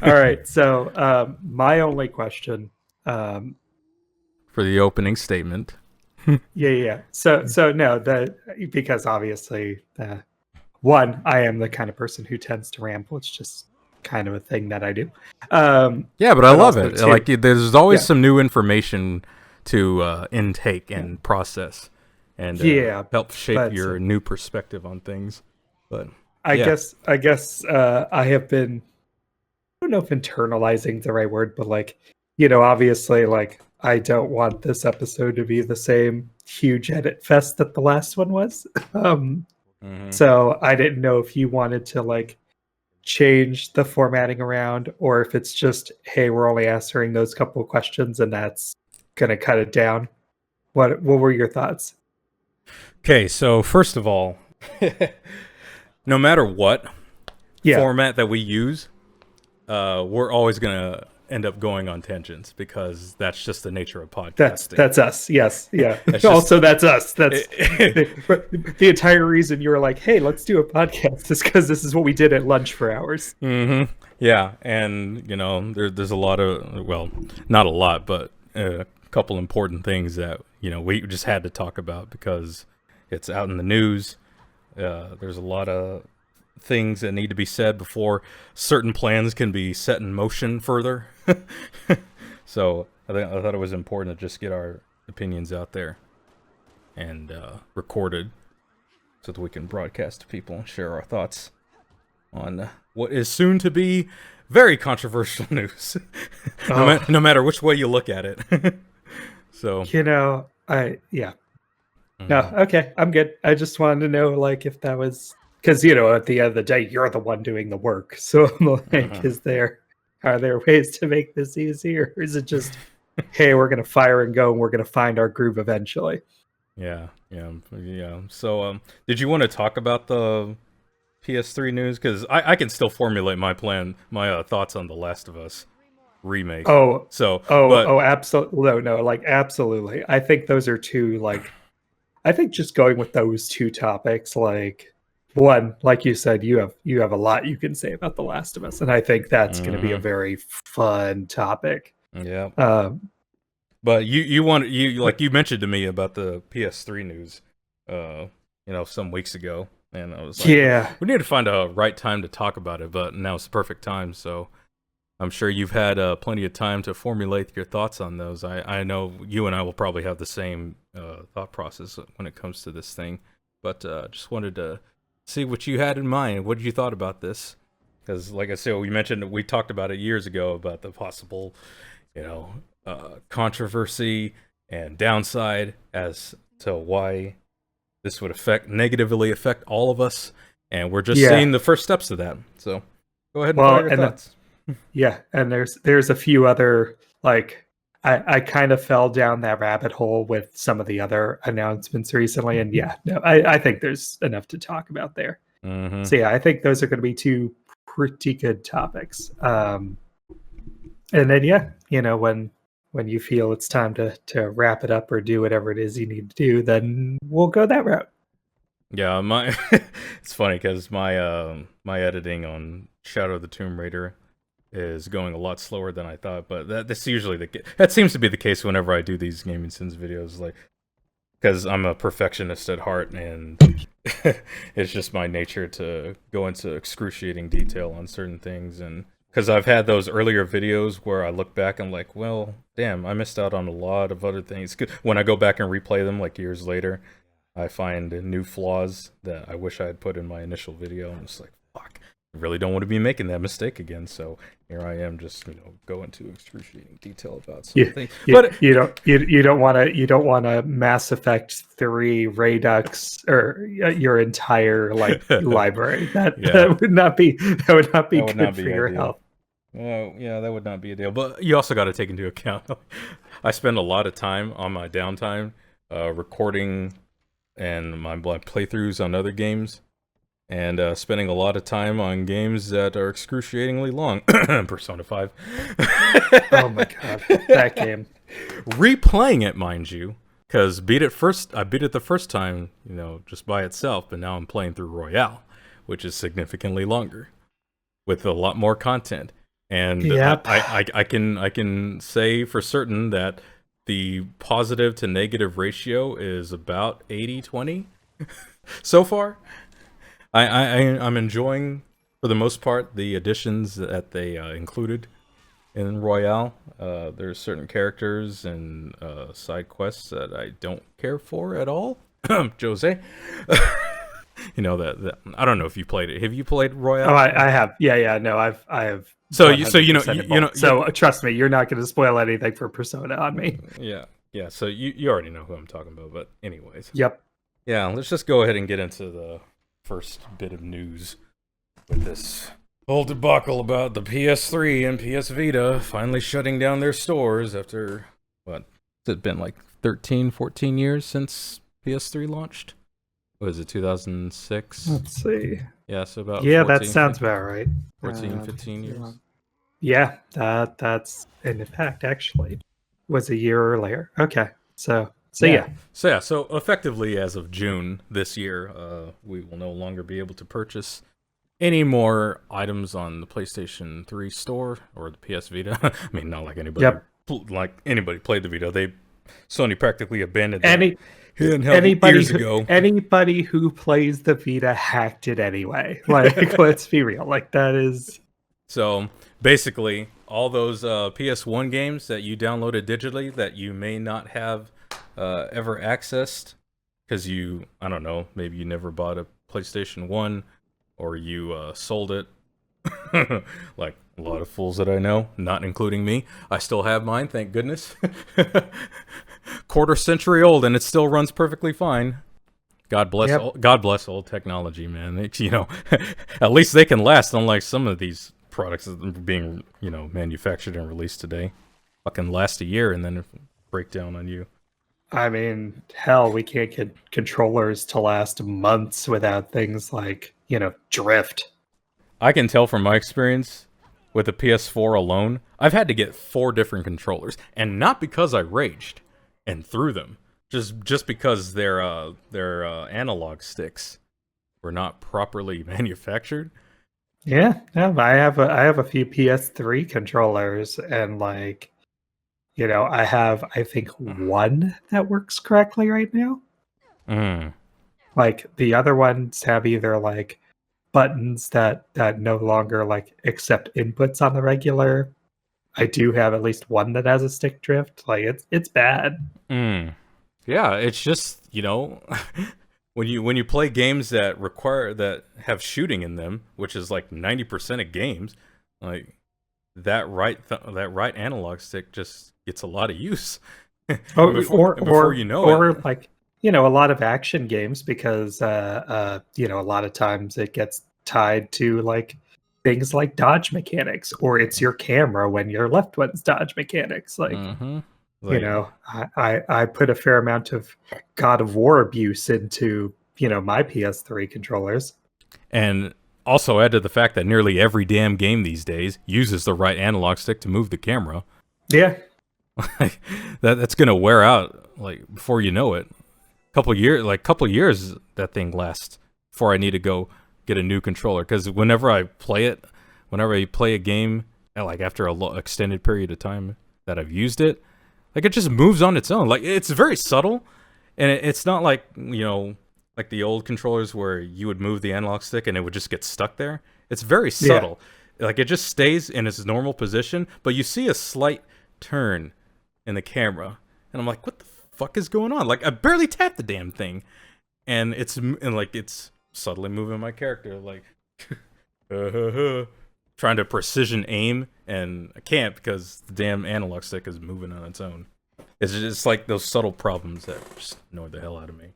All right. So my only question. Um, For the opening statement. yeah. So no, because obviously, one, I am the kind of person who tends to ramble. It's just kind of a thing that I do. Yeah, but I But love also it. Like, two, there's always yeah, some new information to intake yeah, and process, and yeah. help shape But your new perspective on things. But I yeah, guess I have been, I don't know if internalizing the right word, but like, obviously, like I don't want this episode to be the same huge edit fest that the last one was. Um, hmm so I didn't know if you wanted to like change the formatting around, or if it's just, hey, we're only answering those couple of questions and that's gonna cut it down. What were your thoughts? okay. So first of all, no matter what Yeah, format that we use, we're always gonna end up going on tangents because that's just the nature of podcasting. that's us. Yes, yeah. That's just Also, that's us. That's it, the entire reason you were like, hey, let's do a podcast is because this is what we did at lunch for hours. yeah, and there's a lot of, well, not a lot, but a couple important things that we just had to talk about because it's out in the news. There's a lot of things that need to be said before certain plans can be set in motion further. So I thought it was important to just get our opinions out there and recorded so that we can broadcast to people and share our thoughts on what is soon to be very controversial news, Oh, no matter which way you look at it. So, I yeah. No, mhm. okay, I'm good. I just wanted to know like if that was because at the end of the day, you're the one doing the work. So I'm like, Mhm. are there ways to make this easier? Or is it just, hey, we're gonna fire and go and we're gonna find our groove eventually? Yeah, yeah, yeah. So, did you want to talk about the PS3 news? Because I can still formulate my thoughts on The Last of Us remake. Oh, So, but absolutely. No, like absolutely. I think those are two like I think just going with those two topics, like one, like you said, you have a lot you can say about The Last of Us, and I think that's going to be a hmm very fun topic. yeah. Um, But you like you mentioned to me about the PS3 news, uh, some weeks ago, and I was like, yeah, we need to find a right time to talk about it. But now it's the perfect time, so I'm sure you've had plenty of time to formulate your thoughts on those. I know you and I will probably have the same thought process when it comes to this thing, but just wanted to see what you had in mind. What did you thought about this? Because, like I said, we talked about it years ago about the possible, controversy and downside as to why this would negatively affect all of us, and we're just yeah. seeing the first steps of that. So, go ahead and fire Well, your and thoughts. yeah, and there's a few other like I kind of fell down that rabbit hole with some of the other announcements recently, and yeah, no, I think there's enough to talk about there. Mm-hmm. So yeah, I think those are going to be two pretty good topics. And then yeah, when you feel it's time to wrap it up or do whatever it is you need to do, then we'll go that route. Yeah, my it's funny because my editing on Shadow of the Tomb Raider is going a lot slower than I thought, but that's usually that seems to be the case whenever I do these gaming sins videos, like because I'm a perfectionist at heart, and it's just my nature to go into excruciating detail on certain things, and because I've had those earlier videos where I look back and like, well, damn, I missed out on a lot of other things. When I go back and replay them like years later, I find new flaws that I wish I had put in my initial video. I'm just like, fuck, I really don't want to be making that mistake again. So here I am, just go into excruciating detail about some You things. you, But you don't want to Mass Effect 3 Redux or your entire like library. That yeah, that would not be that would not good for be your ideal. health. Well, yeah, that would not be a deal. But you also got to take into account, I spend a lot of time on my downtime recording and my playthroughs on other games, and spending a lot of time on games that are excruciatingly long. Persona 5. Oh my god, that game. Replaying it, mind you, because I beat it the first time, just by itself, but now I'm playing through Royale, which is significantly longer, with a lot more content. And Yep. I can say for certain that the positive to negative ratio is about 80-20 so far. I'm enjoying, for the most part, the additions that they included in Royale. There's certain characters and side quests that I don't care for at all. Jose, you know that I don't know if you played it. Have you played Royale? Oh, I have. Yeah. No, I have. So 100% involved. you know, So trust me, you're not going to spoil anything for Persona on me. yeah. So you already know who I'm talking about. But anyways, Yep. yeah. Let's just go ahead and get into the first bit of news with this whole debacle about the PS3 and PS Vita finally shutting down their stores after, what, has it been like 13, 14 years since PS3 launched? What is it, 2006? Let's see. Yeah, so about Yeah, 14, that sounds about right. 14, 15 years. Yeah, that's in fact actually was a year earlier. Okay, so yeah. So effectively, as of June this year, we will no longer be able to purchase any more items on the PlayStation 3 store or the PS Vita. I mean, not like anybody played the Vita. Sony practically abandoned that years ago. Anybody who plays the Vita hacked it anyway. Like, let's be real. Like, that is. So basically, all those PS1 games that you downloaded digitally that you may not have ever accessed because I don't know, maybe you never bought a PlayStation 1 or you sold it. Like a lot of fools that I know, not including me. I still have mine, thank goodness. Quarter century old, and it still runs perfectly fine. God bless, God bless old technology, man. At least they can last, unlike some of these products that are being, manufactured and released today. Fucking last a year and then break down on you. I mean, hell, we can't get controllers to last months without things like, drift. I can tell from my experience with the PS4 alone, I've had to get 4 different controllers, and not because I raged and threw them, just because their analog sticks were not properly manufactured. Yeah, I have a few PS3 controllers, and I have I think one that works correctly right now. Like the other ones have either like buttons that no longer like accept inputs on the regular. I do have at least one that has a stick drift. Like it's bad. Yeah, it's just, when you play games that have shooting in them, which is like 90% of games, like that right analog stick just gets a lot of use. Before you know or it. like a lot of action games, because a lot of times it gets tied to like things like dodge mechanics, or it's your camera when your left one's dodge mechanics. Like, I put a fair amount of God of War abuse into my PS3 controllers, and also add to the fact that nearly every damn game these days uses the right analog stick to move the camera. Yeah. That's gonna wear out like before you know it. Couple years that thing lasts before I need to go get a new controller, because whenever I play a game like after a extended period of time that I've used it, like it just moves on its own. Like it's very subtle, and it's not like like the old controllers where you would move the analog stick and it would just get stuck there. It's very subtle. Like it just stays in its normal position, but you see a slight turn in the camera, and I'm like, what the fuck is going on? Like I barely tapped the damn thing, and it's subtly moving my character, like trying to precision aim, and I can't because the damn analog stick is moving on its own. It's just like those subtle problems that just annoy the hell out of me.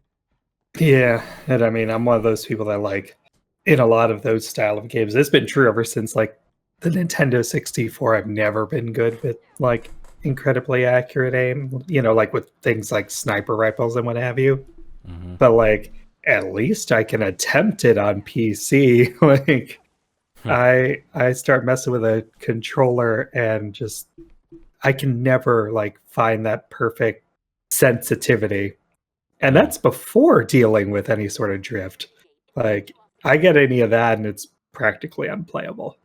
Yeah, and I mean, I'm one of those people that like in a lot of those style of games. It's been true ever since like the Nintendo 64. I've never been good with like incredibly accurate aim, like with things like sniper rifles and what have you. But like at least I can attempt it on PC. Like I start messing with a controller and just I can never like find that perfect sensitivity. And that's before dealing with any sort of drift. Like I get any of that and it's practically unplayable.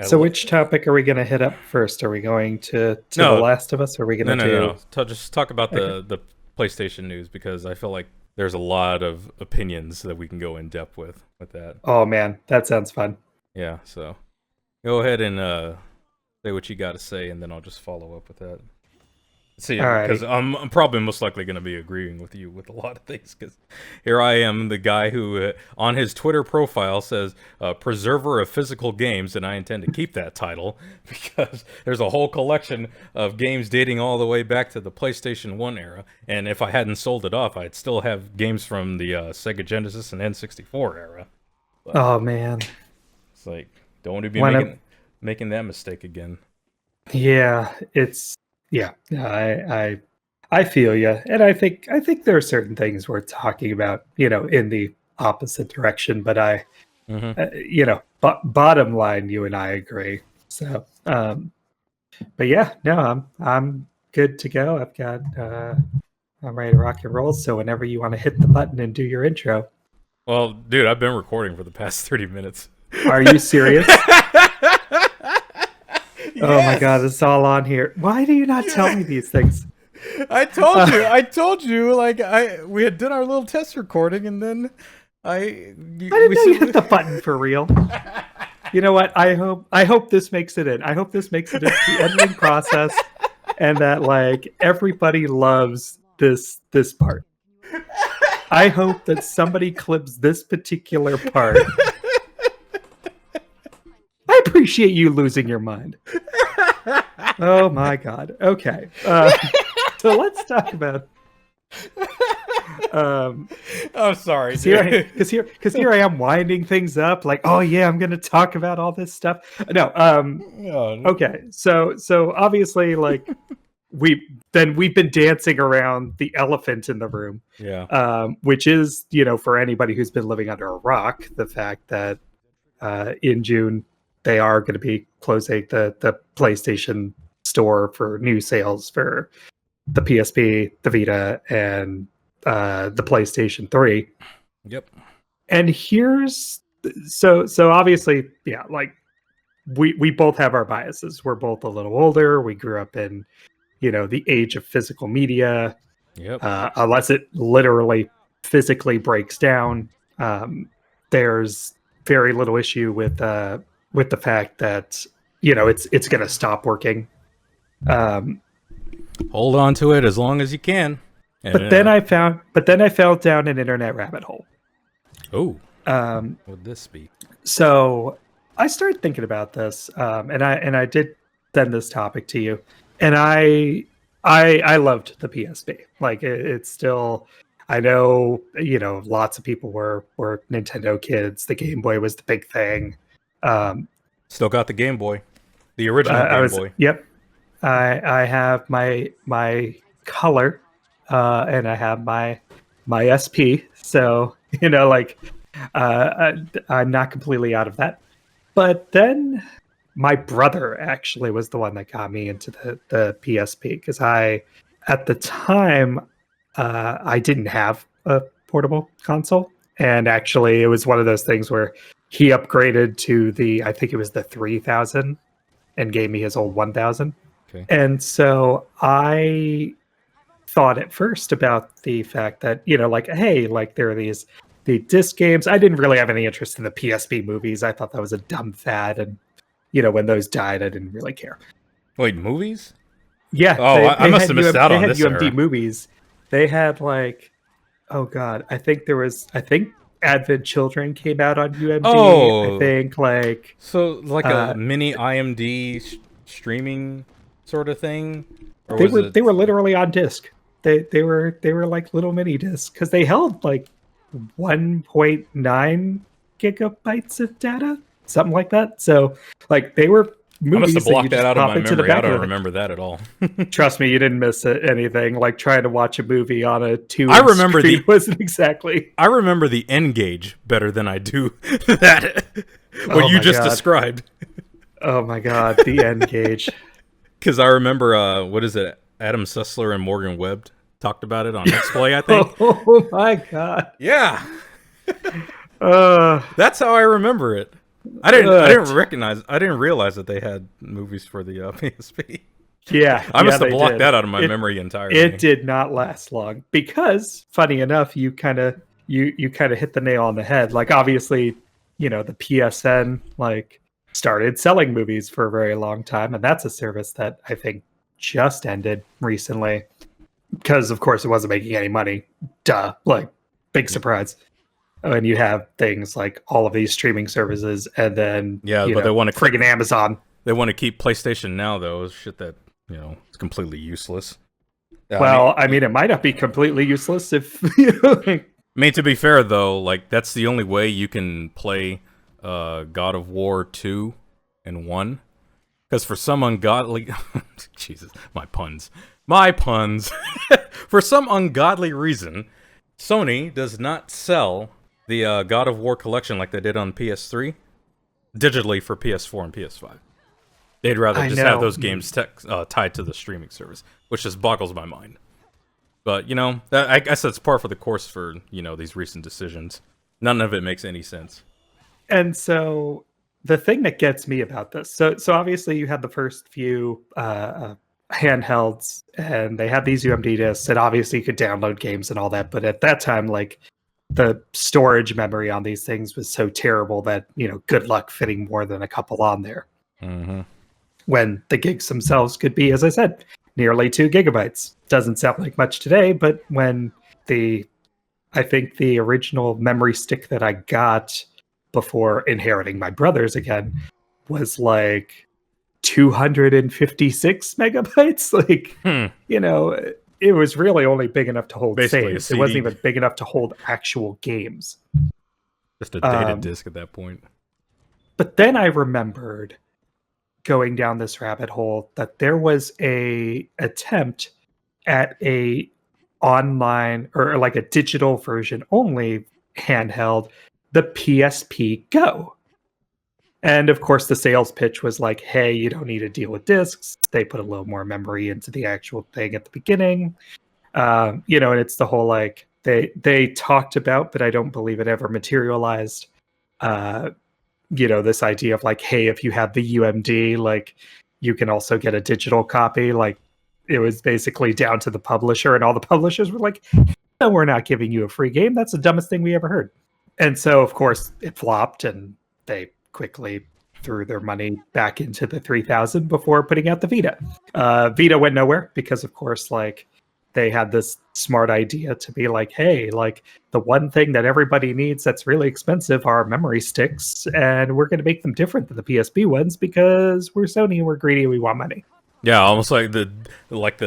So which topic are we going to hit up first? Are we going to No. The Last of Us? Or are we going to No. Just talk about the PlayStation news, because I feel like there's a lot of opinions that we can go in depth with that. Oh man, that sounds fun. Yeah, so go ahead and say what you got to say, and then I'll just follow up with that. See, because I'm probably most likely going to be agreeing with you with a lot of things, because here I am, the guy who on his Twitter profile says preserver of physical games, and I intend to keep that title because there's a whole collection of games dating all the way back to the PlayStation 1 era, and if I hadn't sold it off, I'd still have games from the Sega Genesis and N64 era. But oh man, it's like, don't want to be making that mistake again. Yeah, I feel you, and I think there are certain things we're talking about, in the opposite direction. But bottom line, you and I agree. So, but yeah, no, I'm good to go. I'm ready to rock and roll. So whenever you want to hit the button and do your intro. Well, dude, I've been recording for the past 30 minutes. Are you serious? Oh my god, it's all on here. Why do you not tell me these things? I told you, like we had done our little test recording, and then I didn't know you hit the button for real. You know what? I hope this makes it in. I hope this makes it into the editing process, and that like everybody loves this part. I hope that somebody clips this particular part. I appreciate you losing your mind. Oh my god. Okay. So let's talk about. I'm sorry. Because here I am winding things up, like, oh yeah, I'm going to talk about all this stuff. No. Okay. So obviously, like, we've been dancing around the elephant in the room. Yeah. Which is, for anybody who's been living under a rock, the fact that in June they are going to be closing the PlayStation store for new sales for the PSP, the Vita, and the PlayStation 3. Yep. And so obviously, yeah, like we both have our biases. We're both a little older. We grew up in, the age of physical media. Yep. Unless it literally physically breaks down, there's very little issue with the fact that it's going to stop working. Hold on to it as long as you can. But then I fell down an internet rabbit hole. Oh, what would this be? So I started thinking about this, and I did send this topic to you, and I loved the PSP. Like it's still, I know lots of people were Nintendo kids. The Game Boy was the big thing. Still got the Game Boy, the original Game Boy. Yep. I have my color, and I have my SP. So I'm not completely out of that. But then my brother actually was the one that got me into the PSP, because at the time I didn't have a portable console, and actually it was one of those things where he upgraded to I think it was the 3000 and gave me his old 1000. Okay. And so I thought at first about the fact that, hey, like there are the disc games. I didn't really have any interest in the PSP movies. I thought that was a dumb fad. And, when those died, I didn't really care. Wait, movies? Yeah. Oh, I must have missed out on this. They had UMD movies. They had like, oh God, I think Advent Children came out on UMD. Oh. I think like. So like a mini IMD streaming sort of thing? Or they were literally on disc. They were like little mini discs, because they held like 1.9 gigabytes of data, something like that. So like they were movies. I must have blocked that out of my memory. I don't remember that at all. Trust me, you didn't miss anything. Like trying to watch a movie on a 2. I remember wasn't exactly. I remember the N-Gage better than I do that what you just described. Oh my god, the N-Gage. Because I remember, what is it? Adam Sussler and Morgan Webb talked about it on X-Play, I think. Oh my god. Yeah. That's how I remember it. I didn't realize that they had movies for the PSP. Yeah, I must have they blocked did. that out of my memory entirely. It did not last long because, funny enough, you kind of hit the nail on the head. Like, obviously, the PSN started selling movies for a very long time, and that's a service that I think just ended recently because, of course, it wasn't making any money. Duh, big surprise. And you have things like all of these streaming services, and then but they want to friggin' Amazon. They want to keep PlayStation Now, though. Shit that it's completely useless. Well, I mean, it might not be completely useless if I mean, to be fair though, that's the only way you can play God of War 2 and 1. Because for some ungodly Jesus, my puns. For some ungodly reason, Sony does not sell the God of War collection like they did on PS3 digitally for PS4 and PS5. They'd rather just have those games tied to the streaming service, which just boggles my mind. But, I guess that's par for the course for, these recent decisions. None of it makes any sense. And so the thing that gets me about this, so obviously you had the first few handhelds, and they had these UMD discs, and obviously you could download games and all that. But at that time, the storage memory on these things was so terrible that, good luck fitting more than a couple on there. Mm-hmm. When the gigs themselves could be, as I said, nearly 2 gigabytes. Doesn't sound like much today, but when I think the original memory stick that I got before inheriting my brother's again was 256 megabytes. It was really only big enough to hold basically saves. It wasn't even big enough to hold actual games. Just a data disc at that point. But then I remembered, going down this rabbit hole, that there was a attempt at a online or a digital version only handheld, the PSP Go. And of course the sales pitch was hey, you don't need to deal with discs. They put a little more memory into the actual thing at the beginning. And it's the whole they talked about, but I don't believe it ever materialized, this idea of hey, if you have the UMD, you can also get a digital copy. It was basically down to the publisher, and all the publishers were no, we're not giving you a free game. That's the dumbest thing we ever heard. And so, of course, it flopped, and they quickly threw their money back into the 3000 before putting out the Vita. Vita went nowhere because, of course, they had this smart idea to be hey, the one thing that everybody needs that's really expensive are memory sticks, and we're going to make them different than the PSP ones because we're Sony and we're greedy and we want money. Yeah, almost like the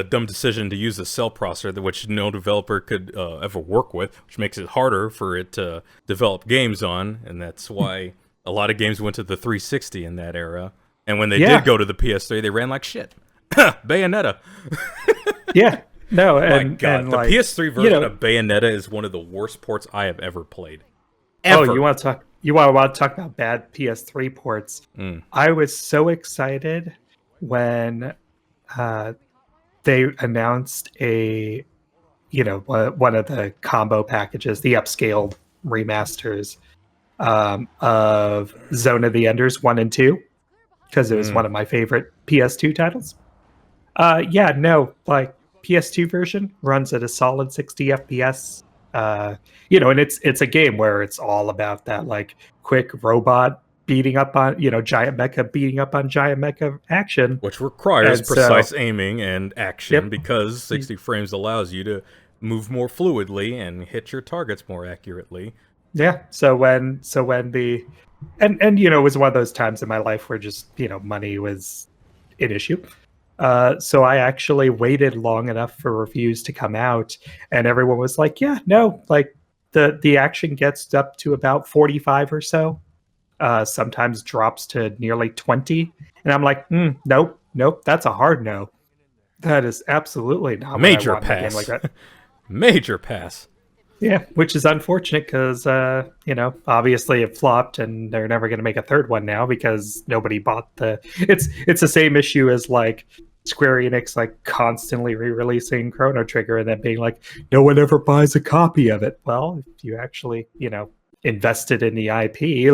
dumb decision to use a cell processor, which no developer could ever work with, which makes it harder for it to develop games on, and that's why a lot of games went to the 360 in that era. And when they did go to the PS3, they ran like shit. Bayonetta. Yeah. No, my God, the PS3 version of Bayonetta is one of the worst ports I have ever played. Ever. Oh, you want to talk about bad PS3 ports? I was so excited when they announced one of the combo packages, the upscaled remasters of Zone of the Enders 1 and 2, because it was one of my favorite PS2 titles. PS2 version runs at a solid 60 FPS. And it's a game where it's all about that quick robot beating up on giant mecha beating up on giant mecha action, which requires precise aiming and action, because 60 frames allows you to move more fluidly and hit your targets more accurately. Yeah. So when the it was one of those times in my life where just money was an issue. So I actually waited long enough for reviews to come out, and everyone was the action gets up to about 45 or so, sometimes drops to nearly 20. And I'm nope, that's a hard no. That is absolutely not major what I want in a game like that. Major pass. Yeah, which is unfortunate because, obviously it flopped, and they're never going to make a third one now because nobody bought the... It's the same issue as, Square Enix, constantly re-releasing Chrono Trigger and then being no one ever buys a copy of it. Well, if you actually, invested in the IP,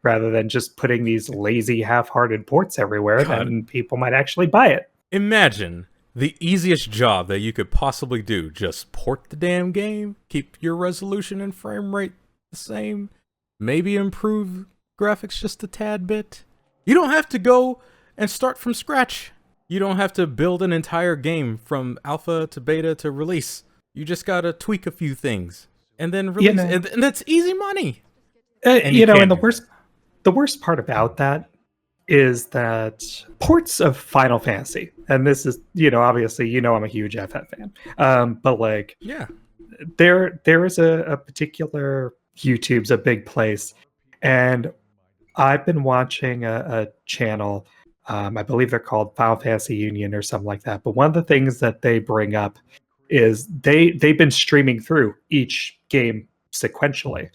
rather than just putting these lazy half-hearted ports everywhere, God. then people might actually buy it. Imagine the easiest job that you could possibly do. Just port the damn game, keep your resolution and frame rate the same, maybe improve graphics just a tad bit. You don't have to go and start from scratch. You don't have to build an entire game from alpha to beta to release. You just gotta tweak a few things and then release, and that's easy money. And the worst part about that is that ports of Final Fantasy, and this is, obviously, I'm a huge FF fan, but like, yeah, there is a particular, YouTube's a big place, and I've been watching a channel, I believe they're called Final Fantasy Union or something like that, but one of the things that they bring up is they've been streaming through each game sequentially.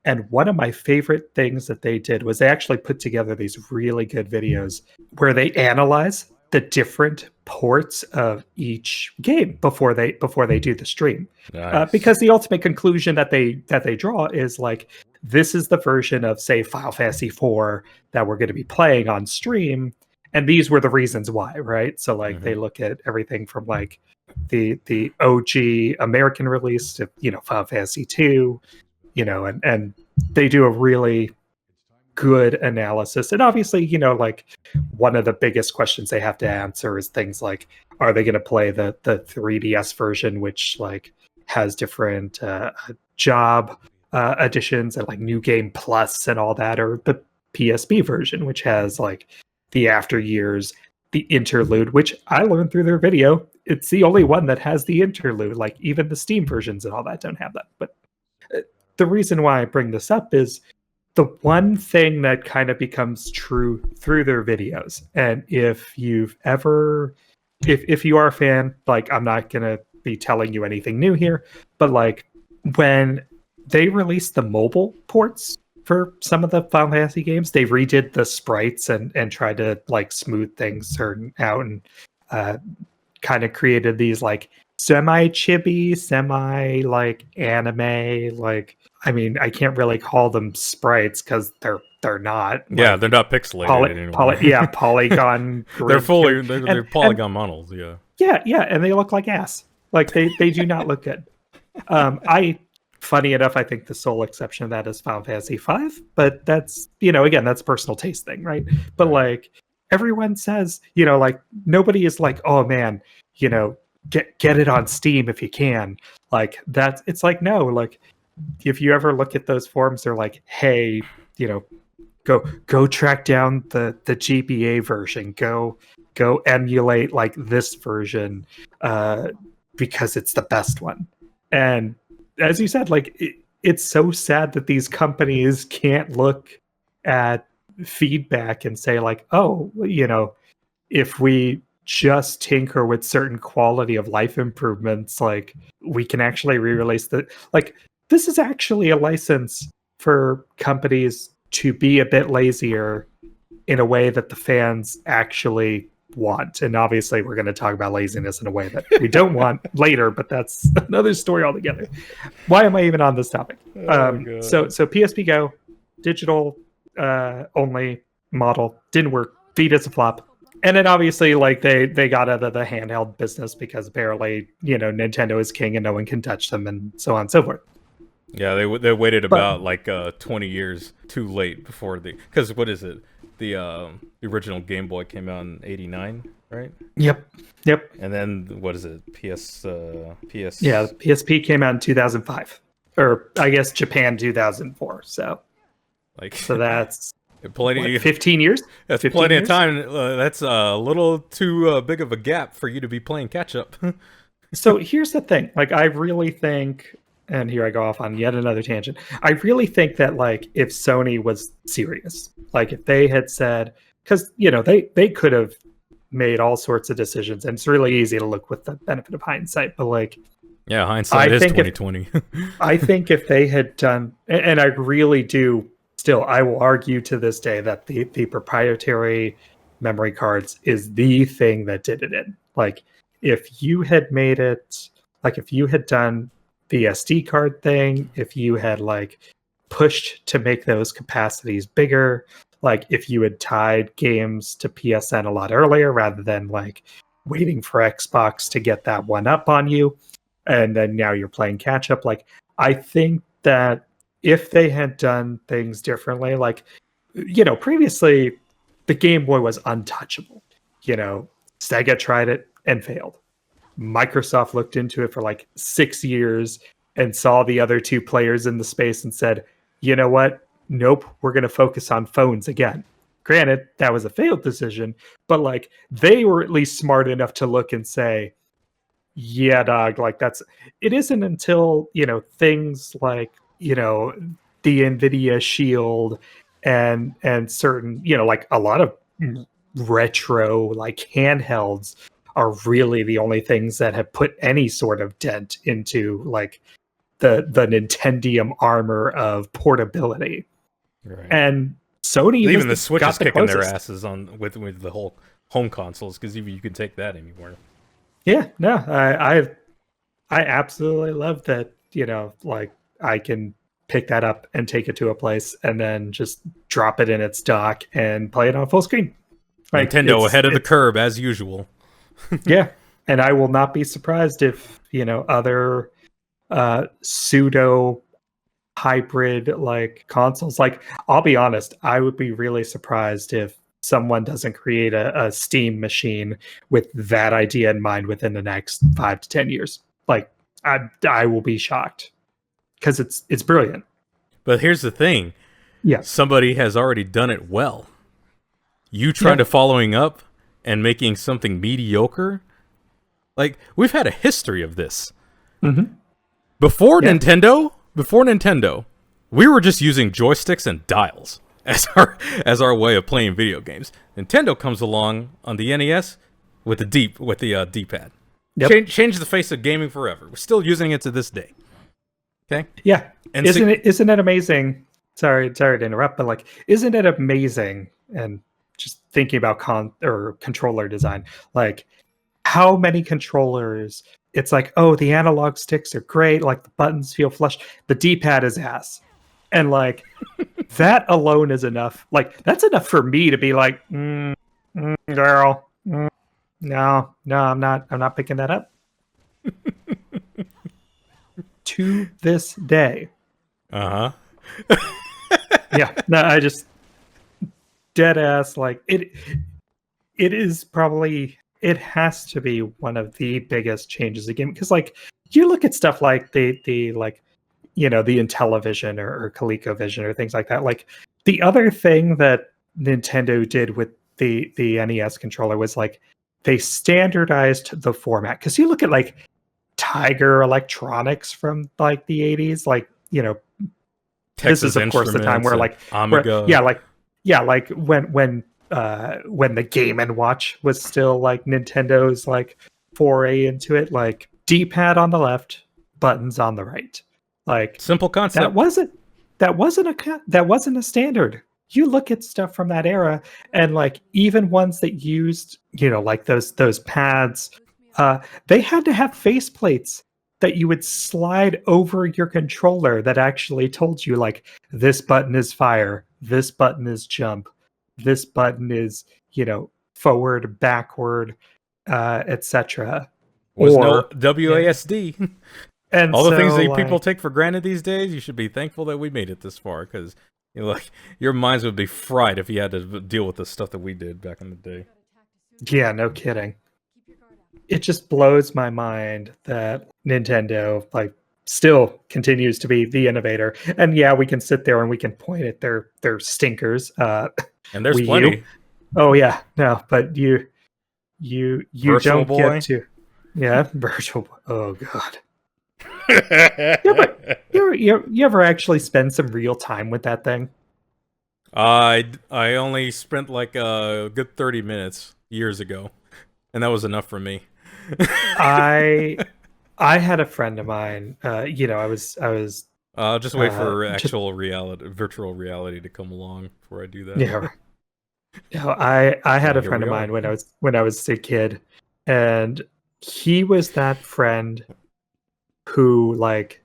And one of my favorite things that they did was they actually put together these really good videos where they analyze the different ports of each game before they do the stream. Nice. Because the ultimate conclusion that they draw is like, this is the version of, say, Final Fantasy IV that we're going to be playing on stream, and these were the reasons why, right? So like they look at everything from like the OG American release to Final Fantasy II. And they do a really good analysis. And obviously, like one of the biggest questions they have to answer is things like, are they going to play the 3DS version, which like has different job additions and like new game plus and all that, or the PSP version, which has like the after years, the interlude, which I learned through their video. It's the only one that has the interlude. Like even the Steam versions and all that don't have that. But the reason why I bring this up is the one thing that kind of becomes true through their videos. And if you've ever, if you are a fan, like I'm not going to be telling you anything new here, but like when they released the mobile ports for some of the Final Fantasy games, they redid the sprites and tried to like smooth things out and kind of created these like semi-chibi, semi like anime, like I mean, I can't really call them sprites because they're not. Yeah, like, they're not pixelated anymore. Polygon. They're polygon models. Yeah, and they look like ass. Like they do not look good. Funny enough, I think the sole exception of that is Final Fantasy V, but that's again, that's a personal taste thing, right? But like everyone says, like nobody is like, oh man, get it on Steam if you can. Like that's, it's like, no, like if you ever look at those forums, they're like, hey, go track down the GBA version, go emulate like this version because it's the best one. And as you said, like it's so sad that these companies can't look at feedback and say like, oh, if we just tinker with certain quality of life improvements, like we can actually re-release the, like this is actually a license for companies to be a bit lazier in a way that the fans actually want. And obviously we're going to talk about laziness in a way that we don't want later, but that's another story altogether. Why am I even on this topic? So PSP Go, digital only model, didn't work. Vita's a flop. And then obviously like they got out of the handheld business because apparently, Nintendo is king and no one can touch them and so on and so forth. Yeah, they waited about like 20 years too late before because what is it? The original Game Boy came out in '89, right? Yep. And then what is it? PS. Yeah, the PSP came out in 2005, or I guess Japan 2004. So that's plenty. 15 years. That's 15 plenty years? Of time. That's a little too big of a gap for you to be playing catch up. So here's the thing. Like, I really think. And here I go off on yet another tangent. I really think that like if Sony was serious, like if they had said, because they could have made all sorts of decisions, and it's really easy to look with the benefit of hindsight. But like, yeah, hindsight is 2020. I think if they had done, and I really do, still, I will argue to this day that the proprietary memory cards is the thing that did it in. Like, if you had made it, like if you had done the SD card thing, if you had like pushed to make those capacities bigger. Like if you had tied games to PSN a lot earlier rather than like waiting for Xbox to get that one up on you, and then now you're playing catch up. Like I think that if they had done things differently, like previously the Game Boy was untouchable. Sega tried it and failed. Microsoft looked into it for like 6 years and saw the other two players in the space and said, you know what? Nope, we're going to focus on phones again. Granted, that was a failed decision, but like they were at least smart enough to look and say, yeah, dog, like it isn't until, things like, the Nvidia Shield and certain, like a lot of retro like handhelds are really the only things that have put any sort of dent into like the Nintendium armor of portability. Right. And Sony even the Switch is kicking closest. their asses on with the whole home consoles because you can take that anymore. Yeah, no, I absolutely love that. Like I can pick that up and take it to a place and then just drop it in its dock and play it on full screen. Like, Nintendo ahead of the curve as usual. Yeah, and I will not be surprised if other pseudo hybrid like consoles. Like I'll be honest, I would be really surprised if someone doesn't create a Steam machine with that idea in mind within the next 5 to 10 years. Like I will be shocked because it's brilliant. But here's the thing. Yeah. Somebody has already done it well. You trying to following up and making something mediocre? Like, we've had a history of this. Mm-hmm. Before Nintendo, we were just using joysticks and dials as our way of playing video games. Nintendo comes along on the NES with the D-pad. Yep. Change the face of gaming forever. We're still using it to this day. Okay? Yeah. And isn't it amazing? Sorry to interrupt, but like, isn't it amazing? And just thinking about controller design, like how many controllers it's like, oh, the analog sticks are great, like the buttons feel flush, the D-pad is ass, and like that alone is enough. Like that's enough for me to be like, girl, no, I'm not picking that up. To this day. Yeah, no, I just dead ass like it is probably, it has to be one of the biggest changes again, because like you look at stuff like the like the Intellivision or ColecoVision or things like that. Like the other thing that Nintendo did with the NES controller was like they standardized the format, because you look at like Tiger Electronics from like the 80s, like Texas this is of course the time where like Amiga. like when the Game and Watch was still like Nintendo's like foray into it, like D-pad on the left, buttons on the right. Like simple concept. That wasn't a standard. You look at stuff from that era, and like even ones that used like those pads, they had to have faceplates that you would slide over your controller that actually told you like this button is fire, this button is jump, this button is forward, backward, etc. Was no WASD. Yeah. And all the things that people take for granted these days, you should be thankful that we made it this far, because like your minds would be fried if you had to deal with the stuff that we did back in the day. Yeah, no kidding. It just blows my mind that Nintendo like still continues to be the innovator. And yeah, we can sit there and we can point at their stinkers. And there's plenty. Oh yeah, no, but you Virtual don't Boy? get to. Yeah, Virtual Boy. Oh god. You ever actually spend some real time with that thing? I only spent like a good 30 minutes years ago, and that was enough for me. I had a friend of mine. I was. I'll just wait for virtual reality to come along before I do that. Yeah. No, I had a friend of mine when I was a kid, and he was that friend who, like,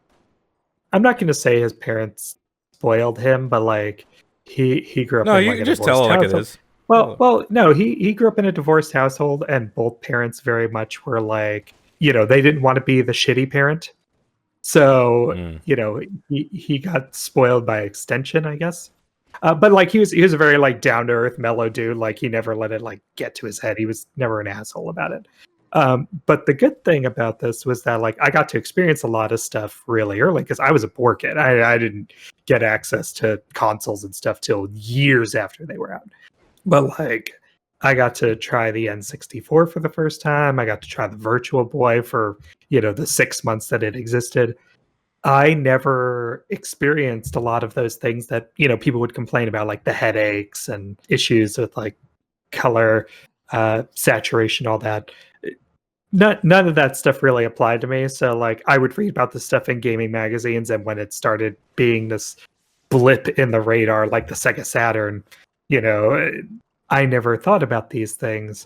I'm not going to say his parents spoiled him, but like he grew up No, in you like can a just tell divorced it like it household. is. Well, no, he grew up in a divorced household, and both parents very much were like, they didn't want to be the shitty parent. So, Mm. he got spoiled by extension, I guess. But like he was a very like down to earth, mellow dude. Like he never let it like get to his head. He was never an asshole about it. But the good thing about this was that like I got to experience a lot of stuff really early because I was a poor kid. I didn't get access to consoles and stuff till years after they were out. But like I got to try the N64 for the first time. I got to try the Virtual Boy for, the 6 months that it existed. I never experienced a lot of those things that, people would complain about, like the headaches and issues with like color, saturation, all that. None of that stuff really applied to me. So like I would read about this stuff in gaming magazines, and when it started being this blip in the radar, like the Sega Saturn, you know, I never thought about these things.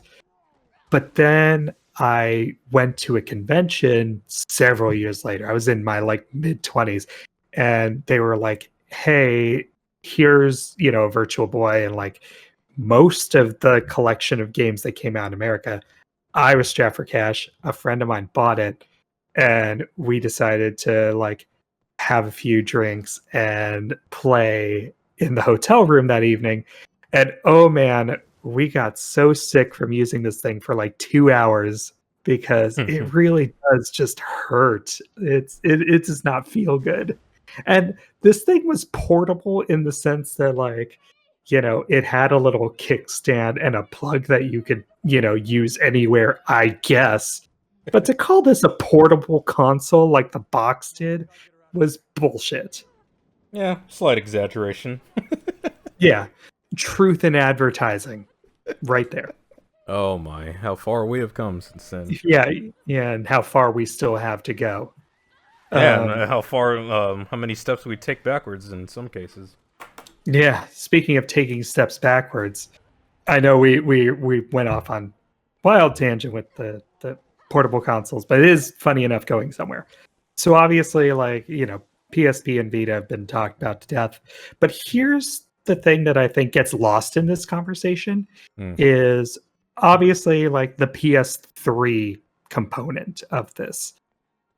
But then I went to a convention several years later. I was in my like mid 20s, and they were like, "Hey, here's, a Virtual Boy and like most of the collection of games that came out in America." I was strapped for cash. A friend of mine bought it, and we decided to like have a few drinks and play in the hotel room that evening. And oh man, we got so sick from using this thing for like 2 hours because it really does just hurt. It does not feel good. And this thing was portable in the sense that like, it had a little kickstand and a plug that you could, use anywhere, I guess. But to call this a portable console like the box did was bullshit. Yeah, slight exaggeration. Yeah. Truth in advertising. Right there. Oh my, how far we have come since then. Yeah, yeah, and how far we still have to go. Yeah, and Um, how many steps we take backwards in some cases. yeah, speaking of taking steps backwards, I know we went off on wild tangent with the portable consoles, but it is funny enough going somewhere. So obviously, like, PSP and Vita have been talked about to death. But here's the thing that I think gets lost in this conversation Mm. is obviously like the PS3 component of this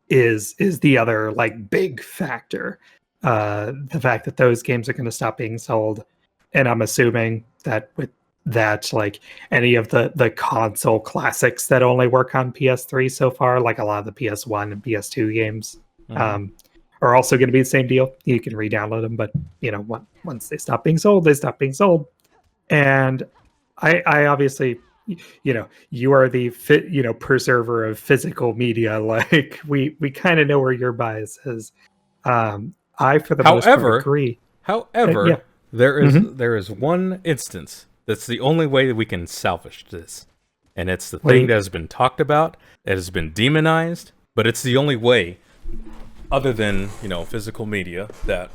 is the other like big factor. The fact that those games are going to stop being sold, and I'm assuming that with that, like any of the console classics that only work on PS3 so far, like a lot of the PS1 and PS2 games, Mhm. are also going to be the same deal. You can re-download them, but once they stop being sold, they stop being sold. And I obviously, you are the preserver of physical media. Like we kind of know where your bias is. I, for the most part, However, agree. Yeah. however, there is Hmm. there is one instance that's the only way that we can salvage this, and it's the What do thing you? that has been talked about, that has been demonized, but it's the only way, other than physical media that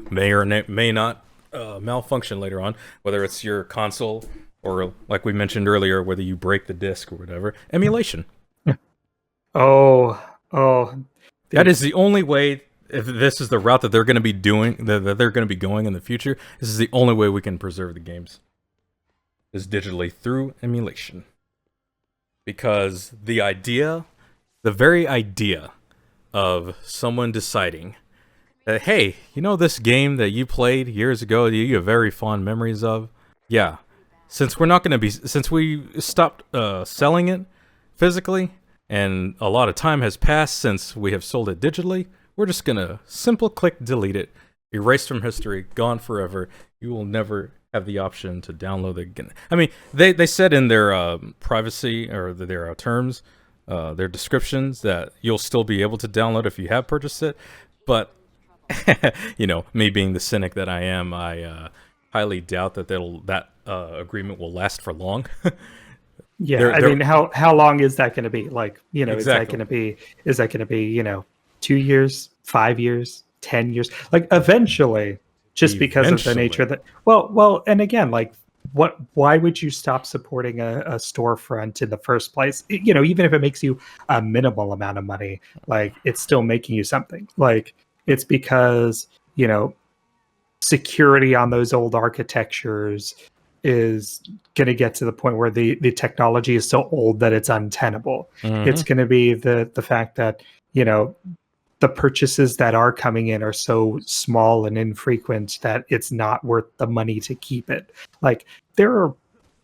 may or may not malfunction later on, whether it's your console or, like we mentioned earlier, whether you break the disc or whatever. Emulation. Oh, oh, That dude. is the only way. If this is the route that they're going to be doing, that they're going to be going in the future, this is the only way we can preserve the games, is digitally through emulation. Because the very idea of someone deciding that, hey, this game that you played years ago that you have very fond memories of, yeah, since we stopped selling it physically, and a lot of time has passed since we have sold it digitally, we're just gonna simple click delete it, erased from history, gone forever. You will never have the option to download it again. I mean, they said in their privacy or their terms, their descriptions, that you'll still be able to download if you have purchased it, but me being the cynic that I am, I highly doubt that that agreement will last for long. Yeah, I They're mean, how long is that going to be? Like, exactly. is that going to be, 2 years, 5 years, 10 years? Like, eventually, just because of the nature Eventually. of the and again, like, why would you stop supporting a storefront in the first place? Even if it makes you a minimal amount of money, like, it's still making you something. Like, it's because, security on those old architectures is going to get to the point where the technology is so old that it's untenable. It's going to be the fact that, you know, the purchases that are coming in are so small and infrequent that it's not worth the money to keep it. Like, there are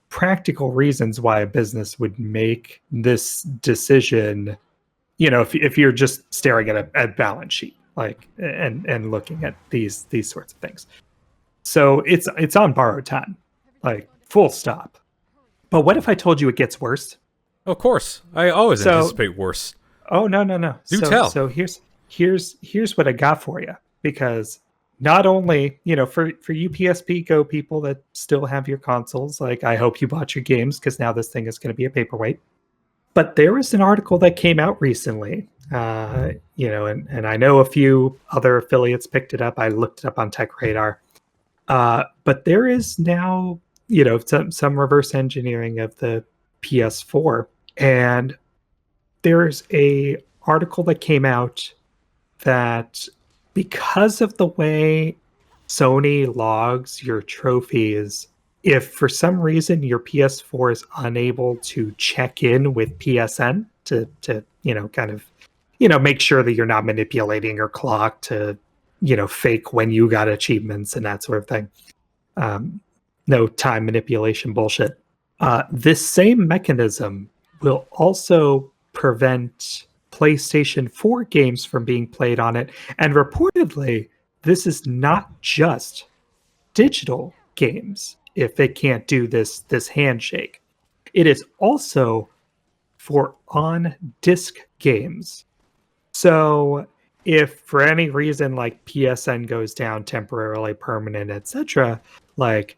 practical reasons why a business would make this decision, you know, if you're just staring at a balance sheet, like, and looking at these sorts of things. So it's on borrowed time, like, full stop. But what if I told you it gets worse? Of course, I always anticipate worse. Oh, no. Do tell. So here's what I got for you, because not only, you know, for you PSP Go people that still have your consoles, like, I hope you bought your games, because now this thing is going to be a paperweight. But there was an article that came out recently, you know, and I know a few other affiliates picked it up. I looked it up on Tech Radar. But there is now, you know, some reverse engineering of the PS4, and there's a article that came out that, because of the way Sony logs your trophies, if for some reason your PS4 is unable to check in with PSN to you know, kind of, you know, make sure that you're not manipulating your clock to, you know, fake when you got achievements and that sort of thing. No time manipulation bullshit. This same mechanism will also prevent PlayStation 4 games from being played on it. And reportedly, this is not just digital games if it can't do this handshake. It is also for on-disc games. So if for any reason, like, PSN goes down temporarily, permanent, etc., like,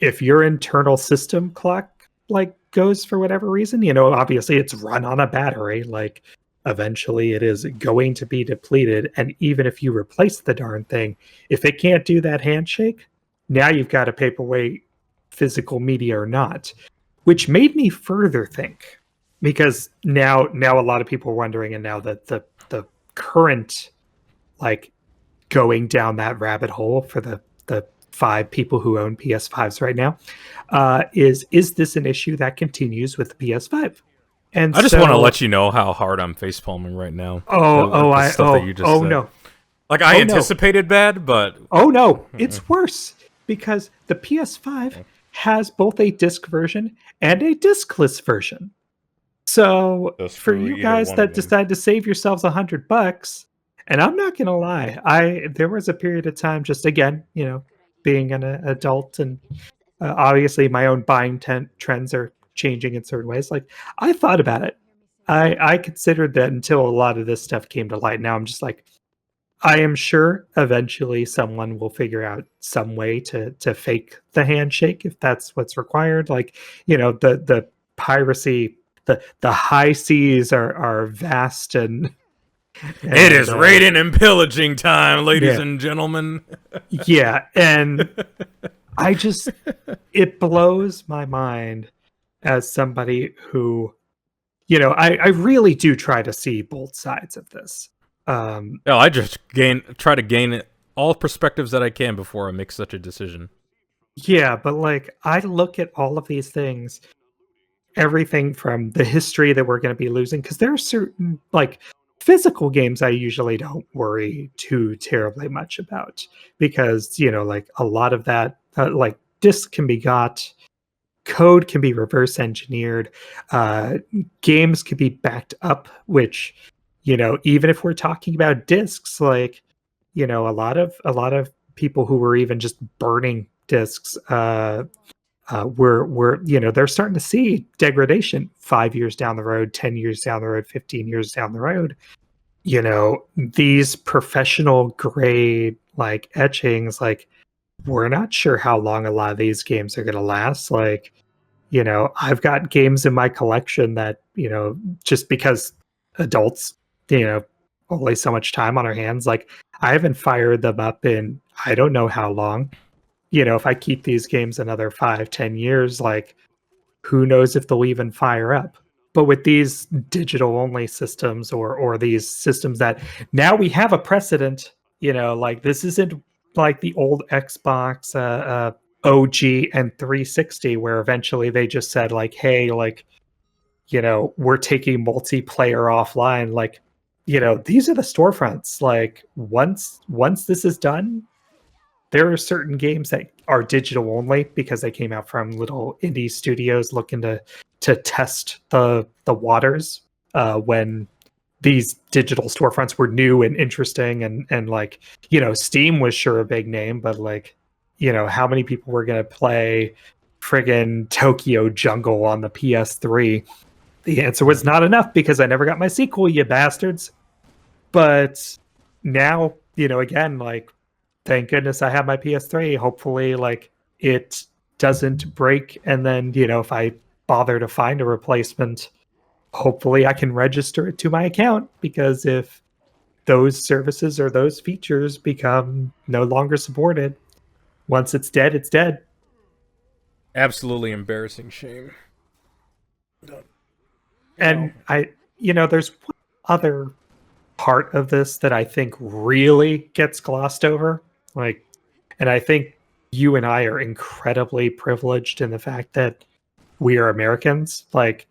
if your internal system clock, like, goes for whatever reason, you know, obviously it's run on a battery, like, eventually it is going to be depleted. And even if you replace the darn thing, if it can't do that handshake, now you've got a paperweight, physical media or not, which made me further think, because now a lot of people are wondering, and now that the current, like, going down that rabbit hole for the 5 people who own PS5s right now, is this an issue that continues with the PS5? And I just want to let you know how hard I'm facepalming right now. No. Like, I anticipated bad, but... Oh, no. It's worse, because the PS5 has both a disc version and a discless version. So for you guys that decide to save yourselves $100, and I'm not gonna lie, there was a period of time, just, again, you know, being an adult, and obviously my own buying trends are changing in certain ways. Like, I thought about it. I considered that until a lot of this stuff came to light. Now I'm just like, I am sure eventually someone will figure out some way to fake the handshake if that's what's required. Like, you know, the piracy, the high seas are vast, and it is raiding and pillaging time, ladies and gentlemen. Yeah, and it blows my mind as somebody who, you know, I really do try to see both sides of this. I just try to gain all perspectives that I can before I make such a decision. Yeah, but, like, I look at all of these things, everything from the history that we're going to be losing, because there are certain, like, physical games I usually don't worry too terribly much about, because, you know, like, a lot of that, like, discs can be got, code can be reverse engineered, games can be backed up, which, you know, even if we're talking about discs, like, you know, a lot of people who were even just burning discs, we're you know, they're starting to see degradation 5 years down the road, 10 years down the road, 15 years down the road. You know, these professional grade, like, etchings, like, we're not sure how long a lot of these games are going to last. Like, you know, I've got games in my collection that, you know, just because adults, you know, only so much time on our hands, like, I haven't fired them up in I don't know how long. You know, if I keep these games another 5-10 years, like, who knows if they'll even fire up. But with these digital only systems, or these systems that now we have a precedent, you know, like, this isn't like the old Xbox OG and 360, where eventually they just said like, hey, like, we're taking multiplayer offline. Like, these are the storefronts. Like once this is done, there are certain games that are digital only because they came out from little indie studios looking to test the waters when these digital storefronts were new and interesting, and like, Steam was sure a big name, but like, how many people were going to play friggin' Tokyo Jungle on the PS3? The answer was not enough because I never got my sequel, you bastards. But now, again, like, thank goodness I have my PS3. Hopefully, like, it doesn't break, and then, if I bother to find a replacement, hopefully I can register it to my account, because if those services or those features become no longer supported, once it's dead, it's dead. Absolutely embarrassing shame. And there's one other part of this that I think really gets glossed over. Like, and I think you and I are incredibly privileged in the fact that we are Americans. Like,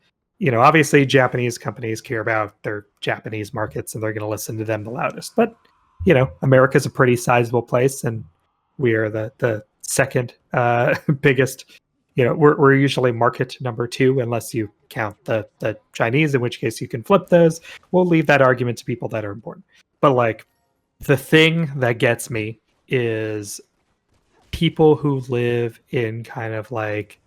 obviously Japanese companies care about their Japanese markets and they're going to listen to them the loudest. But, America's a pretty sizable place, and we are the second biggest. We're usually market number 2, unless you count the Chinese, in which case you can flip those. We'll leave that argument to people that are important. But like, the thing that gets me is people who live in kind of like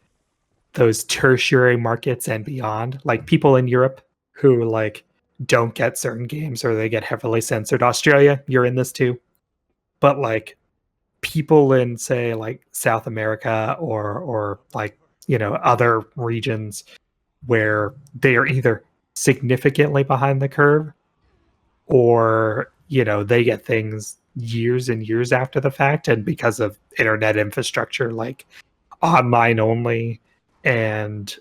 those tertiary markets and beyond, like people in Europe who like don't get certain games or they get heavily censored. Australia, you're in this too. But like, people in, say, like South America or like, other regions where they are either significantly behind the curve, or they get things years and years after the fact, and because of internet infrastructure, like online only and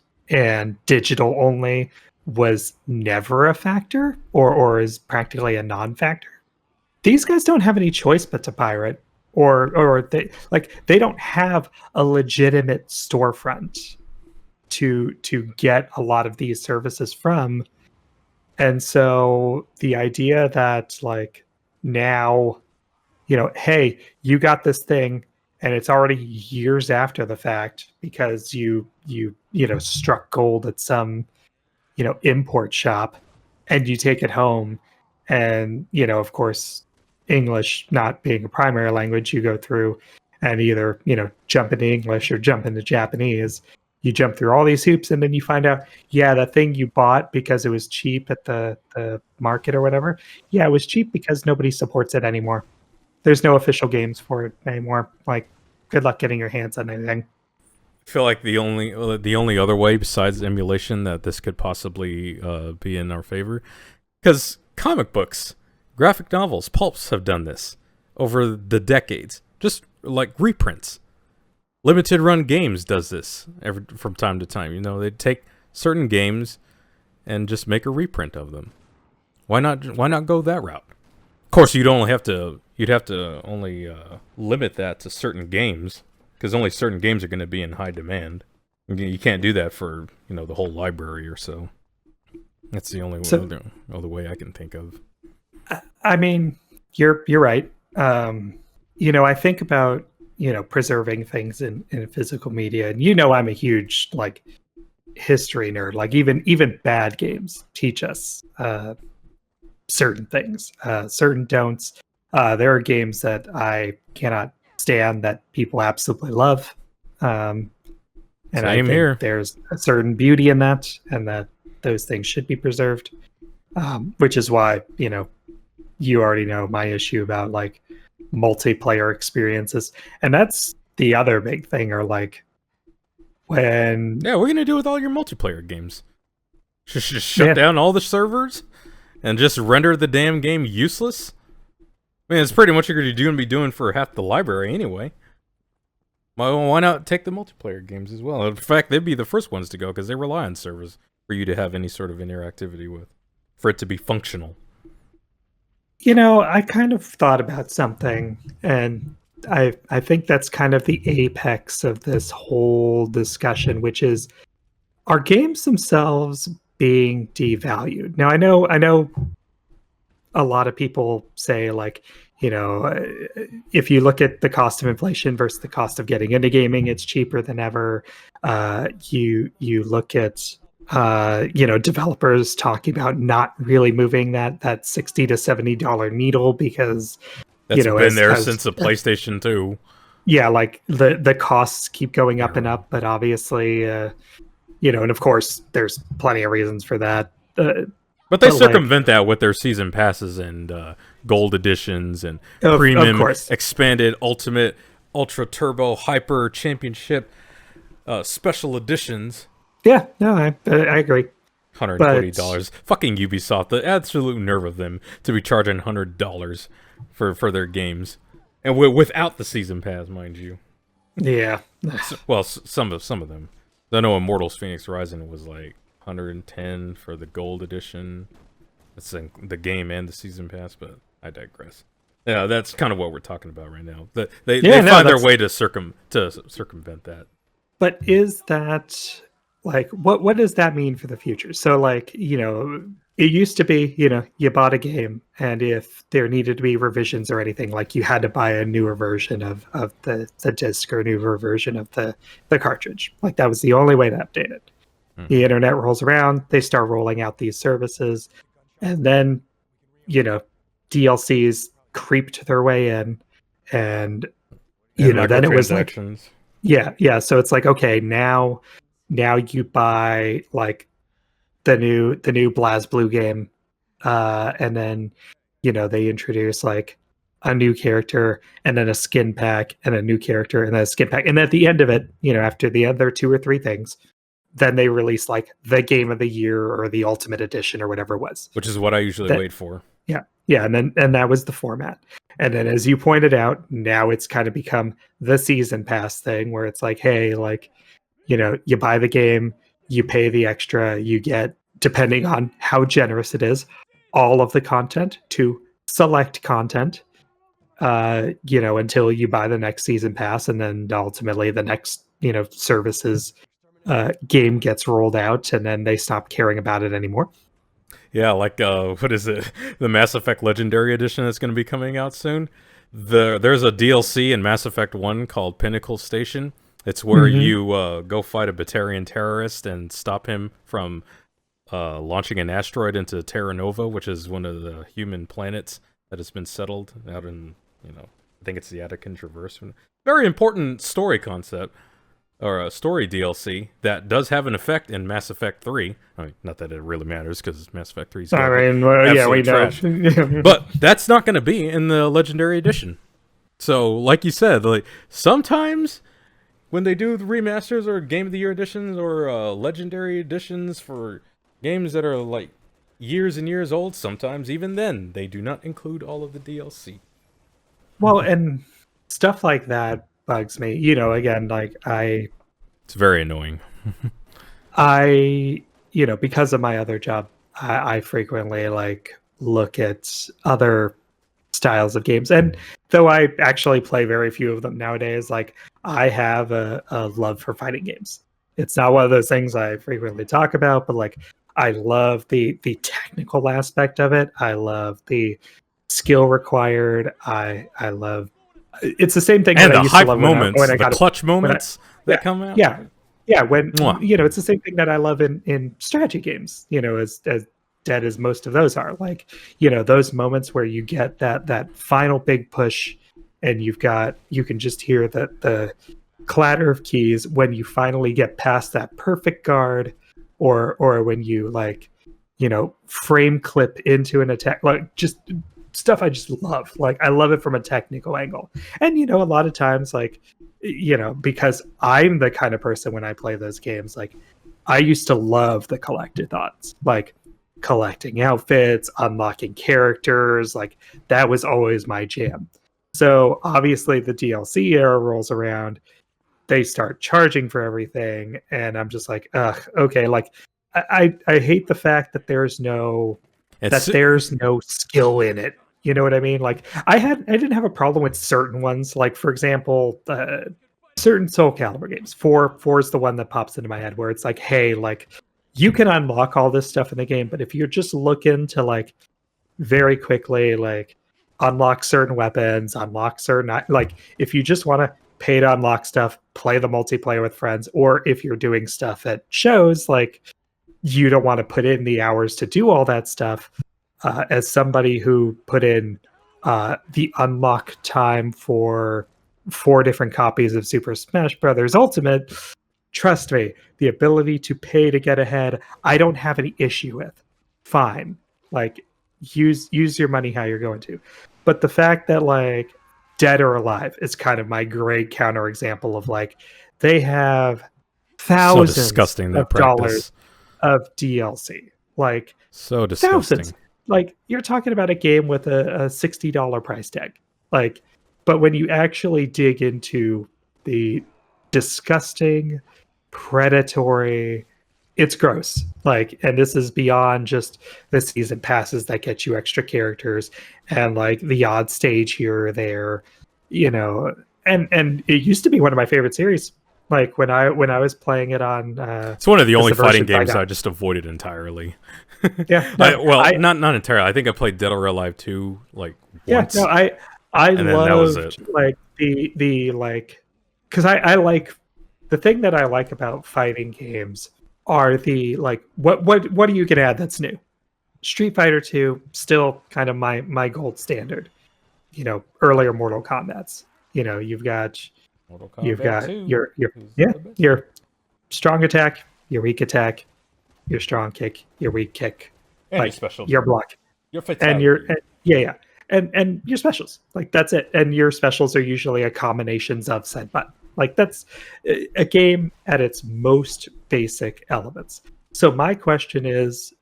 digital only was never a factor, or is practically a non-factor. These guys don't have any choice but to pirate, or they don't have a legitimate storefront to get a lot of these services from. And so the idea that like, now, hey, you got this thing and it's already years after the fact because you struck gold at some import shop, and you take it home, and of course, English not being a primary language, you go through and either jump into English or jump into Japanese. You jump through all these hoops, and then you find out, yeah, that thing you bought because it was cheap at the market or whatever, yeah, it was cheap because nobody supports it anymore. There's no official games for it anymore. Like, good luck getting your hands on anything. I feel like the only other way besides emulation that this could possibly be in our favor, because comic books, graphic novels, pulps have done this over the decades, just like reprints. Limited run games does this from time to time. They take certain games and just make a reprint of them. Why not go that route? Of course, you'd have to only limit that to certain games, because only certain games are going to be in high demand. You can't do that for the whole library or so. That's the only other way I can think of. I mean, you're right. I think about preserving things in physical media, and I'm a huge like history nerd. Like, even bad games teach us certain things, certain don'ts. There are games that I cannot stand that people absolutely love, and Same I think here. there's a certain beauty in that, and that those things should be preserved. Which is why you already know my issue about like multiplayer experiences, and that's the other big thing. Or like, when Yeah, what are you gonna do with all your multiplayer games? Just shut down all the servers and just render the damn game useless? I mean, it's pretty much what you're going to be doing for half the library anyway. Why not take the multiplayer games as well? In fact, they'd be the first ones to go because they rely on servers for you to have any sort of interactivity with, for it to be functional. I kind of thought about something, and I think that's kind of the apex of this whole discussion, which is, are games themselves being devalued? Now, I know a lot of people say, like, if you look at the cost of inflation versus the cost of getting into gaming, it's cheaper than ever. You look at developers talking about not really moving that $60 to $70 needle because That's been there as since the PlayStation 2. yeah, like the costs keep going up and Era. up, but obviously and of course there's plenty of reasons for that. But they But like, circumvent that with their season passes and gold editions and of premium, course, expanded, ultimate, ultra turbo, hyper championship special editions. yeah, no, I agree. $120. But Fucking Ubisoft, the absolute nerve of them to be charging $100 for their games, and without the season pass, mind you. yeah, Well, some of them. I know Immortals Phoenix Rising was like 110 for the gold edition. That's in the game and the season pass, but I digress. Yeah, that's kind of what we're talking about right now. They yeah, no, find their that's. way to circumvent that. But is that, like, what does that mean for the future? So, like, it used to be, you bought a game, and if there needed to be revisions or anything, like, you had to buy a newer version of the disc or a newer version of the cartridge. Like, that was the only way to update it. The internet rolls around, they start rolling out these services, and then, you know, DLCs creeped their way in, and And then it was like, microtransactions. yeah. So it's like, okay, now you buy like the new BlazBlue game, and then they introduce like a new character and then a skin pack and a new character and then a skin pack, and at the end of it, after the other two or three things, then they release like the game of the year or the ultimate edition or whatever it was. Which is what I usually That wait for. yeah, and that was the format. And then, as you pointed out, now it's kind of become the season pass thing where it's like, hey, like, you buy the game, you pay the extra, you get, depending on how generous it is, all of the content to select content, until you buy the next season pass, and then ultimately the next, services game gets rolled out, and then they stop caring about it anymore. Yeah, like what is it? The Mass Effect Legendary Edition that's going to be coming out soon. There's a DLC in Mass Effect 1 called Pinnacle Station. It's where Mm-hmm. you go fight a Batarian terrorist and stop him from launching an asteroid into Terra Nova, which is one of the human planets that has been settled out in, I think it's the Attican Traverse. Very important story concept, or a story DLC that does have an effect in Mass Effect 3. I mean, not that it really matters because Mass Effect 3 is I mean, well, yeah, we trash. know. But that's not going to be in the Legendary Edition. So, like you said, like sometimes when they do the remasters or Game of the Year editions or Legendary editions for games that are like years and years old, sometimes even then they do not include all of the DLC. Well, and stuff like that bugs me. Again, like It's very annoying. I, because of my other job, I frequently like look at other styles of games. And though I actually play very few of them nowadays, like, I have a love for fighting games. It's not one of those things I frequently talk about, but like, I love the technical aspect of it. I love the skill required. I love, it's the same thing And that I the used to hype love moments, when I the got clutch when I, moments that yeah, come out. yeah, yeah. When Mwah. it's the same thing that I love in strategy games. As dead as most of those are, like, those moments where you get that final big push, and you can just hear the clatter of keys when you finally get past that perfect guard, or when you, like, frame clip into an attack, like, just stuff I just love. Like, I love it from a technical angle. And a lot of times, like, because I'm the kind of person, when I play those games, like, I used to love the collected thoughts, like collecting outfits, unlocking characters, like, that was always my jam. So obviously the DLC era rolls around, they start charging for everything, and I'm just like, ugh, okay, like, I hate the fact that there's no It's skill in it. You know what I mean? Like I didn't have a problem with certain ones. Like for example, certain Soul Calibur games. Four is the one that pops into my head where it's like, hey, like you can unlock all this stuff in the game, but if you're just looking to like very quickly like unlock certain weapons, unlock certain like if you just want to pay to unlock stuff, play the multiplayer with friends, or if you're doing stuff at shows, like you don't want to put in the hours to do all that stuff. As somebody who put in the unlock time for 4 different copies of Super Smash Brothers Ultimate, trust me, the ability to pay to get ahead, I don't have any issue with. Fine, like use your money how you're going to. But the fact that like Dead or Alive is kind of my great counterexample of like they have So thousands disgusting, that of dollars practice. of DLC, like So disgusting. thousands. Like you're talking about a game with a $60 price tag. Like, but when you actually dig into the disgusting, predatory, it's gross. Like, and this is beyond just the season passes that get you extra characters and like the odd stage here or there, you know. And it used to be one of my favorite series. Like when I was playing it on It's one of the only fighting subversions I games got. I just avoided entirely. Yeah, no, Not entirely. I think I played Dead or Alive 2 like yeah, once, no, I and then that was it. loved like the like because I like the thing that I like about fighting games are the like what do you can add that's new? Street Fighter 2 still kind of my gold standard. You know, earlier Mortal Kombat's. You know, Mortal you've Kombat got 2 is yeah, the best. your strong attack, your weak attack, your strong kick, your weak kick, And your like special, your block. your And fatality. yeah, and your specials, like that's it. And your specials are usually a combinations of said button. Like that's a game at its most basic elements. So my question is,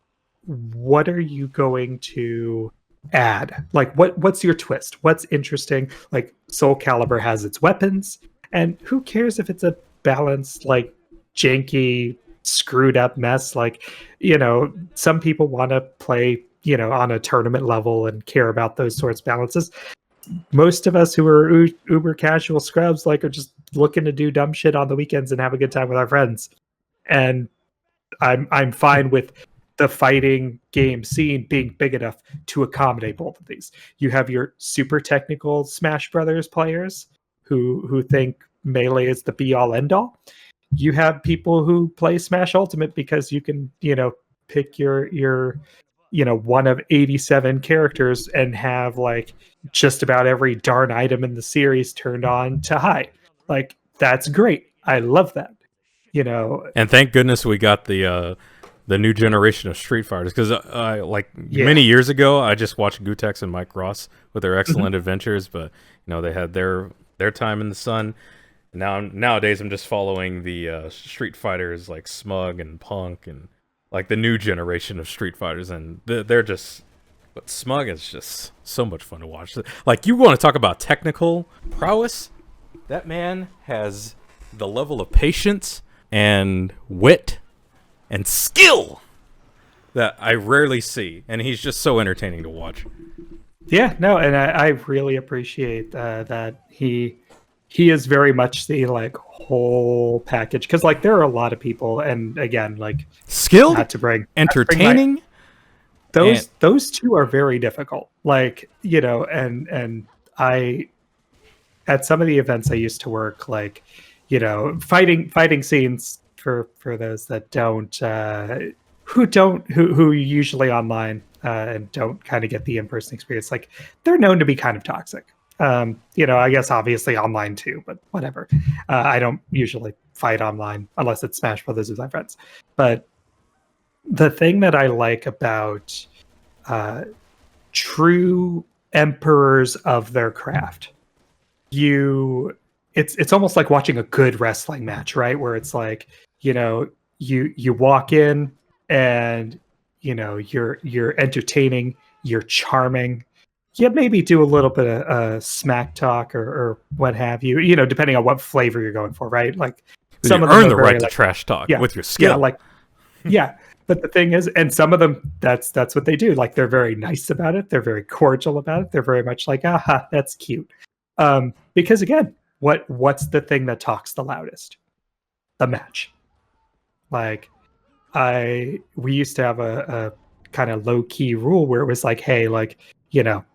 what are you going to add? Like what's your twist? What's interesting? Like Soul Calibur has its weapons, and who cares if it's a balanced, like janky, screwed up mess? Like, you know, some people want to play, you know, on a tournament level and care about those sorts of balances. Most of us who are uber casual scrubs like are just looking to do dumb shit on the weekends and have a good time with our friends. And I'm fine with the fighting game scene being big enough to accommodate both of these. You have your super technical Smash Brothers players who think melee is the be all end all. You have people who play Smash Ultimate because you can, you know, pick your you know, one of 87 characters and have like just about every darn item in the series turned on to high. Like that's great. I love that. You know, And thank goodness we got the new generation of Street Fighters, because like yeah. many years ago, I just watched Gutex and Mike Ross with their Mhm. excellent adventures, but you know they had their time in the sun. Nowadays, I'm just following the Street Fighters like Smug and Punk and like the new generation of Street Fighters, and they're just. But Smug is just so much fun to watch. Like you want to talk about technical prowess? That man has the level of patience and wit and skill that I rarely see, and he's just so entertaining to watch. Yeah, no, and I really appreciate that he is very much the like whole package because like there are a lot of people, and again, like Skilled, not to bring my entertaining, and those two are very difficult. Like you know, and I at some of the events I used to work, like you know, fighting scenes for those that don't who usually online and don't kind of get the in-person experience, like they're known to be kind of toxic. You know, I guess obviously online too, but whatever. I don't usually fight online unless it's Smash Brothers with my friends. But the thing that I like about uh, true emperors of their craft, you it's almost like watching a good wrestling match, right? Where it's like, you know, you walk in and you know you're entertaining, you're charming. You maybe do a little bit of smack talk or what have you, you know, depending on what flavor you're going for, right? Like you some of them earn are the very right to like, trash talk yeah, with your yeah, skill. like yeah. But the thing is, and some of them, that's what they do. Like they're very nice about it. They're very cordial about it. They're very much like, aha, that's cute. Because again, what's the thing that talks the loudest? The match. Like we used to have a kind of low key rule where it was like, hey, like, you know,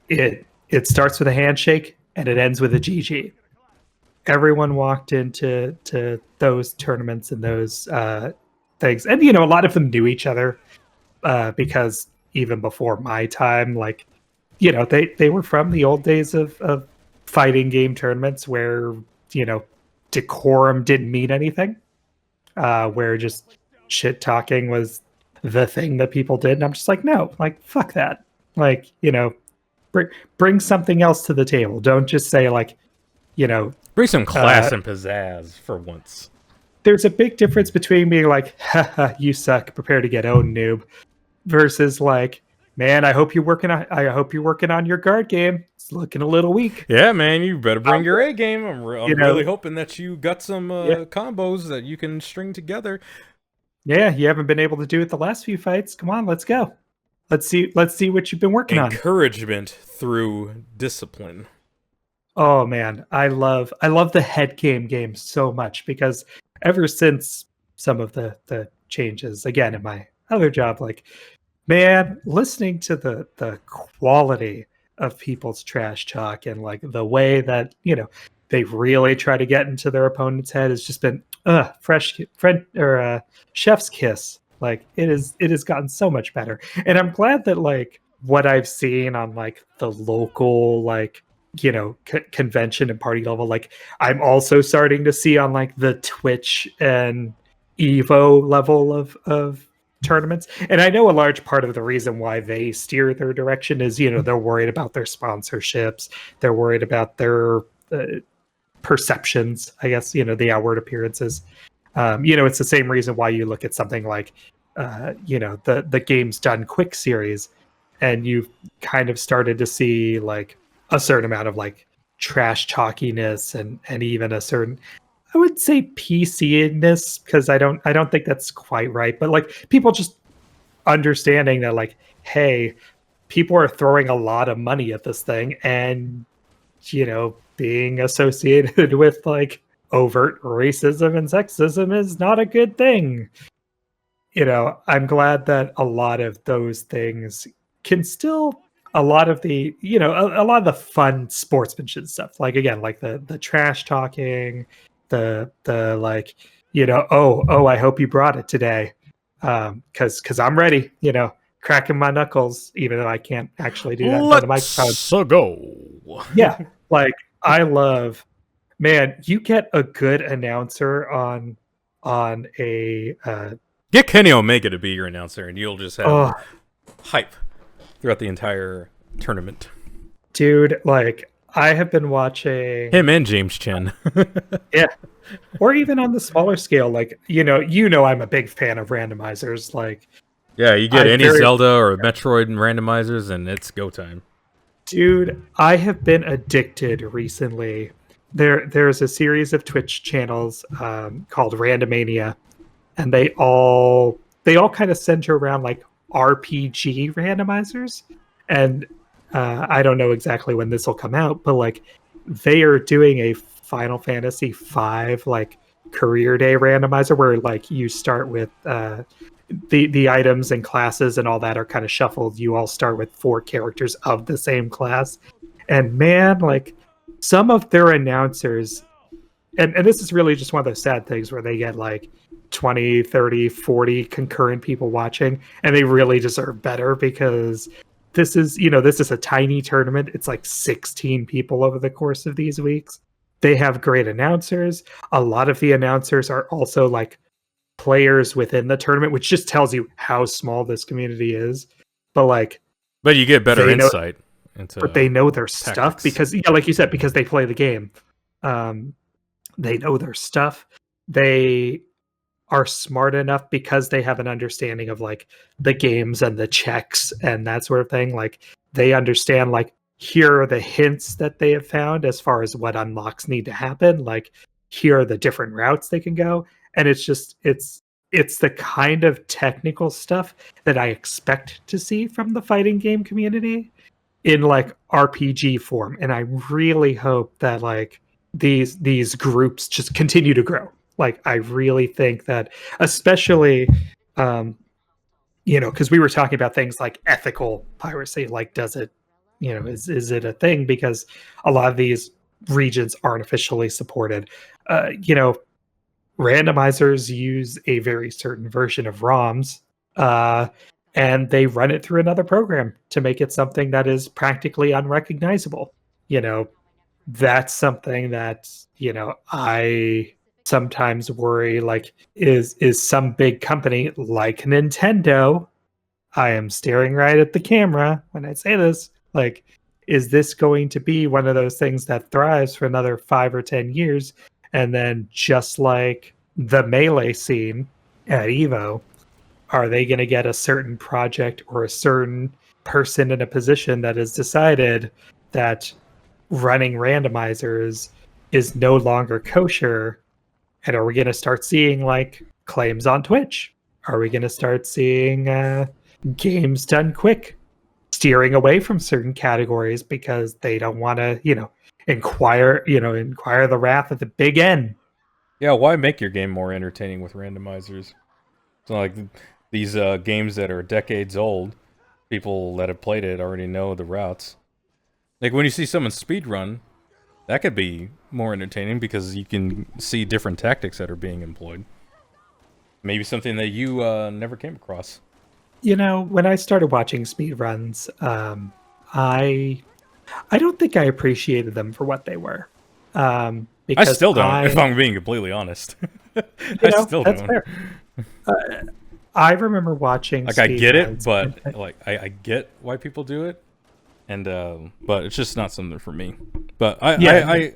it starts with a handshake and it ends with a GG. Everyone walked into those tournaments and those things, and a lot of them knew each other because even before my time, like they were from the old days of fighting game tournaments where decorum didn't mean anything, where just shit talking was the thing that people did, and I'm just like, no, like fuck that, like bring something else to the table. Don't just say like bring some class and pizzazz for once. There's a big difference between being like, haha, you suck, prepare to get owned, noob, versus like, man, I hope you're working on your guard game. It's looking a little weak. Yeah, man, you better bring your A game. I'm really hoping that you got some combos that you can string together. Yeah, you haven't been able to do it the last few fights. Come on, let's go. Let's see what you've been working on. Encouragement through discipline. Oh man, I love the head game so much, because ever since some of the changes, again, in my other job, like, man, listening to the quality of people's trash talk and like the way that they really try to get into their opponent's head has just been chef's kiss. Like it has gotten so much better, and I'm glad that like what I've seen on like the local like convention and party level, like I'm also starting to see on like the Twitch and Evo level of tournaments. And I know a large part of the reason why they steer their direction is they're worried about their sponsorships, they're worried about their perceptions, I guess, the outward appearances. It's the same reason why you look at something like the Games Done Quick series, and you've kind of started to see like a certain amount of like trash talkiness and even a certain, I would say, PC-ness, because I don't think that's quite right, but like people just understanding that like, hey, people are throwing a lot of money at this thing, and being associated with like overt racism and sexism is not a good thing. I'm glad that a lot of those things can still, a lot of the a lot of the fun sportsmanship stuff, like again, like the trash talking, the like I hope you brought it today, because I'm ready, cracking my knuckles, even though I can't actually do that in front of the microphone. Go. Yeah, like I love, man, you get a good announcer on a get Kenny Omega to be your announcer, and you'll just have hype throughout the entire tournament. Dude, like I have been watching him and James Chen. Yeah. Or even on the smaller scale, like I'm a big fan of randomizers. Like, yeah, you get any Zelda or Metroid randomizers, and it's go time. Dude, I have been addicted recently. There's a series of Twitch channels called Randomania, and they all kind of center around like RPG randomizers. And I don't know exactly when this will come out, but like they are doing a Final Fantasy V like career day randomizer where like you start with the items and classes and all that are kind of shuffled. You all start with 4 characters of the same class, and man, like some of their announcers, and this is really just one of those sad things where they get like 20, 30, 40 concurrent people watching, and they really deserve better, because this is a tiny tournament. It's like 16 people over the course of these weeks. They have great announcers. A lot of the announcers are also like players within the tournament, which just tells you how small this community is. But you get better insight into, but they know their tactics. stuff, because like you said, because they play the game. They know their stuff. They are smart enough because they have an understanding of like the games and the checks and that sort of thing. Like they understand like, here are the hints that they have found as far as what unlocks need to happen. Like here are the different routes they can go. And it's it's the kind of technical stuff that I expect to see from the fighting game community in like RPG form, and I really hope that like these groups just continue to grow. Like I really think that, especially, um, because we were talking about things like ethical piracy, like does it, is it a thing? Because a lot of these regions aren't officially supported. Uh, you know, randomizers use a very certain version of ROMs, uh, and they run it through another program to make it something that is practically unrecognizable. You know, that's something that, I sometimes worry like is some big company like Nintendo, I am staring right at the camera when I say this, like, is this going to be one of those things that thrives for another 5 or 10 years, and then just like the Melee scene at Evo, are they going to get a certain project or a certain person in a position that has decided that running randomizers is no longer kosher? And are we going to start seeing like claims on Twitch? Are we going to start seeing games done quick, steering away from certain categories because they don't want to, inquire the wrath of the big N? Yeah, why make your game more entertaining with randomizers? So like these games that are decades old, people that have played it already know the routes. Like when you see someone speedrun, that could be more entertaining because you can see different tactics that are being employed. Maybe something that you never came across. When I started watching speedruns, I I don't think I appreciated them for what they were. I Because still don't, if I'm being completely honest. I still that's don't. fair. Uh, I remember watching Like I get it, speedruns. but like I get why people do it, and but it's just not something for me. But I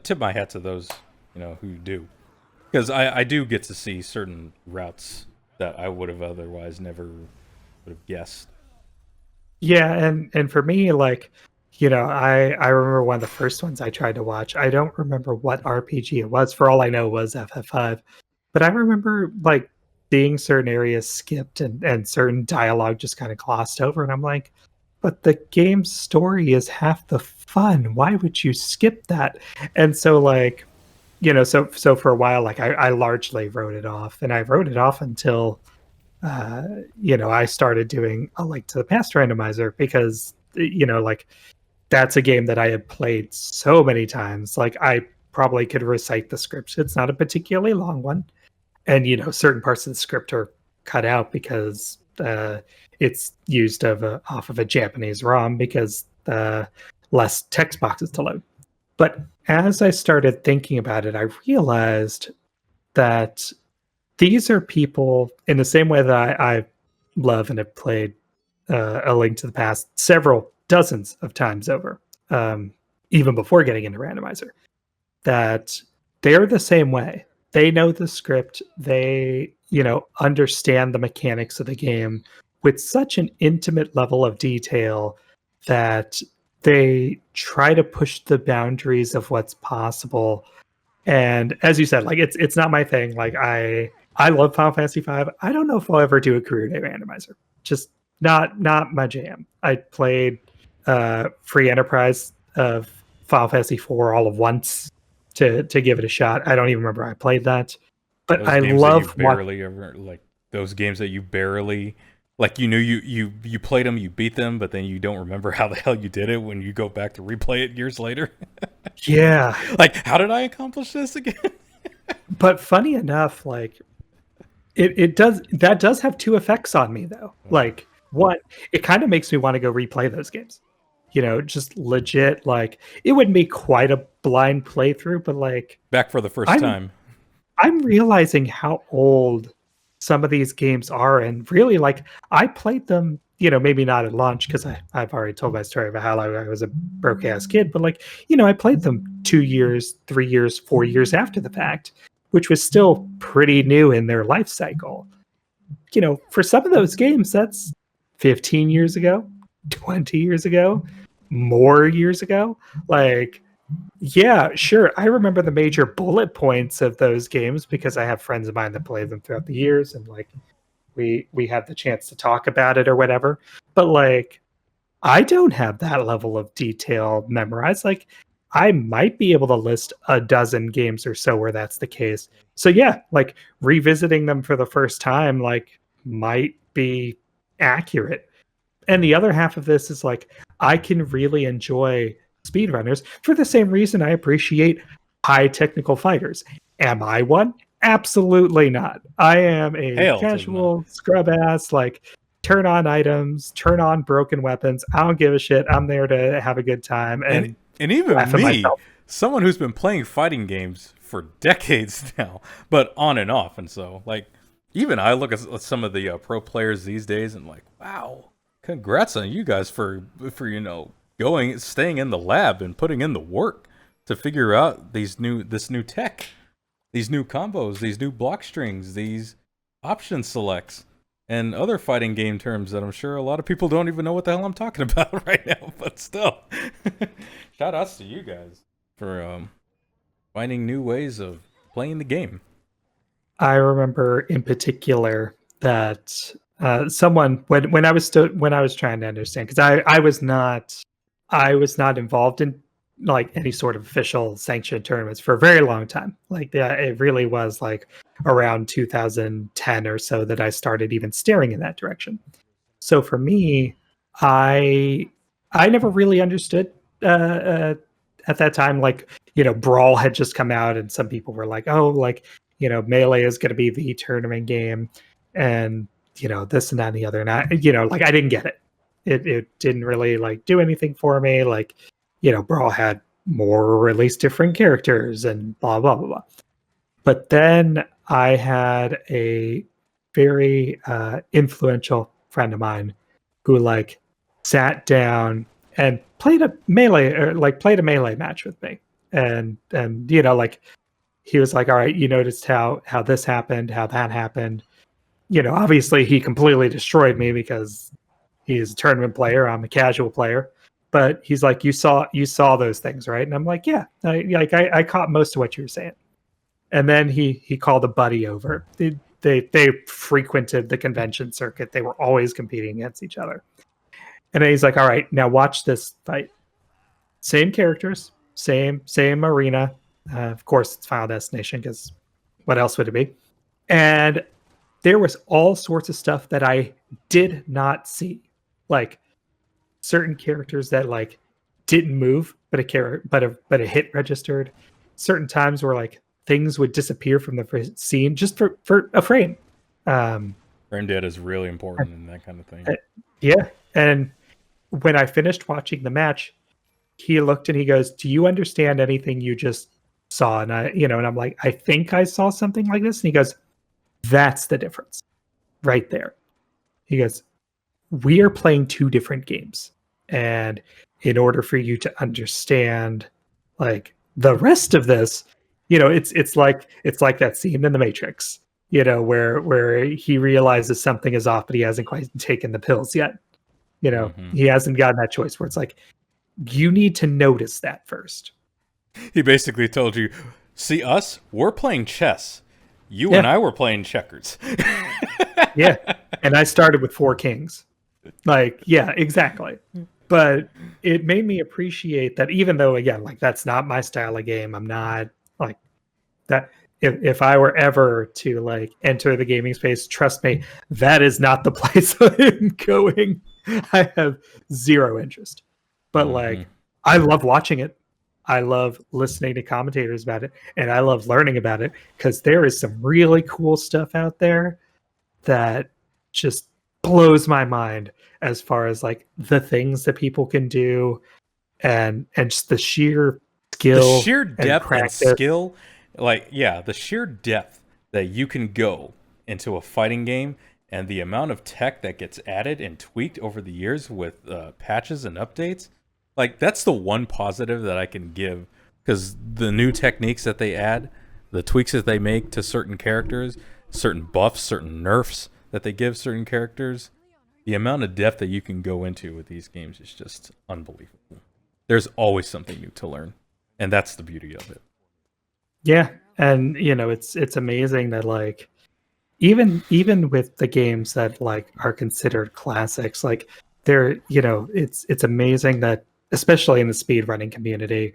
tip my hat to those who do, because I do get to see certain routes that I would have otherwise never would have guessed. Yeah, and for me, like, I remember one of the first ones I tried to watch. I don't remember what RPG it was. For all I know, it was FF5. But I remember like seeing certain areas skipped and certain dialogue just kind of glossed over, and I'm like, but the game's story is half the fun. Why would you skip that? And so like, so for a while, like I largely wrote it off, and I wrote it off until I started doing a Link to the Past randomizer because, like that's a game that I had played so many times. Like I probably could recite the script. It's not a particularly long one. And, certain parts of the script are cut out because it's used off of a Japanese ROM because less text boxes to load. But as I started thinking about it, I realized that these are people in the same way that I love and have played A Link to the Past several dozens of times over, even before getting into randomizer, that they're the same way. They know the script. They, understand the mechanics of the game with such an intimate level of detail that they try to push the boundaries of what's possible. And as you said, like it's not my thing. Like I love Final Fantasy V. I don't know if I'll ever do a career day randomizer. Just not my jam. I played free enterprise of Final Fantasy IV all of once to give it a shot. I don't even remember I played that. But Those I games that you love what barely ever like. Those games that you barely like. You knew you played them, you beat them, but then you don't remember how the hell you did it when you go back to replay it years later. yeah. Like, how did I accomplish this again? But funny enough, like that does have two effects on me though. Like one, it kind of makes me want to go replay those games. Just legit, like it wouldn't be quite a blind playthrough, but like Back for the 1st I'm time. I'm realizing how old some of these games are, and really like I played them, maybe not at launch because I've already told my story about how I was a broke ass kid, but like, I played them 2 years, 3 years, 4 years after the fact, which was still pretty new in their life cycle. For some of those games, that's 15 years ago, 20 years ago, more years ago. Like Yeah, sure. I remember the major bullet points of those games because I have friends of mine that play them throughout the years, and like we had the chance to talk about it or whatever. But like I don't have that level of detail memorized. Like I might be able to list a dozen games or so where that's the case. So yeah, like revisiting them for the first time like might be accurate. And the other half of this is like I can really enjoy speedrunners for the same reason I appreciate high technical fighters. Am I one? Absolutely not. I am a Hell to the no. casual scrub ass, like turn on items, turn on broken weapons. I don't give a shit. I'm there to have a good time And and and even laugh at me, myself. someone who's been playing fighting games for decades now, but on and off, and so like even I look at some of the pro players these days and like, wow, congrats on you guys for going staying in the lab and putting in the work to figure out this new tech, these new combos, these new block strings, these option selects, and other fighting game terms that I'm sure a lot of people don't even know what the hell I'm talking about right now. But still, shout outs to you guys for finding new ways of playing the game. I remember in particular that someone when I was when I was trying to understand because I was not involved in like any sort of official sanctioned tournaments for a very long time. Like it really was like around 2010 or so that I started even staring in that direction. So for me, I I never really understood at that time. Like Brawl had just come out, and some people were like, "Oh, like Melee is going to be the tournament game," and this and that and the other. And like I didn't get it. It didn't really like do anything for me. Like Brawl had more or at least different characters and blah blah blah blah. But then I had a very influential friend of mine who like sat down and played a melee match with me, and like he was like, all right, you noticed how this happened, how that happened. Obviously he completely destroyed me because he's a tournament player, I'm a casual player. But he's like, you saw those things, right? And I'm like, yeah, I caught most of what you were saying. And then he called a buddy over. They frequented the convention circuit. They were always competing against each other. And then he's like, "All right, now watch this fight. Same characters, same arena. Of course, it's Final Destination because what else would it be?" And there was all sorts of stuff that I did not see, like certain characters that like didn't move, but a hit registered. Certain times where like things would disappear from the scene just for a frame. Um, Frame data is really important in that kind of thing. uh, yeah, and when I finished watching the match, he looked and he goes, "Do you understand anything you just saw?" And and I'm like, "I think I saw something like this." And he goes, "That's the difference right there." He goes, "We are playing two different games. And in order for you to understand like the rest of this, it's like that scene in the Matrix, where he realizes something is off, but he hasn't quite taken the pills yet. Hmm. He hasn't gotten that choice where it's like, you need to notice that first." He basically told you, "See us? We're playing chess. You and Yeah. I were playing checkers." Yeah. And I started with four kings. Like, yeah, exactly. But it made me appreciate that even though again, like that's not my style of game, I'm not like that if I were ever to like enter the gaming space, trust me, that is not the place I'm going. I have zero interest. But Hmm. like I love watching it. I love listening to commentators about it, and I love learning about it because there is some really cool stuff out there that just blows my mind as far as like the things that people can do and just the sheer The skill sheer and depth and practice. skill, like, yeah, the sheer depth that you can go into a fighting game and the amount of tech that gets added and tweaked over the years with patches and updates, like, that's the one positive that I can give because the new techniques that they add, the tweaks that they make to certain characters, certain buffs, certain nerfs that they give certain characters, the amount of depth that you can go into with these games is just unbelievable. There's always something new to learn. And that's the beauty of it. Yeah, and it's amazing that like even with the games that like are considered classics, like it's amazing that especially in the speedrunning community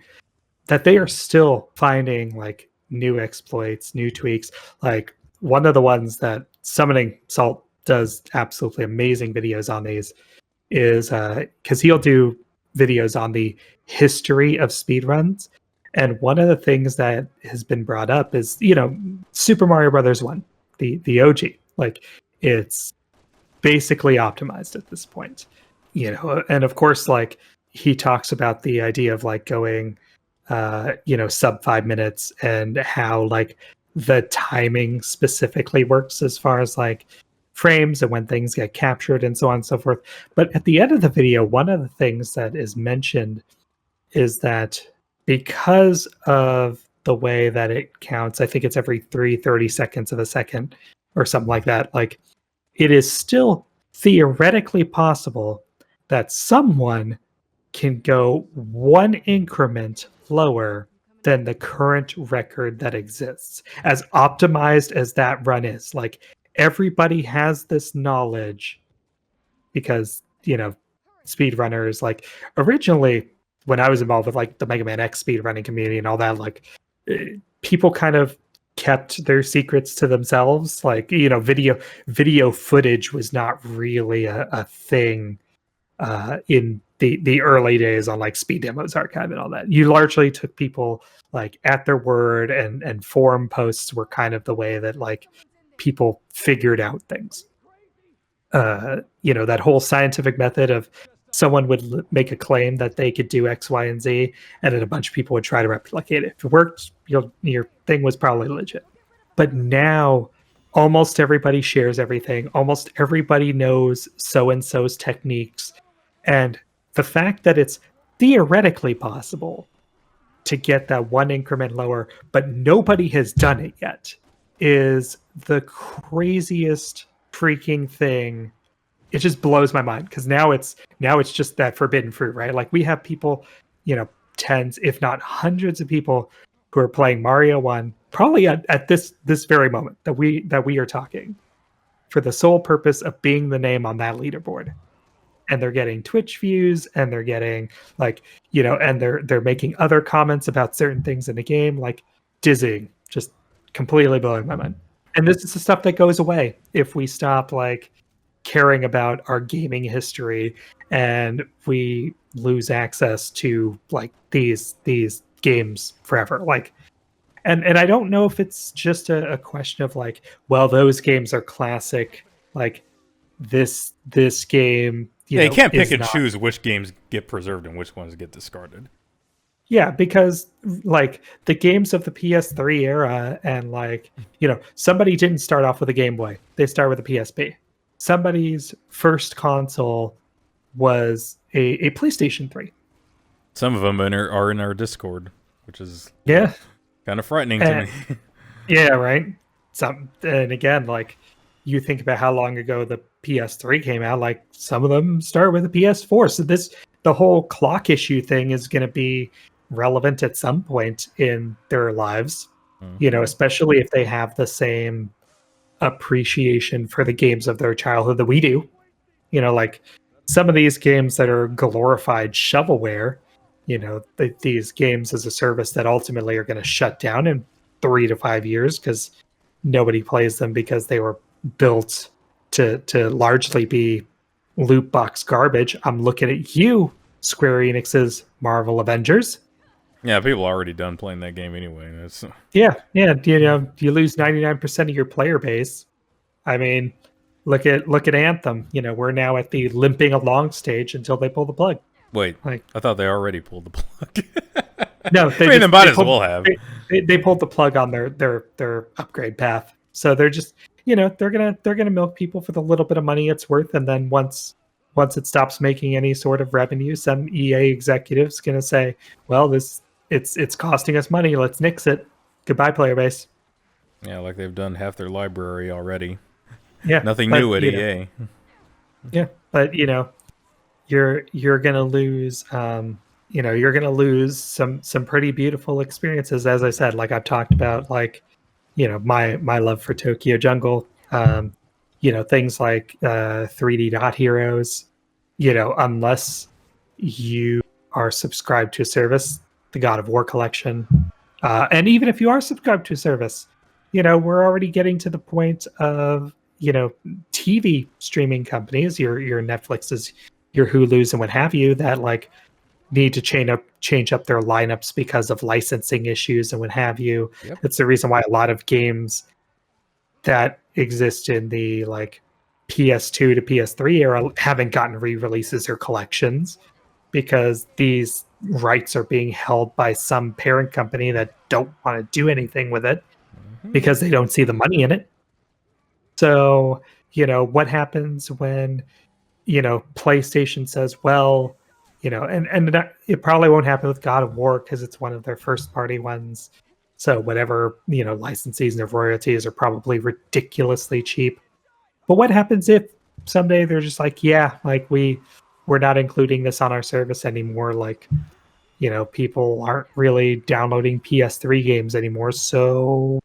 that they are still finding like new exploits, new tweaks. Like one of the ones that Summoning Salt does absolutely amazing videos on these is because he'll do videos on the history of speedruns. And one of the things that has been brought up is, Super Mario Brothers 1, the OG. Like it's basically optimized at this point. And of course, like he talks about the idea of like going sub 5 minutes and how like the timing specifically works as far as like frames and when things get captured and so on and so forth. But at the end of the video, one of the things that is mentioned is that because of the way that it counts, I think it's every 3/30 of a second or something like that, like it is still theoretically possible that someone can go one increment lower than the current record that exists. As optimized as that run is, like everybody has this knowledge because, speedrunners, like originally when I was involved with like the Mega Man X speedrunning community and all that, like people kind of kept their secrets to themselves. Like, video footage was not really a thing in the early days on like Speed Demos Archive and all that. You largely took people like at their word, and forum posts were kind of the way that like people figured out things. That whole scientific method of someone would make a claim that they could do X, Y, and Z, and then a bunch of people would try to replicate it. If it worked, your thing was probably legit. But now almost everybody shares everything. Almost everybody knows so and so's techniques. And the fact that it's theoretically possible to get that one increment lower, but nobody has done it yet, is the craziest freaking thing. It just blows my mind because now it's just that forbidden fruit, right? Like we have people, tens, if not hundreds of people who are playing Mario 1 probably at this very moment that we are talking for the sole purpose of being the name on that leaderboard. And they're getting Twitch views, and they're getting like, and they're making other comments about certain things in the game, like dizzying, just completely blowing my mind. And this is the stuff that goes away if we stop like caring about our gaming history and we lose access to like these games forever. Like, and I don't know if it's just a question of like, well, those games are classic, like this game, Yeah, you can't pick is and not. choose which games get preserved and which ones get discarded. Yeah, because like the games of the PS3 era, and like, somebody didn't start off with a Game Boy. They started with a PSP. Somebody's first console was a PlayStation 3. Some of them are in our Discord, which is Yeah. kind of frightening to And, me. yeah, right. And again, like you think about how long ago the PS3 came out, like some of them started with a PS4. So the whole clock issue thing is going to be relevant at some point in their lives, especially if they have the same appreciation for the games of their childhood that we do. Like some of these games that are glorified shovelware, these games as a service that ultimately are going to shut down in 3 to 5 years because nobody plays them because they were built to largely be loot box garbage. I'm looking at you, Square Enix's Marvel Avengers. Yeah, people are already done playing that game anyway. That's Yeah, you lose 99% of your player base. I mean, look at Anthem. We're now at the limping along stage until they pull the plug. wait. Like, I thought they already pulled the plug. no, I mean, they might as well have. They pulled the plug on their upgrade path. So they're just, they're gonna milk people for the little bit of money it's worth, and then once it stops making any sort of revenue, some EA executive's gonna say, well, it's costing us money. Let's nix it. Goodbye, player base. Yeah, like they've done half their library already. Yeah, Nothing but, new at EA. yeah, but you're gonna lose. you're going to lose some pretty beautiful experiences. As I said, like I've talked about, like, my love for Tokyo Jungle, things like 3D Dot Heroes, unless you are subscribed to a service, the God of War collection. And even if you are subscribed to a service, we're already getting to the point of, TV streaming companies, your Netflixes, your Hulus, and what have you, that like need to change up their lineups because of licensing issues and what have you. Yep. It's the reason why a lot of games that exist in the like PS2 to PS3 era haven't gotten re-releases or collections, because these rights are being held by some parent company that don't want to do anything with it because they don't see the money in it. So, what happens when, PlayStation says, well, and it probably won't happen with God of War because it's one of their first party ones. So whatever, licensees and royalties are probably ridiculously cheap. But what happens if someday they're just like, yeah, like we're not including this on our service anymore. Like, people aren't really downloading PS3 games anymore, so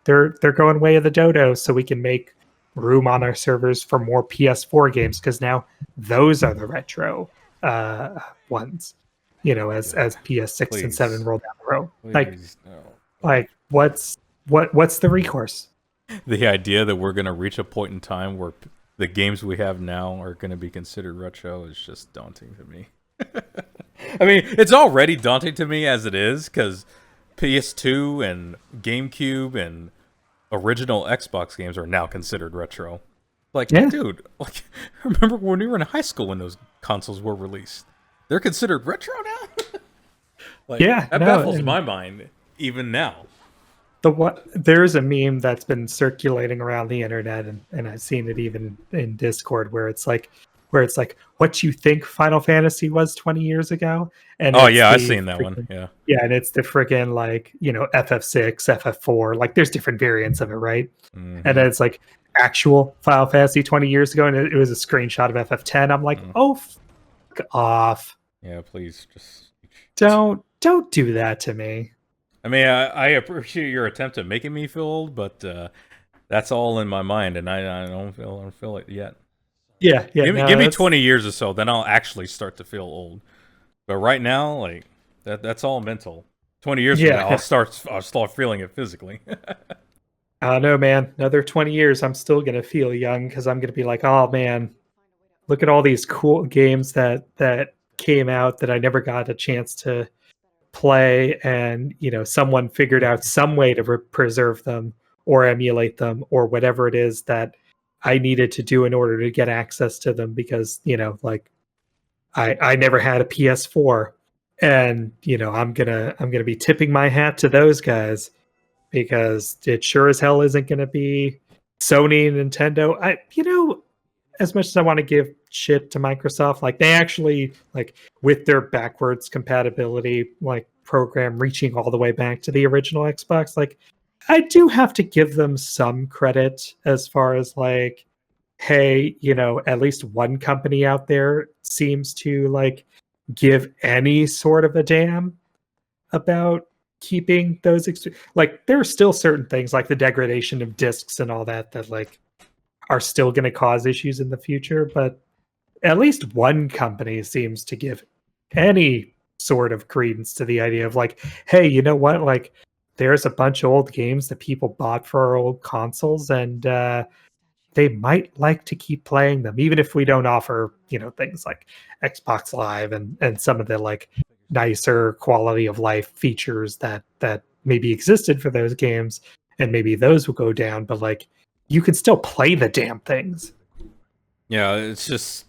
they're going way of the dodo, so we can make room on our servers for more PS4 games, because now those are the retro ones. As PS6 and 7 Please. roll down the road. Please, no. Like what's the recourse? The idea that we're going to reach a point in time where the games we have now are going to be considered retro is just daunting to me. I mean, it's already daunting to me as it is, because PS2 and GameCube and original Xbox games are now considered retro. Like, Yeah. dude, like, remember when we were in high school when those consoles were released? They're considered retro now? Like, Yeah, that no, baffles my mind, even now. There's a meme that's been circulating around the internet, and I've seen it even in Discord, where it's like what you think Final Fantasy was 20 years ago. And Oh, it's yeah, I've the seen that one, freaking- yeah. Yeah, and it's the freaking like, FF6, FF4, like there's different variants of it, right? Mhm. And then it's like actual Final Fantasy 20 years ago, and it was a screenshot of FF10. I'm like, oh, fuck off. Yeah, please, just... Don't do that to me. I mean, I appreciate your attempt at making me feel old, but that's all in my mind, and I don't feel it yet. Yeah. Give me 20 years or so, then I'll actually start to feel old. But right now, like that's all mental. 20 years from now, I'll start feeling it physically. I don't know, man. Another 20 years, I'm still gonna feel young, because I'm gonna be like, oh man, look at all these cool games that came out that I never got a chance to play, and someone figured out some way to preserve them or emulate them or whatever it is that I needed to do in order to get access to them, because like I never had a PS4, and I'm gonna be tipping my hat to those guys, because it sure as hell isn't gonna be Sony and Nintendo. As much as I want to give shit to Microsoft, like they actually, like, with their backwards compatibility like program reaching all the way back to the original Xbox, like I do have to give them some credit as far as like, hey, at least one company out there seems to like give any sort of a damn about keeping those like there are still certain things like the degradation of discs and all that like are still going to cause issues in the future, but at least one company seems to give any sort of credence to the idea of like, hey, you know what? Like, there's a bunch of old games that people bought for our old consoles, and they might like to keep playing them, even if we don't offer, things like Xbox Live and some of the like nicer quality of life features that maybe existed for those games, and maybe those will go down, but like you can still play the damn things. Yeah, it's just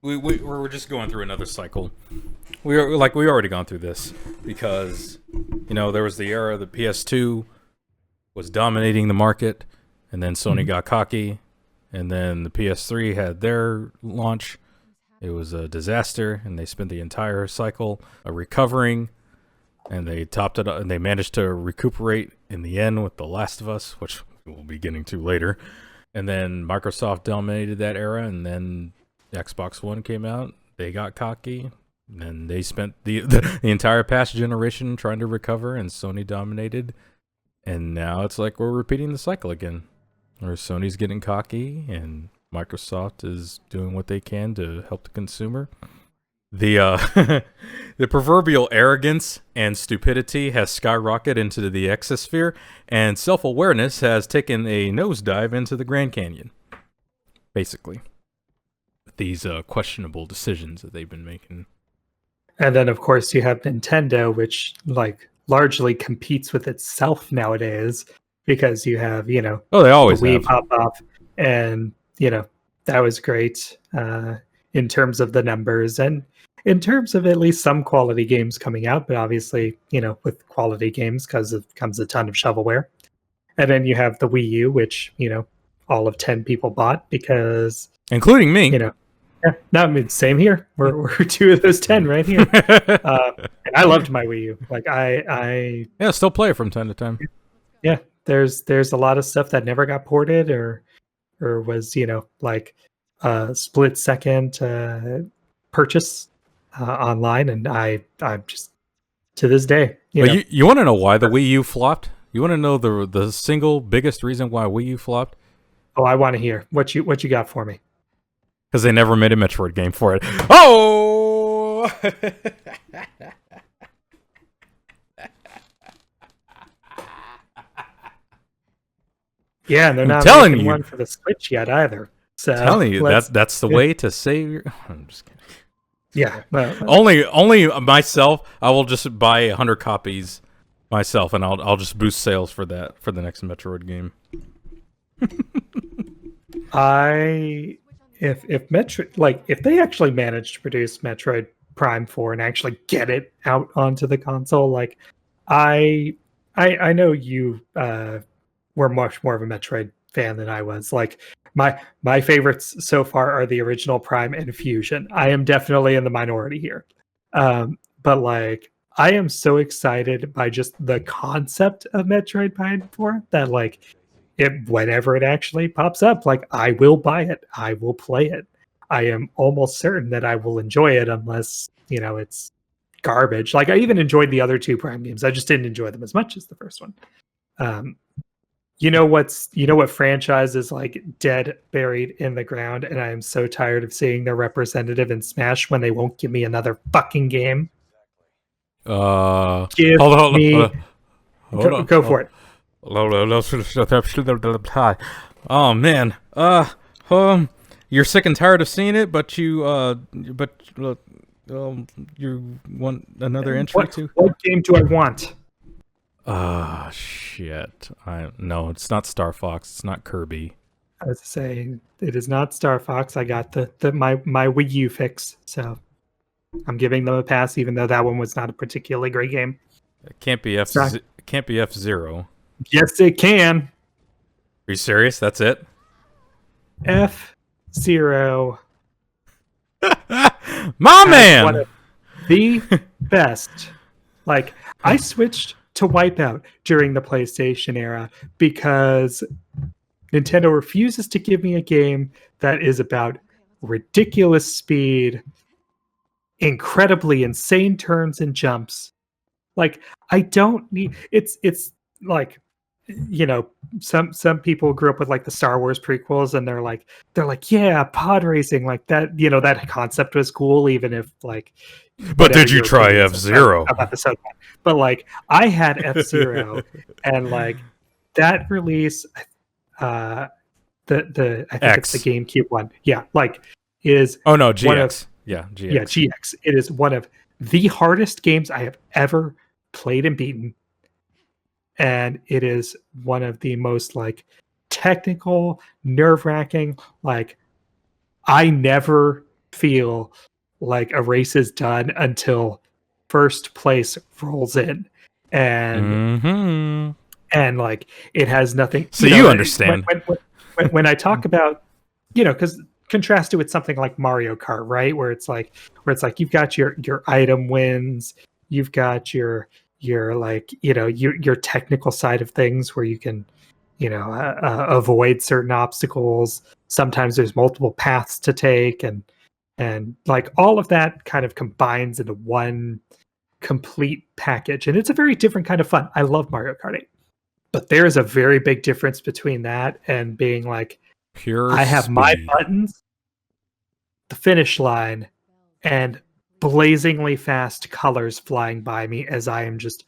we're just going through another cycle. We already gone through this, because there was the era the PS2 was dominating the market, and then Sony got cocky, and then the PS3 had their launch. It was a disaster, and they spent the entire cycle recovering, and they topped it up, and they managed to recuperate in the end with The Last of Us, which we'll be getting to later. And then Microsoft dominated that era, and then Xbox One came out. They got cocky. And they spent the entire past generation trying to recover, and Sony dominated. And now it's like we're repeating the cycle again, where Sony's getting cocky and Microsoft is doing what they can to help the consumer. The the proverbial arrogance and stupidity has skyrocketed into the exosphere, and self-awareness has taken a nosedive into the Grand Canyon. Basically, these questionable decisions that they've been making. And then, of course, you have Nintendo, which like largely competes with itself nowadays because you have, you know, they always the Wii have. pop up, and you know that was great in terms of the numbers and in terms of at least some quality games coming out. But obviously, you know, with quality games comes a ton of shovelware. And then you have the Wii U, which, you know, all of 10 people bought because, Including me. you know, yeah, no, I mean, same here. We're two of those 10 right here. And I loved my Wii U. Like I still play it from time to time. yeah, there's a lot of stuff that never got ported or was, you know, like split second purchase online, and I'm just to this day. You want to know why the Wii U flopped? You want to know the single biggest reason why Wii U flopped? Oh, I want to hear what you got for me. Because they never made a Metroid game for it. Oh! Yeah, and they're not telling making you. one for the Switch yet either. So telling you that's the way to save your. I'm just kidding. Yeah, only myself. I will just buy 100 copies myself, and I'll just boost sales for the next Metroid game. If Metroid, like if they actually manage to produce Metroid Prime 4 and actually get it out onto the console, like I know you were much more of a Metroid fan than I was. Like my favorites so far are the original Prime and Fusion. I am definitely in the minority here. But like I am so excited by just the concept of Metroid Prime 4 that like whenever it actually pops up, like I will buy it. I will play it. I am almost certain that I will enjoy it unless, you know, it's garbage. Like I even enjoyed the other two Prime games. I just didn't enjoy them as much as the first one. You know what franchise is like dead, buried in the ground, and I am so tired of seeing their representative in Smash when they won't give me another fucking game. Hold on. Go for it. Oh man. You're sick and tired of seeing it, but you want another entry too? What game do I want? Shit. No, it's not Star Fox. It's not Kirby. I was saying it is not Star Fox. I got my Wii U fix, so I'm giving them a pass, even though that one was not a particularly great game. It can't be F-Zero. Yes, it can. Are you serious? That's it? F-Zero. My man! One of the best. Like, I switched to Wipeout during the PlayStation era because Nintendo refuses to give me a game that is about ridiculous speed, incredibly insane turns and jumps. Like, I don't need it's like, you know, some people grew up with like the Star Wars prequels, and they're like, yeah, pod racing, like that, you know, that concept was cool, even if like. But did you try F-Zero? About the sound, but like I had F-Zero, and like that release, I think it's the GameCube one. Yeah, like is GX. GX. Yeah, GX. It is one of the hardest games I have ever played and beaten. And it is one of the most like technical, nerve-wracking, like I never feel like a race is done until first place rolls in. And and like it has nothing. So you understand. When I talk about, you know, because contrast it with something like Mario Kart, right? Where it's like you've got your item wins, you've got your like, you know, your technical side of things where you can, you know, avoid certain obstacles. Sometimes there's multiple paths to take, and And like all of that kind of combines into one complete package. And it's a very different kind of fun. I love Mario Kart 8. But there is a very big difference between that and being like, Pure I have speed. my buttons, the finish line, and blazingly fast colors flying by me as I am just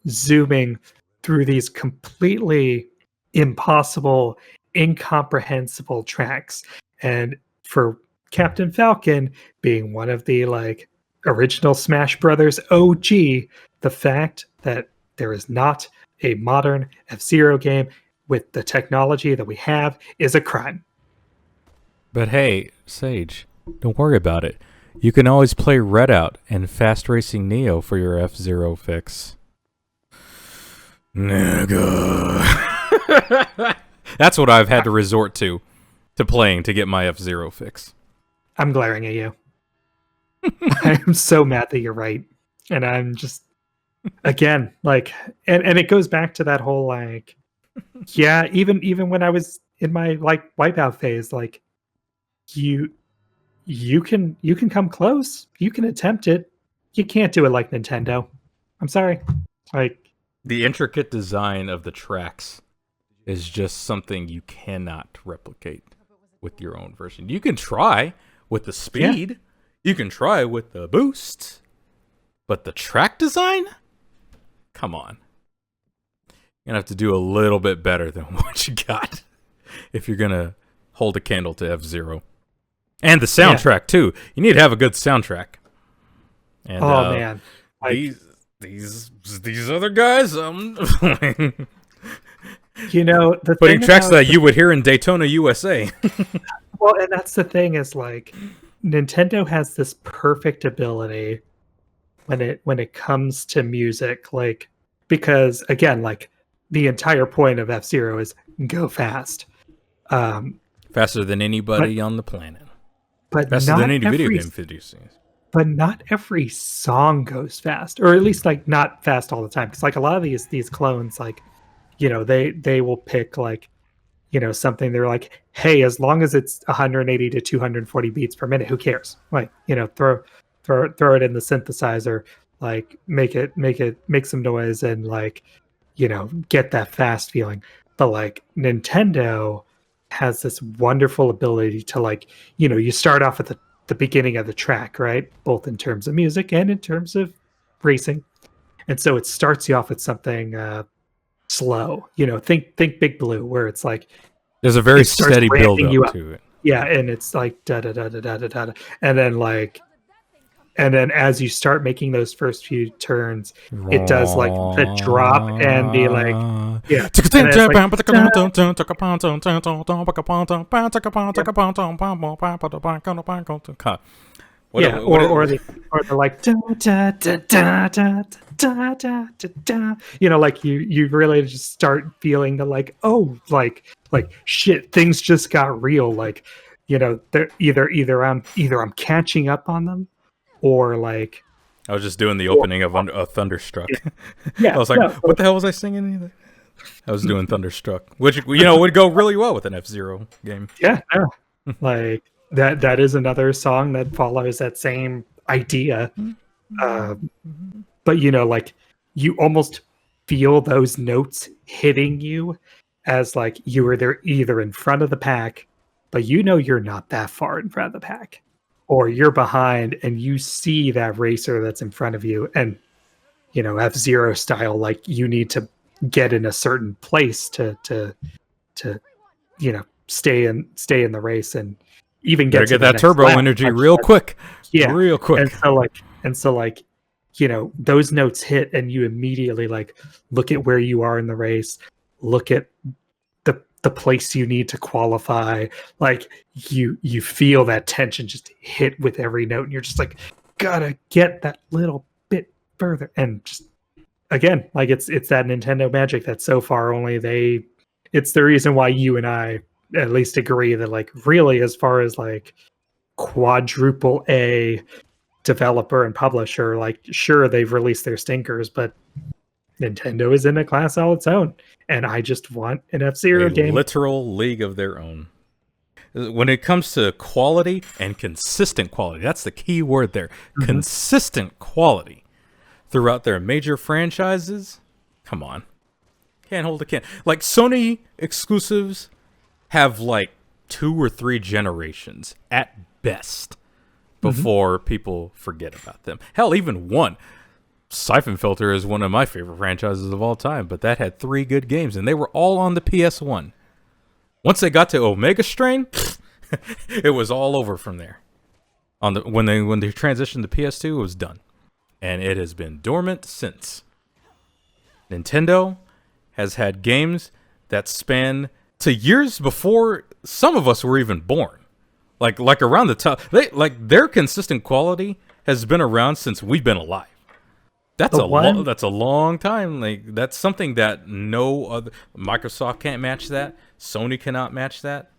zooming through these completely impossible, incomprehensible tracks. And for Captain Falcon being one of the like original Smash Brothers OG, the fact that there is not a modern F-Zero game with the technology that we have is a crime. But hey, Sage, don't worry about it. You can always play Redout and Fast Racing Neo for your F-Zero fix. Nigga. That's what I've had to resort to playing to get my F-Zero fix. I'm glaring at you. I am so mad that you're right. And I'm just, again, like, and it goes back to that whole, like, yeah, even when I was in my, like, Wipeout phase, like, you can come close. You can attempt it. You can't do it like Nintendo. I'm sorry. Like, the intricate design of the tracks is just something you cannot replicate with your own version. You can try with the speed. Yeah. You can try with the boost. But the track design? Come on. You're going to have to do a little bit better than what you got if you're going to hold a candle to F-Zero. And the soundtrack, too. You need to have a good soundtrack. And, man. Like, these other guys, you know, the putting tracks that you would hear in Daytona, USA. Well, and that's the thing is like Nintendo has this perfect ability when it comes to music, like because again, like the entire point of F-Zero is go fast. Faster than anybody on the planet. But faster than any video game producing. But not every song goes fast, or at least like not fast all the time. Because like a lot of these clones, like you know, they will pick like you know something. They're like, hey, as long as it's 180 to 240 beats per minute, who cares? Like you know, throw it in the synthesizer, like make some noise, and like you know get that fast feeling. But like Nintendo has this wonderful ability to like you know you start off at the beginning of the track, right? Both in terms of music and in terms of racing. And so it starts you off with something slow. You know, think Big Blue, where it's like there's a very steady build up to it. Yeah, and it's like da da da da da da da, and then as you start making those first few turns, it does like the drop and the like yeah. Yeah, or the like da da da da da da da da. You know, like you really just start feeling the like like shit, things just got real. Like you know, they're either I'm catching up on them. Or like I was just doing the opening of Thunderstruck. Yeah, I was like, what the hell was I singing? I was doing Thunderstruck, which you know would go really well with an F-Zero game. Yeah, like that is another song that follows that same idea. But you know, like you almost feel those notes hitting you as like you were there either in front of the pack, but you know you're not that far in front of the pack. Or you're behind and you see that racer that's in front of you and, you know, F-Zero style, like you need to get in a certain place to you know, stay in the race and even get that turbo lap, energy real quick. Yeah. Real quick. And so like, you know, those notes hit and you immediately like look at where you are in the race, look at the place you need to qualify, like you feel that tension just hit with every note and you're just like gotta get that little bit further. And just again, like it's that Nintendo magic that so far only it's the reason why you and I at least agree that like really as far as like quadruple A developer and publisher, like sure they've released their stinkers, but Nintendo is in a class all its own, and I just want an F-Zero game. Literal league of their own. When it comes to quality and consistent quality, that's the key word there. Consistent quality throughout their major franchises. Come on. Can't hold a can. Like, Sony exclusives have like 2 or 3 generations at best before people forget about them. Hell, even one. Siphon Filter is one of my favorite franchises of all time, but that had 3 good games, and they were all on the PS1. Once they got to Omega Strain, it was all over from there. When they transitioned to PS2, it was done, and it has been dormant since. Nintendo has had games that span to years before some of us were even born. Like around the time, their consistent quality has been around since we've been alive. That's a long time. Like, that's something that no other Microsoft can't match that. Sony cannot match that.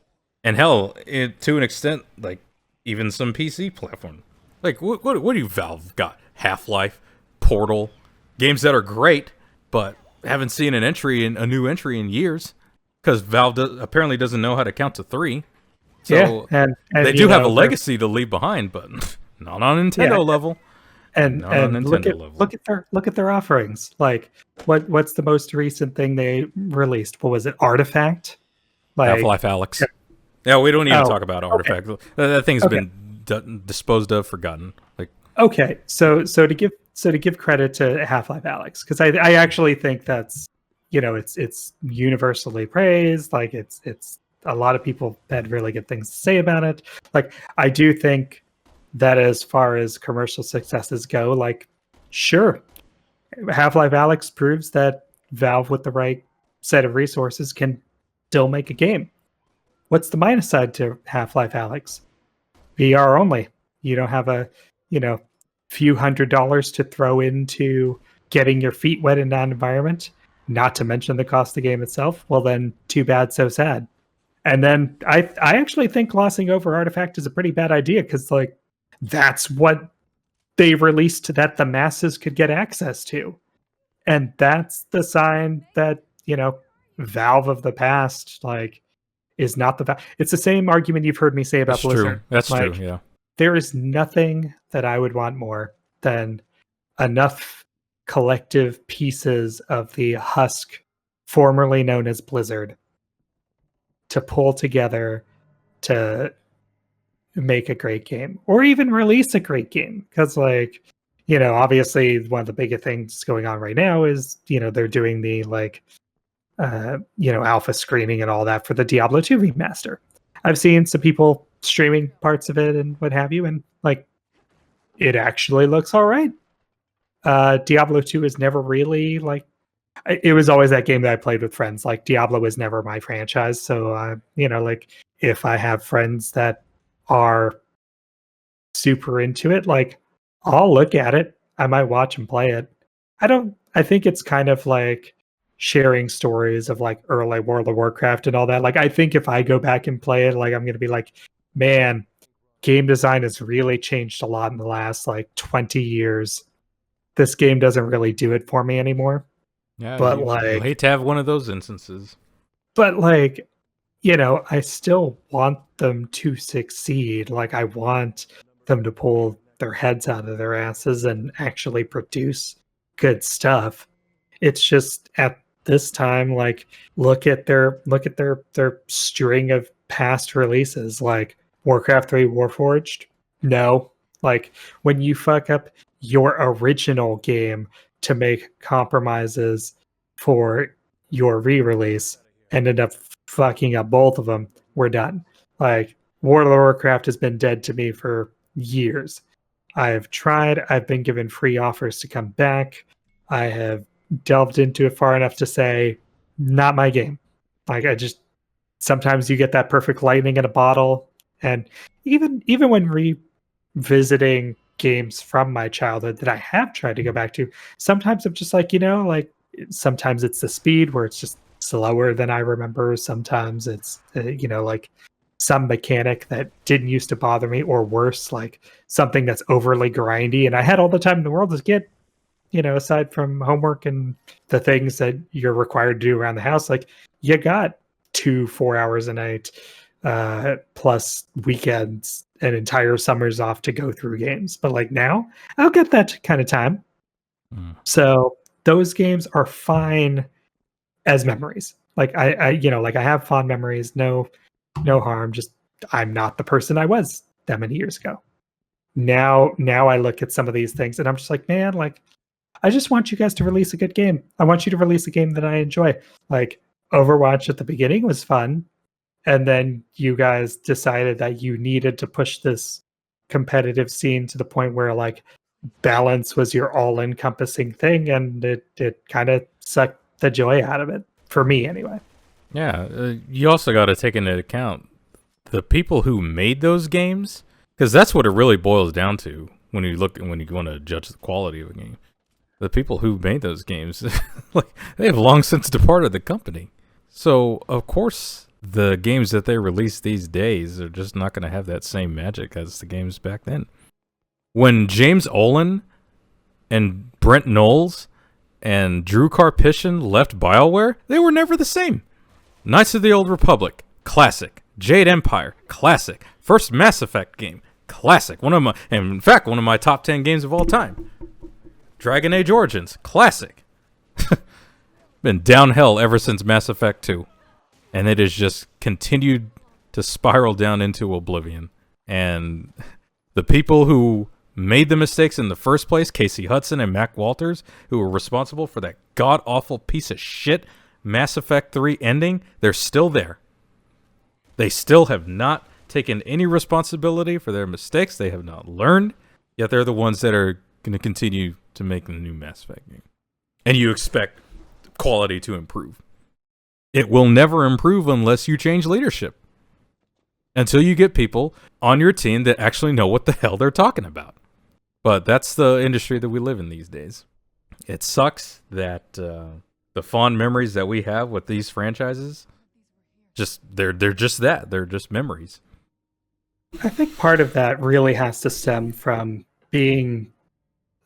And hell, to an extent, like even some PC platform. Like, what do you Valve got? Half-Life, Portal, games that are great, but haven't seen a new entry in years because Valve apparently doesn't know how to count to 3. So and they do have a legacy to leave behind, but not on Nintendo level. And look at their offerings. Like, what's the most recent thing they released? What was it? Artifact? Like, Half-Life Alyx. Yeah, we don't even talk about Artifact. Okay. That thing's been disposed of, forgotten. Like, okay, so to give credit to Half-Life Alyx, because I actually think that's, it's universally praised. Like, it's a lot of people had really good things to say about it. Like, I do think that as far as commercial successes go, like, sure, Half-Life Alyx proves that Valve, with the right set of resources, can still make a game. What's the minus side to Half-Life Alyx? VR only. You don't have a, few $100s to throw into getting your feet wet in that environment, not to mention the cost of the game itself. Well, then, too bad, so sad. And then I actually think glossing over Artifact is a pretty bad idea, because, like, that's what they released that the masses could get access to. And that's the sign that, Valve of the past, like, is not the Valve. It's the same argument you've heard me say about Blizzard. True. That's true, yeah. There is nothing that I would want more than enough collective pieces of the husk formerly known as Blizzard to pull together to make a great game, or even release a great game. Because, like, obviously one of the biggest things going on right now is, they're doing the, like, alpha screening and all that for the Diablo 2 remaster. I've seen some people streaming parts of it and what have you, and, like, it actually looks all right. Diablo 2 is never really, like, it was always that game that I played with friends. Like, Diablo was never my franchise, so like, if I have friends that are super into it, like, I'll look at it. I might watch and play it. I think it's kind of like sharing stories of, like, early World of Warcraft and all that. Like, I think if I go back and play it, like, I'm going to be like, man, game design has really changed a lot in the last, like, 20 years. This game doesn't really do it for me anymore. Yeah, but you hate to have one of those instances. But, like, I still want them to succeed. Like, I want them to pull their heads out of their asses and actually produce good stuff. It's just at this time, like, look at their string of past releases, like Warcraft 3 Warforged. No, like, when you fuck up your original game to make compromises for your re-release and end up fucking up both of them, we're done. Like, World of Warcraft has been dead to me for years. I've tried. I've been given free offers to come back. I have delved into it far enough to say, not my game. Like, sometimes you get that perfect lightning in a bottle. And even when revisiting games from my childhood that I have tried to go back to, sometimes I'm just like, like, sometimes it's the speed where it's just slower than I remember. Sometimes it's, like, some mechanic that didn't used to bother me, or worse, like something that's overly grindy. And I had all the time in the world to get, aside from homework and the things that you're required to do around the house, like, you got 2-4 hours a night plus weekends and entire summers off to go through games. But like now, I'll get that kind of time. So those games are fine as memories. Like I like I have fond memories. No harm. Just I'm not the person I was that many years ago. Now I look at some of these things and I'm just like, man, like I just want you guys to release a good game. I want you to release a game that I enjoy. Like Overwatch at the beginning was fun, and then you guys decided that you needed to push this competitive scene to the point where like balance was your all-encompassing thing, and it kind of sucked the joy out of it for me anyway. Yeah, you also got to take into account the people who made those games, because that's what it really boils down to when you want to judge the quality of a game. The people who made those games, like they have long since departed the company. So of course, the games that they release these days are just not going to have that same magic as the games back then. When James Olin and Brent Knowles and Drew Karpyshyn left BioWare, they were never the same. Knights of the Old Republic, classic. Jade Empire, classic. First Mass Effect game, classic. One of my top 10 games of all time. Dragon Age Origins, classic. Been downhill ever since Mass Effect 2. And it has just continued to spiral down into oblivion. And the people who made the mistakes in the first place, Casey Hudson and Mac Walters, who were responsible for that god-awful piece of shit Mass Effect 3 ending, they're still there. They still have not taken any responsibility for their mistakes. They have not learned, yet they're the ones that are going to continue to make the new Mass Effect game. And you expect quality to improve. It will never improve unless you change leadership. Until you get people on your team that actually know what the hell they're talking about. But that's the industry that we live in these days. It sucks that the fond memories that we have with these franchises, they're just that. They're just memories. I think part of that really has to stem from being,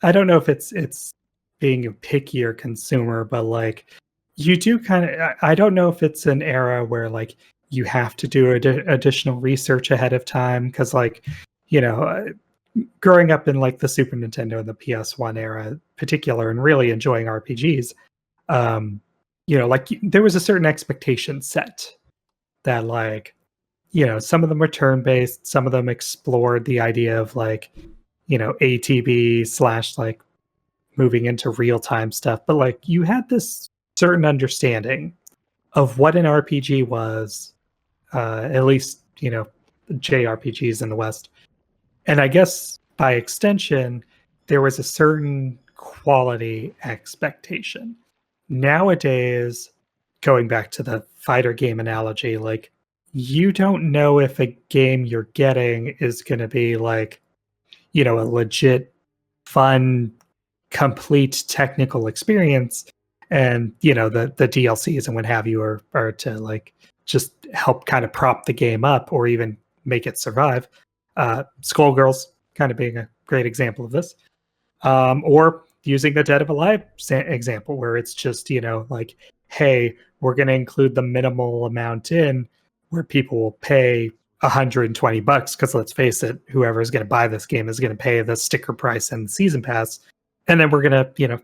I don't know if it's being a pickier consumer, but like you do kind of, I don't know if it's an era where like you have to do additional research ahead of time. Cause like, growing up in like the Super Nintendo and the PS1 era in particular and really enjoying RPGs, like there was a certain expectation set that like, some of them were turn-based, some of them explored the idea of like, ATB / like moving into real-time stuff. But like you had this certain understanding of what an RPG was, at least, JRPGs in the West. And I guess by extension, there was a certain quality expectation. Nowadays, going back to the fighter game analogy, like you don't know if a game you're getting is going to be like, a legit, fun, complete technical experience. And, the DLCs and what have you are to like just help kind of prop the game up or even make it survive. Skullgirls kind of being a great example of this. Or using the Dead of Alive example, where it's just, like, hey, we're going to include the minimal amount in where people will pay $120 because let's face it, whoever is going to buy this game is going to pay the sticker price and season pass. And then we're going to,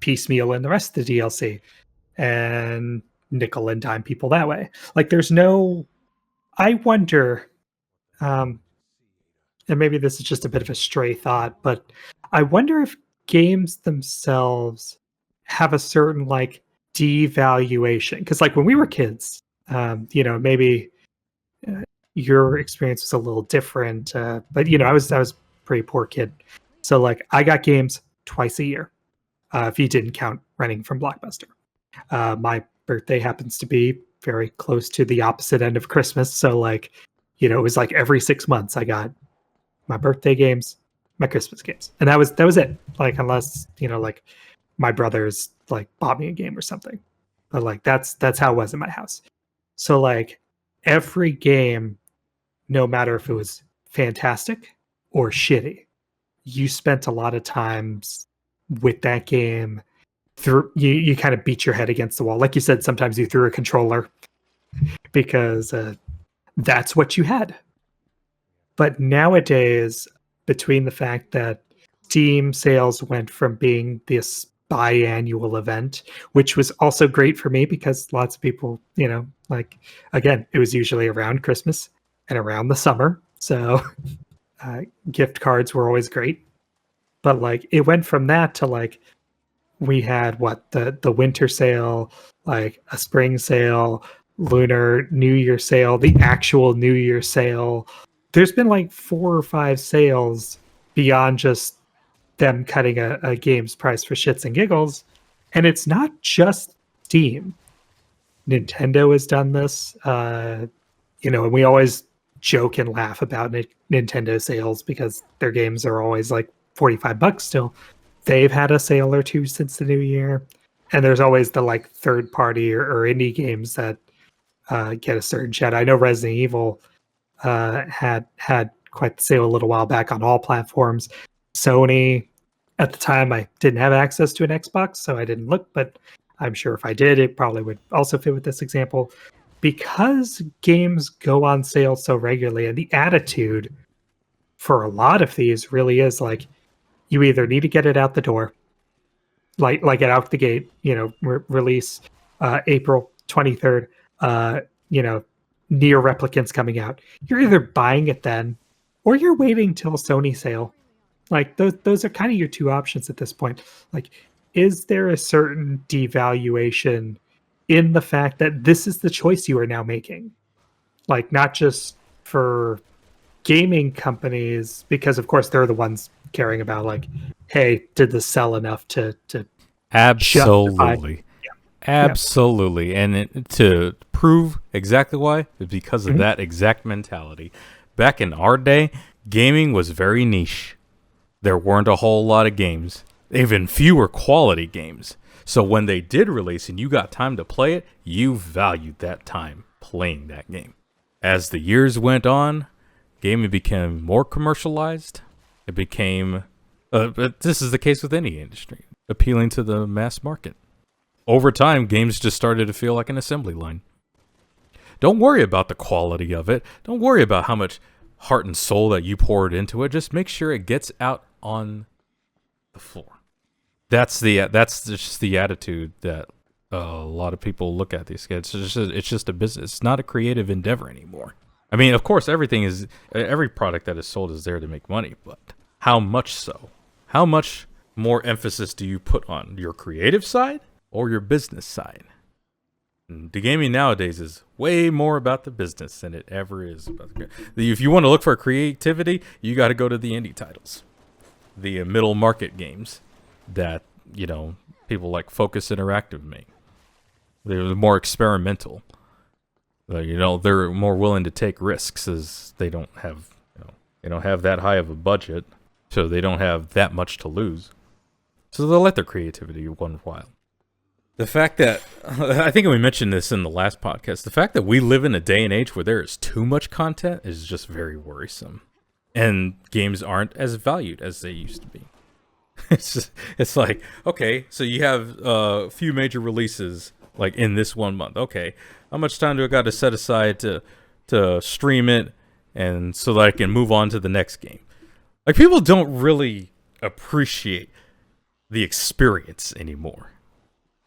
piecemeal in the rest of the DLC and nickel and dime people that way. Like I wonder, and maybe this is just a bit of a stray thought, but I wonder if games themselves have a certain like devaluation. Because like when we were kids, maybe your experience was a little different, but I was a pretty poor kid, so like I got games twice a year, if you didn't count renting from Blockbuster. My birthday happens to be very close to the opposite end of Christmas, so like it was like every 6 months I got my birthday games, my Christmas games, and that was it. Like unless like my brothers like bought me a game or something, but like that's how it was in my house. So like every game, no matter if it was fantastic or shitty, you spent a lot of times with that game. Through you kind of beat your head against the wall, like you said. Sometimes you threw a controller because that's what you had. But nowadays, between the fact that Steam sales went from being this biannual event, which was also great for me because lots of people, like, again, it was usually around Christmas and around the summer. So gift cards were always great. But like it went from that to like we had the winter sale, like a spring sale, lunar New Year sale, the actual New Year sale. There's been like 4 or 5 sales beyond just them cutting a game's price for shits and giggles. And it's not just Steam. Nintendo has done this, and we always joke and laugh about Nintendo sales because their games are always like $45 still. They've had a sale or two since the new year, and there's always the like third party or indie games that get a certain shed. I know Resident Evil had quite the sale a little while back on all platforms. Sony, at the time, I didn't have access to an Xbox, so I didn't look, but I'm sure if I did, it probably would also fit with this example. Because games go on sale so regularly, and the attitude for a lot of these really is like, you either need to get it out the door, like it out the gate, release April 23rd, Near Replicant's coming out. You're either buying it then, or you're waiting till Sony sale. Like those are kind of your two options at this point. Like, is there a certain devaluation in the fact that this is the choice you are now making? Like, not just for gaming companies, because of course they're the ones caring about like, hey, did this sell enough to absolutely justify? Absolutely. And to prove exactly why, is because of that exact mentality. Back in our day, gaming was very niche. There weren't a whole lot of games, even fewer quality games. So when they did release and you got time to play it, you valued that time playing that game. As the years went on, gaming became more commercialized. It became, but this is the case with any industry, appealing to the mass market. Over time, games just started to feel like an assembly line. Don't worry about the quality of it. Don't worry about how much heart and soul that you poured into it. Just make sure it gets out on the floor. That's just the attitude that a lot of people look at these kids. It's just a business. It's not a creative endeavor anymore. I mean, of course, every product that is sold is there to make money, but how much so? How much more emphasis do you put on your creative side or your business side? And the gaming nowadays is way more about the business than it ever is about if you want to look for creativity, you got to go to the indie titles, the middle market games that people like Focus Interactive make. They're more experimental. They're more willing to take risks as they don't have that high of a budget, so they don't have that much to lose. So they'll let their creativity run wild. The fact that, I think we mentioned this in the last podcast, the fact that we live in a day and age where there is too much content is just very worrisome. And games aren't as valued as they used to be. It's like, okay, so you have a few major releases like in this 1 month. Okay, how much time do I got to set aside to stream it and so that I can move on to the next game? Like, people don't really appreciate the experience anymore.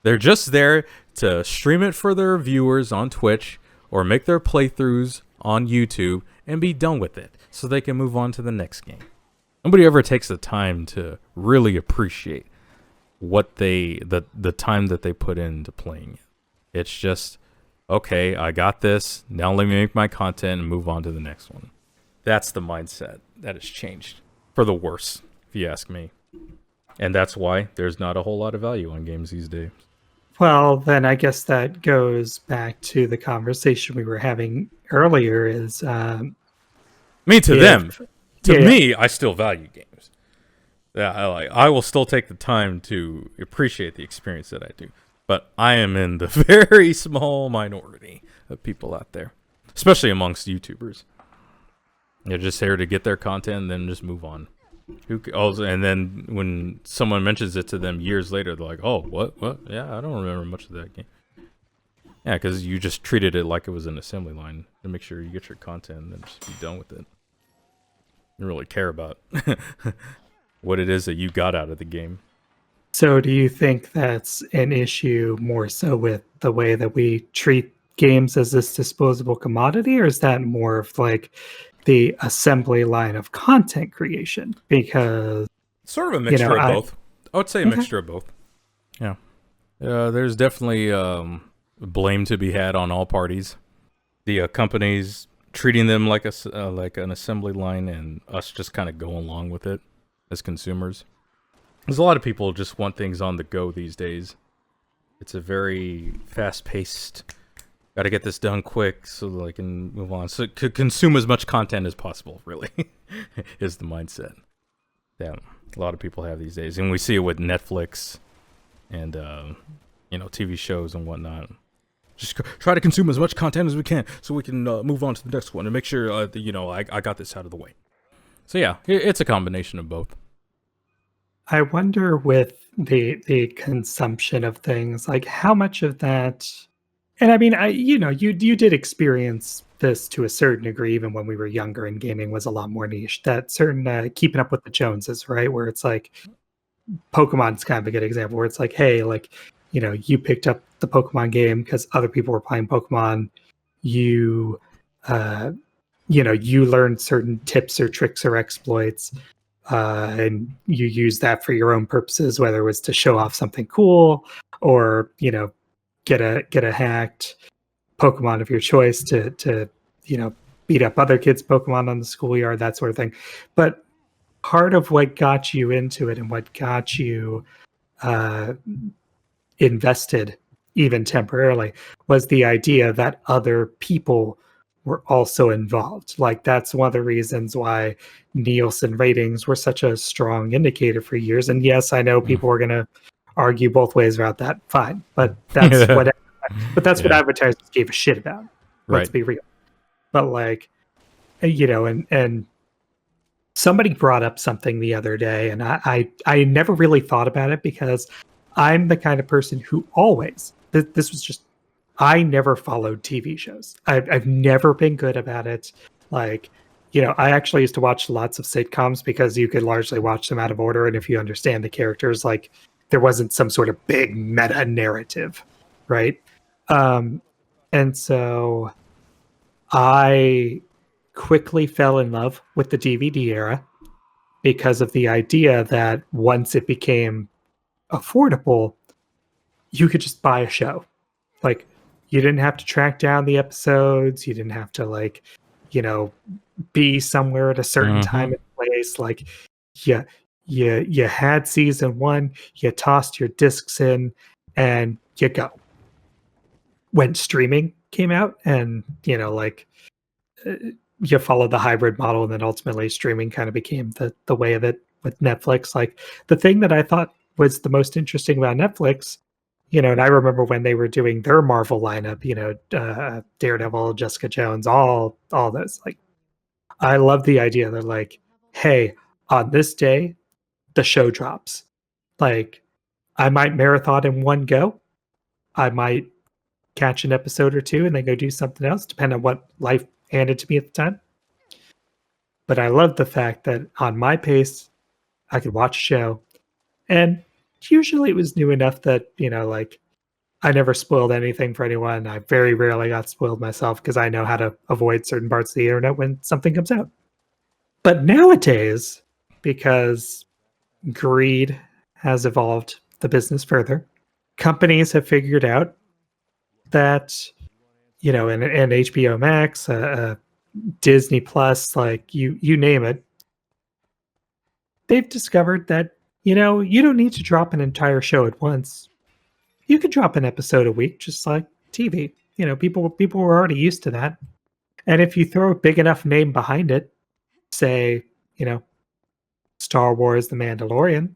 They're just there to stream it for their viewers on Twitch or make their playthroughs on YouTube and be done with it so they can move on to the next game. Nobody ever takes the time to really appreciate what the time that they put into playing it. It's just, okay, I got this. Now let me make my content and move on to the next one. That's the mindset that has changed for the worse, if you ask me. And that's why there's not a whole lot of value on games these days. Well, then I guess that goes back to the conversation we were having earlier is... To me, I still value games. Yeah, I will still take the time to appreciate the experience that I do. But I am in the very small minority of people out there, especially amongst YouTubers. They're just here to get their content and then just move on. And then when someone mentions it to them years later, they're like, "Oh, what? Yeah, I don't remember much of that game." Yeah, because you just treated it like it was an assembly line to make sure you get your content and then just be done with it. You really care about what it is that you got out of the game. So do you think that's an issue more so with the way that we treat games as this disposable commodity, or is that more of like the assembly line of content creation? Because, Sort of a you know, mixture of both. I would say a okay. mixture of both. Yeah. There's definitely blame to be had on all parties. The companies treating them like like an assembly line, and us just kind of going along with it as consumers. There's a lot of people just want things on the go these days. It's a very fast-paced. Got to get this done quick so that I can move on. So consume as much content as possible. Really, is the mindset that a lot of people have these days, and we see it with Netflix and TV shows and whatnot. Just try to consume as much content as we can so we can move on to the next one and make sure I got this out of the way. So yeah, it's a combination of both. I wonder with the consumption of things, like how much of that, and I mean, you did experience this to a certain degree even when we were younger and gaming was a lot more niche. That certain keeping up with the Joneses, right? Where it's like Pokemon's kind of a good example where it's like, hey, like, you picked up the Pokemon game because other people were playing Pokemon. You, uh, you learned certain tips or tricks or exploits, and you use that for your own purposes, whether it was to show off something cool or get a hacked Pokemon of your choice to beat up other kids' Pokemon on the schoolyard, that sort of thing. But part of what got you into it and what got you uh, invested, even temporarily, was the idea that other people were also involved. Like that's one of the reasons why Nielsen ratings were such a strong indicator for years. And yes, I know people are going to argue both ways about that. Fine, but that's Yeah. but that's what Yeah. advertisers gave a shit about. Let's Right. be real. But like, and somebody brought up something the other day, and I never really thought about it because I'm the kind of person who always this was just I never followed TV shows. I've never been good about it. Like, I actually used to watch lots of sitcoms because you could largely watch them out of order, and if you understand the characters, like there wasn't some sort of big meta narrative, right? Um, and so I quickly fell in love with the DVD era because of the idea that once it became affordable, you could just buy a show. Like you didn't have to track down the episodes, you didn't have to you know, be somewhere at a certain Mm-hmm. time and place. Like you you had season 1, you tossed your discs in and you go. When streaming came out and, uh, you followed the hybrid model, and then ultimately streaming kind of became the way of it with Netflix. Like the thing that I thought was the most interesting about Netflix, and I remember when they were doing their Marvel lineup, Daredevil, Jessica Jones, all those. Like I love the idea that like, hey, on this day the show drops. Like I might marathon in one go. I might catch an episode or two and then go do something else, depending on what life handed to me at the time. But I love the fact that on my pace, I could watch a show. And usually it was new enough that, like I never spoiled anything for anyone. I very rarely got spoiled myself because I know how to avoid certain parts of the internet when something comes out. But nowadays, because greed has evolved the business further, companies have figured out that, and HBO Max, Disney Plus, like you name it, they've discovered that you don't need to drop an entire show at once. You could drop an episode a week, just like TV. People were already used to that, and if you throw a big enough name behind it, say Star Wars: The Mandalorian,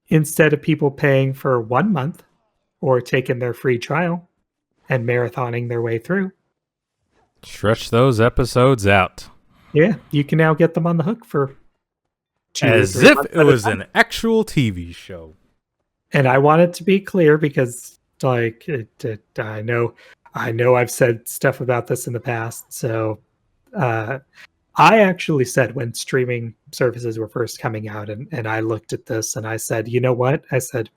instead of people paying for 1 month or taking their free trial and marathoning their way through, Stretch those episodes out. yeah, you can now get them on the hook for 2 or As 3 if months it at a was time. an actual TV show. And I want it to be clear because Like I know I've said stuff about this in the past. So I actually said when streaming services were first coming out, and I looked at this and I said, you know what? I said,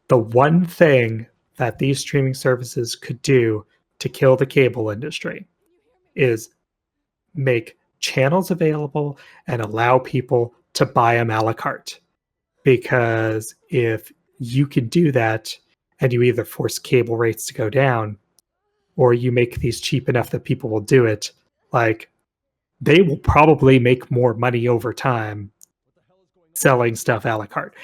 the one thing that these streaming services could do to kill the cable industry is make channels available and allow people to buy them a la carte. Because if you can do that and you either force cable rates to go down or you make these cheap enough that people will do it, like they will probably make more money over time selling stuff a la carte.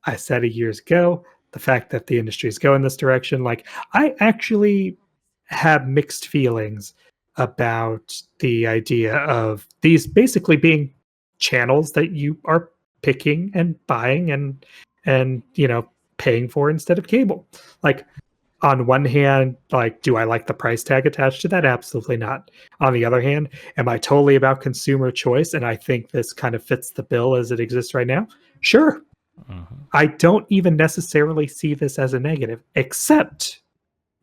I said it years ago, the fact that the industry is going this direction, like I actually have mixed feelings about the idea of these basically being channels that you are picking and buying and paying for instead of cable. Like on one hand, like, do I like the price tag attached to that? Absolutely not. On the other hand, am I totally about consumer choice? And I think this kind of fits the bill as it exists right now? Sure. I don't even necessarily see this as a negative, except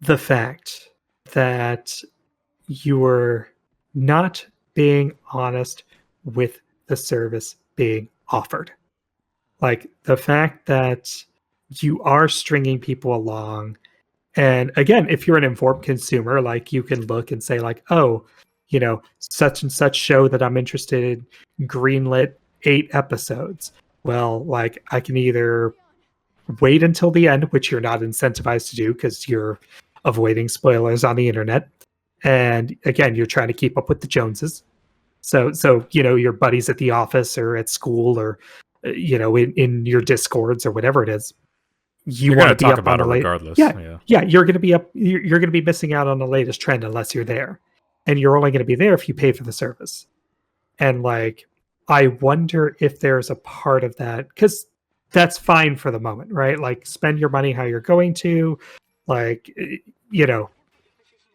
the fact that you're not being honest with the service being offered. Like the fact that you are stringing people along. And again, if you're an informed consumer, like you can look and say, like, oh, such and such show that I'm interested in greenlit 8 episodes. Well, like I can either wait until the end, which you're not incentivized to do because you're avoiding spoilers on the internet. And again, you're trying to keep up with the Joneses. So your buddies at the office or at school or in your discords or whatever it is, you You're want gonna to be talk up on about it the late. regardless. Yeah, you're going to be up. You're going to be missing out on the latest trend unless you're there, and you're only going to be there if you pay for the service. And like, I wonder if there's a part of that because that's fine for the moment, right? Like, spend your money how you're going to, like,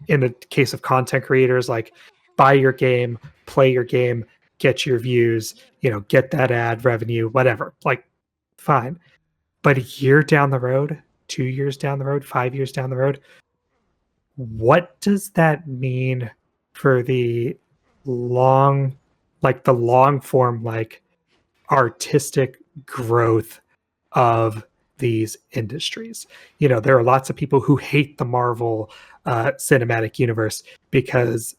in the case of content creators, like, buy your game, play your game, get your views, get that ad revenue, whatever. Like, fine. But a year down the road, 2 years down the road, 5 years down the road, what does that mean for long, the long form, like artistic growth of these industries? There are lots of people who hate the Marvel cinematic universe because,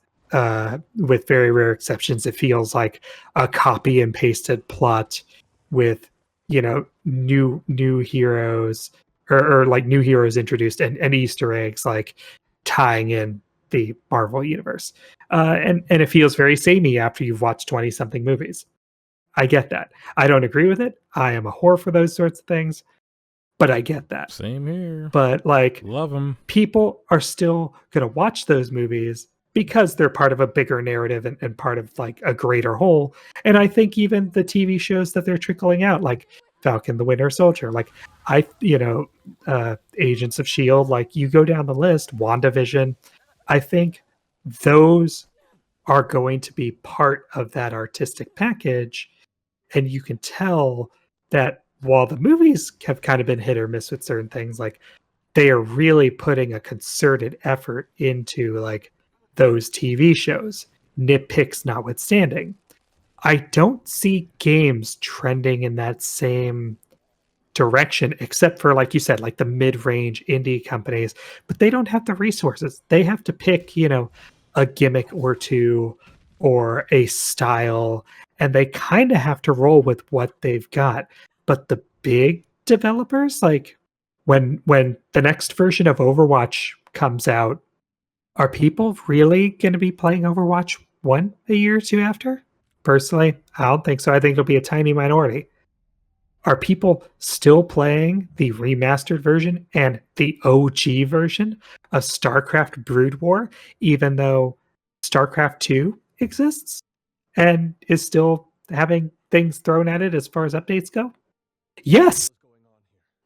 with very rare exceptions, it feels like a copy and pasted plot with new heroes or like new heroes introduced and Easter eggs like tying in the Marvel universe. And it feels very samey after you've watched 20 something movies. I get that. I don't agree with it. I am a whore for those sorts of things, but I get that. Same here. But like, love them. People are still going to watch those movies because they're part of a bigger narrative and part of like a greater whole. And I think even the TV shows that they're trickling out, like Falcon the Winter Soldier, like Agents of Shield, like you go down the list, WandaVision, I think those are going to be part of that artistic package. And you can tell that while the movies have kind of been hit or miss with certain things, like they are really putting a concerted effort into like those TV shows, nitpicks notwithstanding. I don't see games trending in that same direction, except for, like you said, like the mid-range indie companies, but they don't have the resources. They have to pick, a gimmick or two or a style, and they kind of have to roll with what they've got. But the big developers, like when the next version of Overwatch comes out, are people really going to be playing Overwatch 1 a year or two after? Personally, I don't think so. I think it'll be a tiny minority. Are people still playing the remastered version and the OG version of StarCraft Brood War, even though StarCraft 2 exists and is still having things thrown at it as far as updates go? Yes.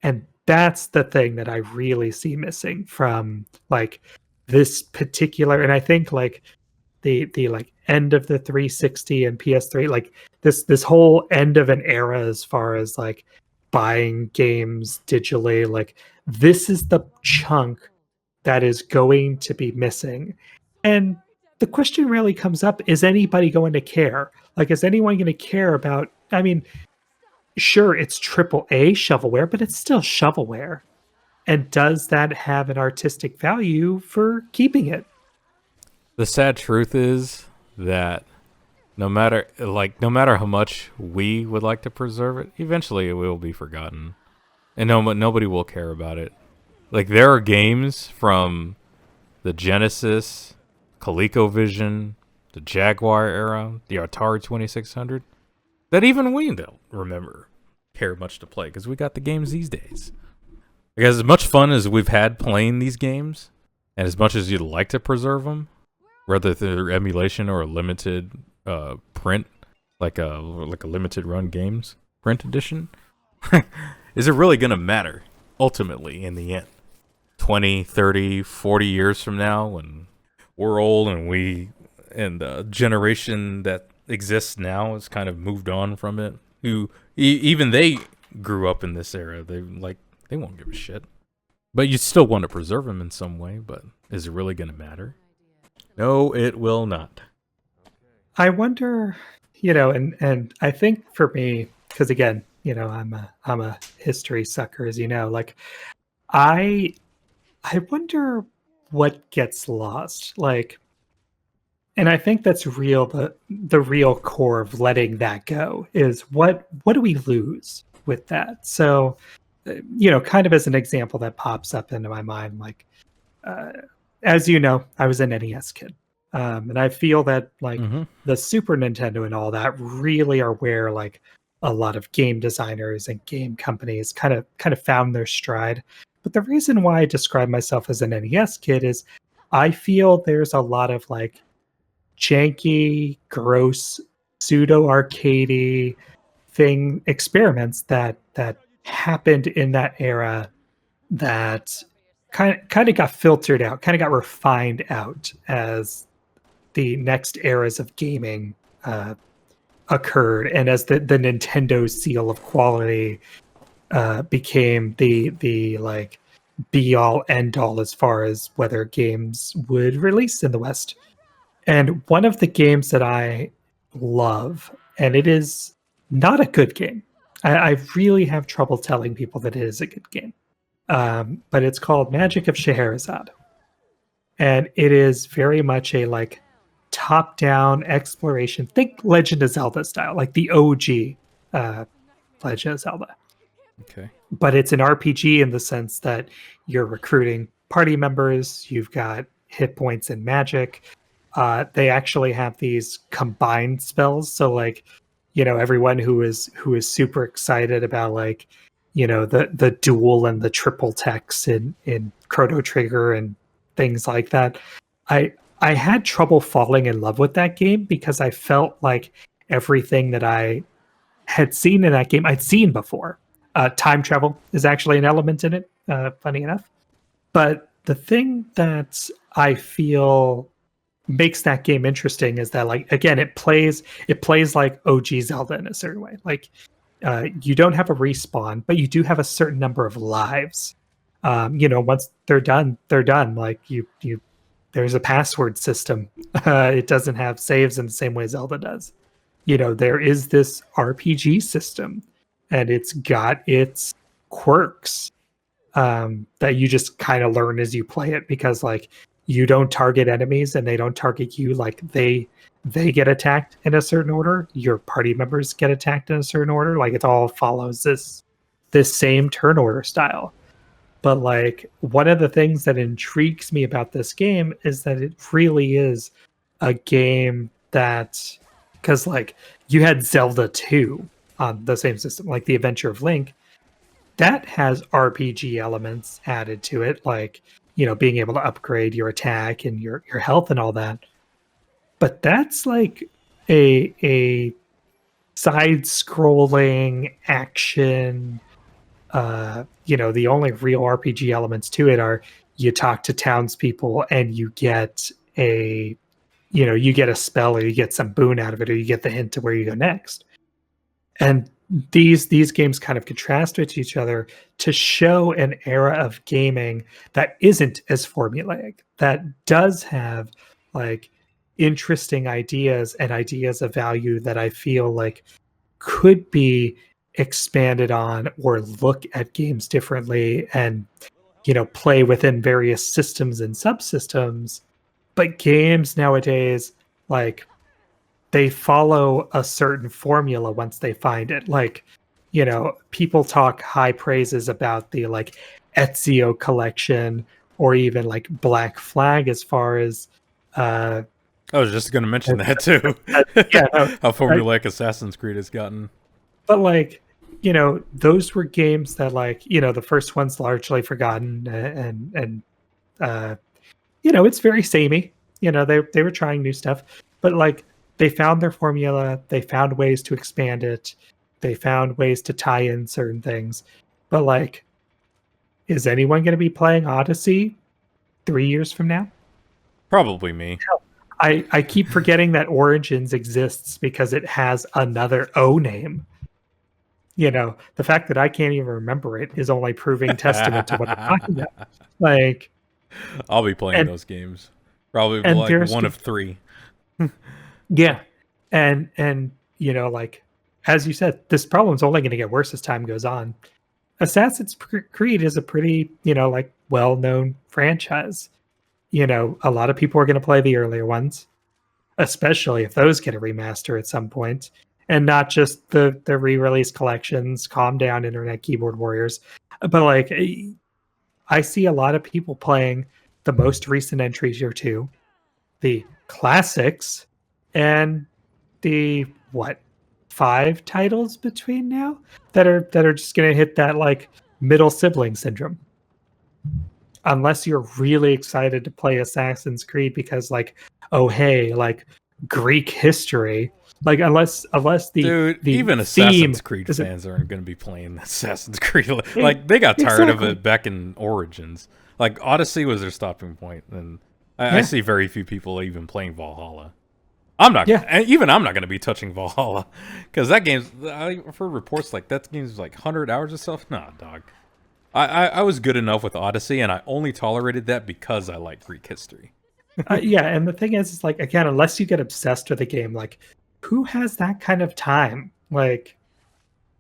And that's the thing that I really see missing from like this particular, and I think like the like end of the 360 and PS3, like this whole end of an era as far as like buying games digitally, like this is the chunk that is going to be missing. And the question really comes up, is anybody going to care? Like, is anyone going to care about, I mean, sure, it's triple A shovelware, but it's still shovelware. And does that have an artistic value for keeping it? The sad truth is that no matter how much we would like to preserve it, eventually it will be forgotten, and nobody will care about it. Like, there are games from the Genesis, ColecoVision, the Jaguar era, the Atari 2600 that even we don't remember care much to play because we got the games these days. Because as much fun as we've had playing these games, and as much as you'd like to preserve them, whether through emulation or a limited print, like a limited run games print edition, is it really going to matter ultimately in the end? 20, 30, 40 years from now, when we're old and the generation that exists now has kind of moved on from it, who even they grew up in this era, they won't give a shit. But you still want to preserve them in some way, but is it really going to matter? No, it will not. I wonder, and I think for me, because again, I'm a history sucker, as you know, like I wonder what gets lost. Like, and I think that's real, the real core of letting that go is what do we lose with that? So, kind of as an example that pops up into my mind, like, uh, as you know, I was an NES kid. And I feel that like the Super Nintendo and all that really are where like a lot of game designers and game companies kind of found their stride. But the reason why I describe myself as an NES kid is I feel there's a lot of like janky, gross, pseudo arcadey thing experiments that happened in that era that kind of got filtered out, kind of got refined out as the next eras of gaming occurred, and as the Nintendo seal of quality became the like be all end all as far as whether games would release in the West. And one of the games that I love, and it is not a good game. I really have trouble telling people that it is a good game. But it's called Magic of Scheherazade. And it is very much a like top-down exploration. Think Legend of Zelda style, like the OG Legend of Zelda. Okay. But it's an RPG in the sense that you're recruiting party members, you've got hit points and magic. They actually have these combined spells. So like, everyone who is super excited about like, the dual and the triple text in Chrono Trigger and things like that. I had trouble falling in love with that game because I felt like everything that I had seen in that game I'd seen before. Time travel is actually an element in it, funny enough. But the thing that I feel makes that game interesting is that, like, again, it plays like OG Zelda in a certain way. Like, you don't have a respawn, but you do have a certain number of lives. Once they're done, they're done. Like you there's a password system. It doesn't have saves in the same way Zelda does. There is this RPG system, and it's got its quirks that you just kind of learn as you play it, because like you don't target enemies and they don't target you. Like they get attacked in a certain order. Your party members get attacked in a certain order. Like it all follows this same turn order style. But like one of the things that intrigues me about this game is that it really is a game that, because like you had Zelda 2 on the same system, like the Adventure of Link, that has RPG elements added to it, like, being able to upgrade your attack and your health and all that. But that's like a side-scrolling action. The only real RPG elements to it are you talk to townspeople and you get a spell, or you get some boon out of it, or you get the hint to where you go next. And these games kind of contrast with each other to show an era of gaming that isn't as formulaic, that does have like interesting ideas and ideas of value that I feel like could be expanded on or look at games differently and play within various systems and subsystems. But games nowadays, like, they follow a certain formula once they find it. Like, people talk high praises about the like Ezio collection or even like Black Flag as far as I was just going to mention that too. yeah, no, How right? formulaic Assassin's Creed has gotten. But like, those were games that like, the first one's largely forgotten and uh it's very samey. They were trying new stuff, but like they found their formula, they found ways to expand it, they found ways to tie in certain things. But like, is anyone going to be playing Odyssey 3 years from now? Probably me. I keep forgetting that Origins exists because it has another O name. The fact that I can't even remember it is only proving testament to what I'm talking about. Like, I'll be playing and those games. Probably and like there's one of three. yeah, and like as you said, this problem's only going to get worse as time goes on. Assassin's Creed is a pretty like well-known franchise. A lot of people are going to play the earlier ones, especially if those get a remaster at some point, and not just the re-release collections. Calm down, Internet Keyboard Warriors. But like, I see a lot of people playing the most recent entries year two, the classics, and the what 5 titles between now that are just going to hit that like middle sibling syndrome. Unless you're really excited to play Assassin's Creed because like, oh hey, like Greek history, like unless the Dude, the even theme Assassin's Creed is fans aren't going to be playing Assassin's Creed. Like, they got tired of exactly. it back in Origins. Like, Odyssey was their stopping point, and I Yeah, see very few people even playing Valhalla. I'm not going to be touching Valhalla because that game's. I've heard reports like that game's like 100 hours or stuff. Nah, dog. I was good enough with Odyssey, and I only tolerated that because I like Greek history. yeah. And the thing is like, again, unless you get obsessed with a game, like who has that kind of time? Like,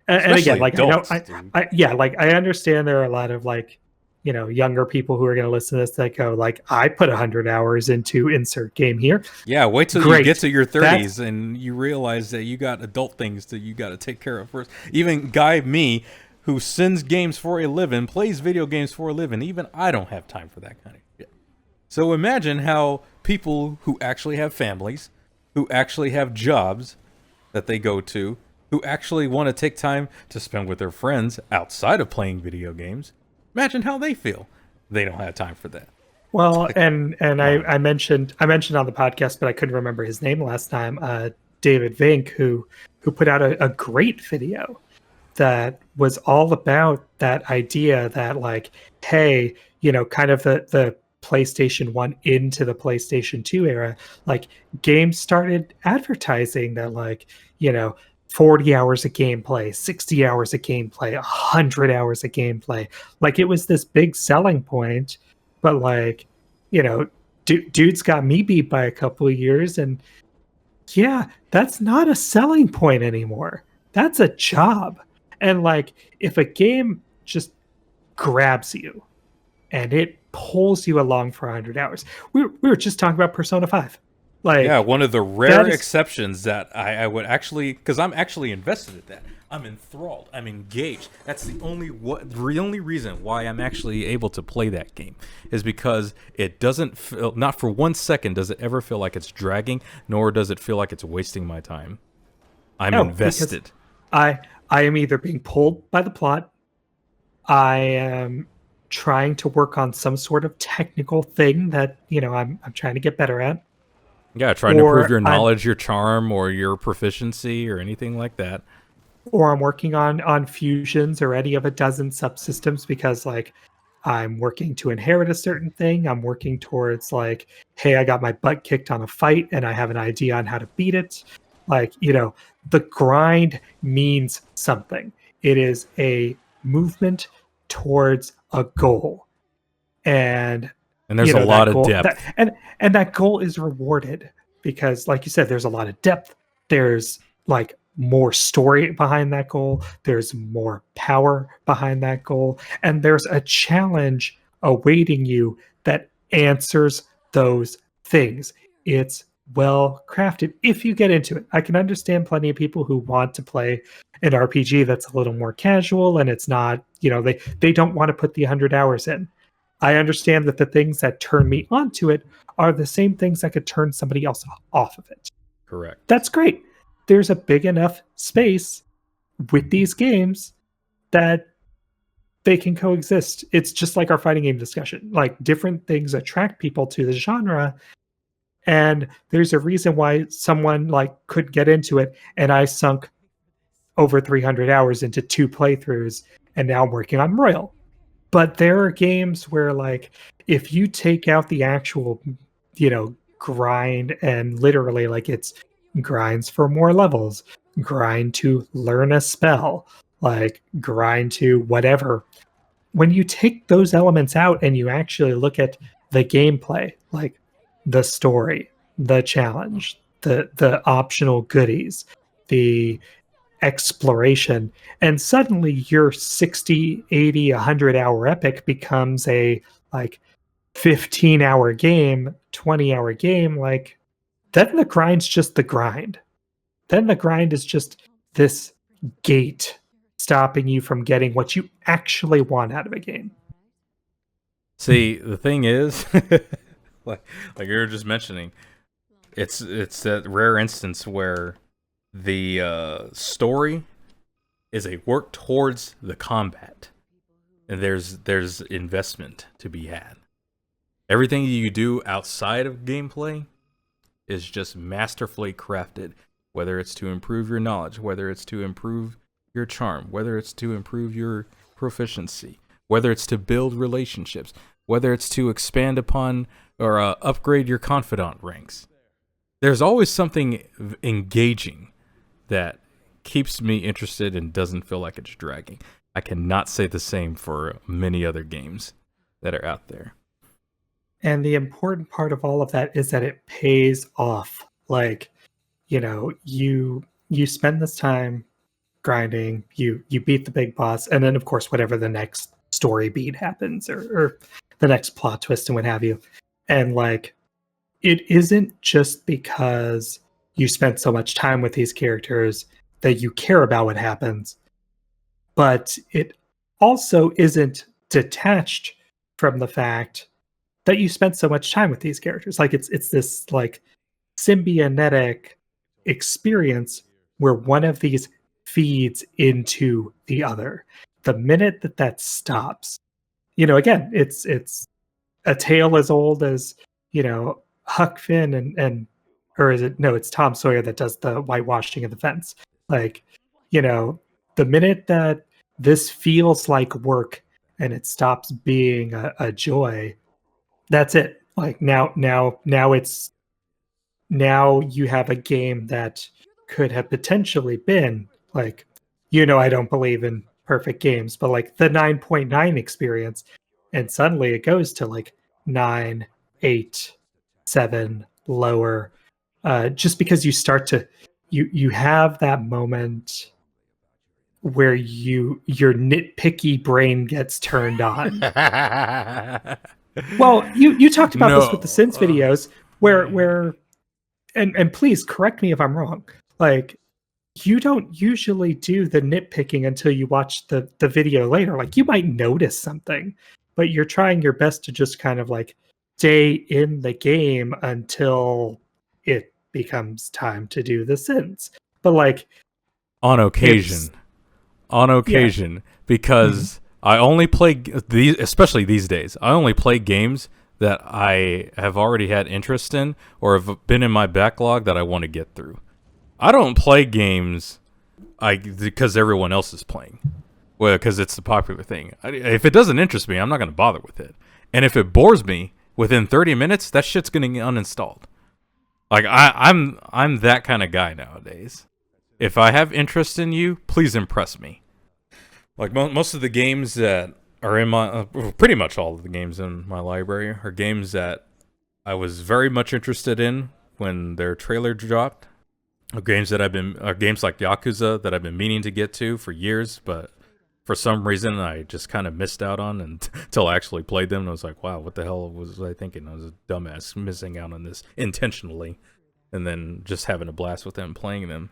and again, Especially like I know, adults, dude. yeah, like I understand there are a lot of like, younger people who are going to listen to this that go like, I put 100 hours into insert game here. Yeah, wait till you get Great. to your That's 30s and you realize that you got adult things that you got to take care of first. Even guy me, who sends games for a living, plays video games for a living, even I don't have time for that kind of shit. So imagine how people who actually have families, who actually have jobs that they go to, who actually want to take time to spend with their friends outside of playing video games, imagine how they feel. They don't have time for that. well, and Come on. I mentioned on the podcast, but I couldn't remember his name last time. David Vink, who put out a great video that was all about that idea that like, hey, kind of the PlayStation 1 into the PlayStation 2 era, like games started advertising that like, 40 hours of gameplay, 60 hours of gameplay, 100 hours of gameplay. Like it was this big selling point, but like, you know, dude's got me beat by a couple of years, and yeah, that's not a selling point anymore. That's a job. And like, if a game just grabs you and it pulls you along for 100 hours, we were just talking about Persona 5. Yeah, Like, one of the rare that is, exceptions that I would actually, because I'm actually invested in that. I'm enthralled. I'm engaged. That's the only reason why I'm actually able to play that game is because it doesn't feel, not for 1 second does it ever feel like it's dragging, nor does it feel like it's wasting my time. I'm no, because invested. I I am either being pulled by the plot, I am trying to work on some sort of technical thing that, I'm trying to get better at, Yeah, trying to improve or your I'm knowledge, your charm, or your proficiency, or anything like that. or I'm working on fusions or any of a dozen subsystems because like I'm working to inherit a certain thing. I'm working towards like, hey, I got my butt kicked on a fight and I have an idea on how to beat it. Like, the grind means something. It is a movement towards a goal. And there's a lot that of goal depth. and that goal is rewarded because, like you said, there's a lot of depth. There's like more story behind that goal. There's more power behind that goal. And there's a challenge awaiting you that answers those things. It's well crafted if you get into it. I can understand plenty of people who want to play an RPG that's a little more casual and it's not, they don't want to put the 100 hours in. I understand that the things that turn me onto it are the same things that could turn somebody else off of it. Correct. That's great. There's a big enough space with these games that they can coexist. It's just like our fighting game discussion. Like, different things attract people to the genre, and there's a reason why someone like could get into it, and I sunk over 300 hours into 2 playthroughs, and now I'm working on Royal. But there are games where, like, if you take out the actual, grind, and literally, like, it's grinds for more levels, grind to learn a spell, like, grind to whatever. When you take those elements out and you actually look at the gameplay, like the story, the challenge, the optional goodies, the exploration, and suddenly your 60, 80, 100-hour epic becomes a like 15-hour game, 20-hour game. Like, then the grind's just the grind. Then the grind is just this gate stopping you from getting what you actually want out of a game. See, the thing is, like you were just mentioning, it's that rare instance where the story is a work towards the combat, and there's investment to be had. Everything you do outside of gameplay is just masterfully crafted, whether it's to improve your knowledge, whether it's to improve your charm, whether it's to improve your proficiency, whether it's to build relationships, whether it's to expand upon or upgrade your confidant ranks. There's always something engaging that keeps me interested and doesn't feel like it's dragging. I cannot say the same for many other games that are out there. And the important part of all of that is that it pays off. Like, you spend this time grinding, you beat the big boss, and then of course whatever the next story beat happens, or the next plot twist and what have you. And like, it isn't just because you spent so much time with these characters that you care about what happens, but it also isn't detached from the fact that you spent so much time with these characters. Like, it's this like symbiotic experience where one of these feeds into the other. The minute that stops, again, it's a tale as old as, Huck Finn and or is it, no, it's Tom Sawyer that does the whitewashing of the fence. Like, the minute that this feels like work and it stops being a joy, that's it. Like, now you have a game that could have potentially been like, I don't believe in perfect games, but like the 9.9 experience, and suddenly it goes to like 9, 8, 7, lower, just because you start to you have that moment where your nitpicky brain gets turned on. Well, you talked about this with the Sins videos, where and please correct me if I'm wrong. Like, you don't usually do the nitpicking until you watch the video later. Like, you might notice something, but you're trying your best to just kind of like stay in the game until it becomes time to do the Sins. But like, on occasion, yeah. Because I only play these, especially these days. I only play games that I have already had interest in or have been in my backlog that I want to get through. I don't play games because everyone else is playing. Well, because it's the popular thing. If it doesn't interest me, I'm not going to bother with it. And if it bores me, within 30 minutes, that shit's going to get uninstalled. Like I'm that kind of guy nowadays. If I have interest in you, please impress me. Like most of the games that are in my, pretty much all of the games in my library are games that I was very much interested in when their trailer dropped. Games that games like Yakuza that I've been meaning to get to for years, but for some reason I just kind of missed out on until I actually played them. And I was like, wow, what the hell was I thinking? I was a dumbass missing out on this intentionally, and then just having a blast with them playing them.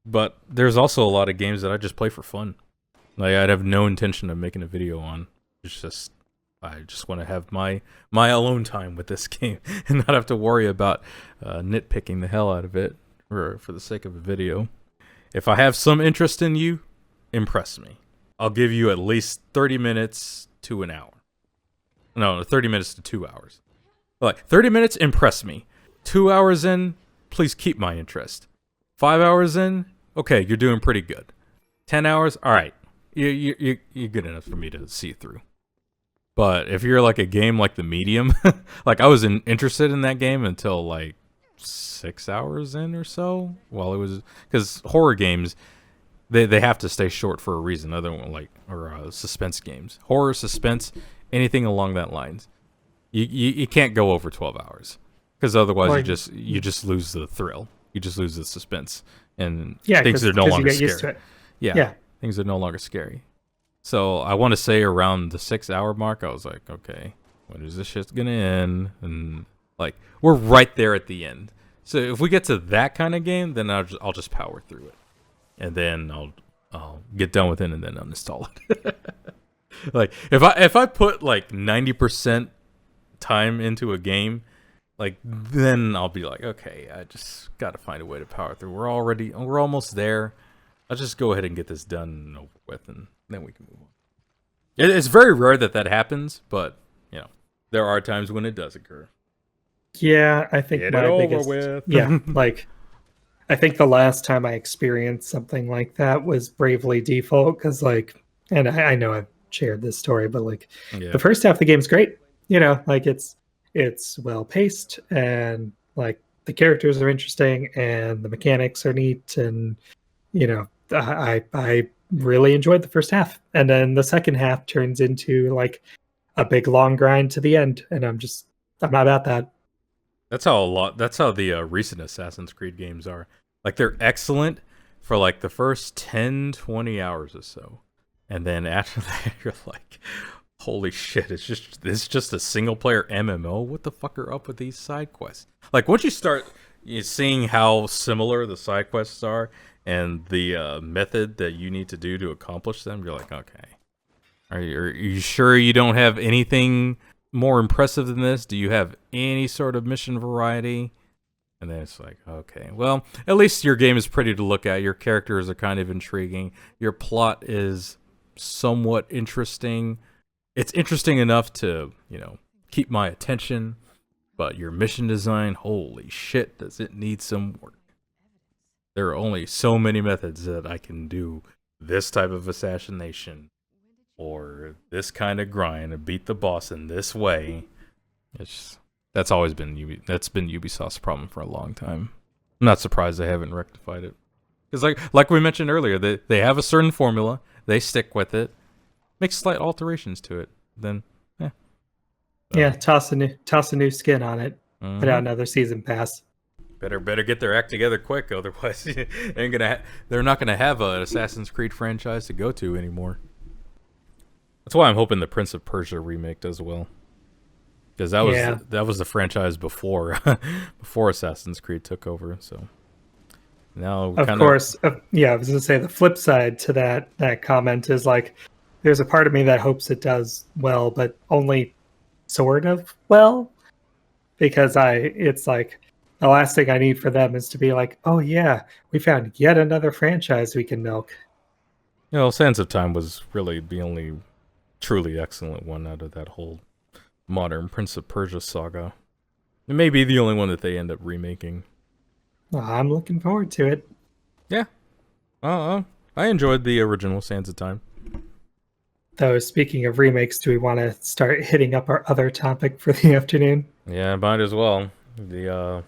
But there's also a lot of games that I just play for fun. Like I'd have no intention of making a video on. It's just I just want to have my alone time with this game and not have to worry about nitpicking the hell out of it for the sake of a video. If I have some interest in you, impress me. I'll give you at least 30 minutes to an hour. No, 30 minutes to 2 hours. Like 30 minutes, impress me. 2 hours in, please keep my interest. 5 hours in, okay, you're doing pretty good. 10 hours, all right, you're good enough for me to see through. But if you're like a game like The Medium, like I was interested in that game until like 6 hours in or so. While it was, because horror games, they have to stay short for a reason. Other one or suspense games, horror, suspense, anything along that lines. You can't go over 12 hours because otherwise you just lose the thrill. You just lose the suspense, and things are no longer scary. Yeah, things are no longer scary. So I want to say around the 6 hour mark, I was like, okay, when is this shit gonna end? And like we're right there at the end. So if we get to that kind of game, then I'll just power through it, and then I'll get done with it and then uninstall it. Like if I put like 90% time into a game, like then I'll be like, okay, I just gotta find a way to power through. We're almost there. I'll just go ahead and get this done and over with, and then we can move on. It's very rare that happens, but you know, there are times when it does occur. Yeah, I think Get my it over biggest with. yeah, like I think the last time I experienced something like that was Bravely Default because and I know I've shared this story, but like Yeah. the first half of the game's great. You know, like it's well paced and like the characters are interesting and the mechanics are neat and you know I really enjoyed the first half and then the second half turns into like a big long grind to the end and I'm not about that. That's how the recent Assassin's Creed games are. Like they're excellent for like the first 10, 20 hours or so. And then after that you're like, holy shit, it's just a single player MMO? What the fuck are up with these side quests? Like once you start seeing how similar the side quests are and the method that you need to do to accomplish them, you're like, okay. Are you sure you don't have anything more impressive than this? Do you have any sort of mission variety? And then it's like, okay, well, at least your game is pretty to look at. Your characters are kind of intriguing. Your plot is somewhat interesting. It's interesting enough to, keep my attention. But your mission design, holy shit, does it need some work? There are only so many methods that I can do this type of assassination or this kind of grind and beat the boss in this way. That's been Ubisoft's problem for a long time. I'm not surprised they haven't rectified it. Because like we mentioned earlier, they have a certain formula, they stick with it, make slight alterations to it, then Yeah, toss a new skin on it. Mm-hmm. Put out another season pass. Better get their act together quick, otherwise they're not gonna have an Assassin's Creed franchise to go to anymore. That's why I'm hoping the Prince of Persia remake does well, because that was the franchise before before Assassin's Creed took over. So now, of course, I was gonna say the flip side to that comment is like, there's a part of me that hopes it does well, but only sort of well, because it's like the last thing I need for them is to be like, oh yeah, we found yet another franchise we can milk. Sands of Time was really the only truly excellent one out of that whole modern Prince of Persia saga. It may be the only one that they end up remaking. I'm looking forward to it. Yeah. I enjoyed the original Sands of Time. Though, speaking of remakes, do we want to start hitting up our other topic for the afternoon? Yeah, might as well. The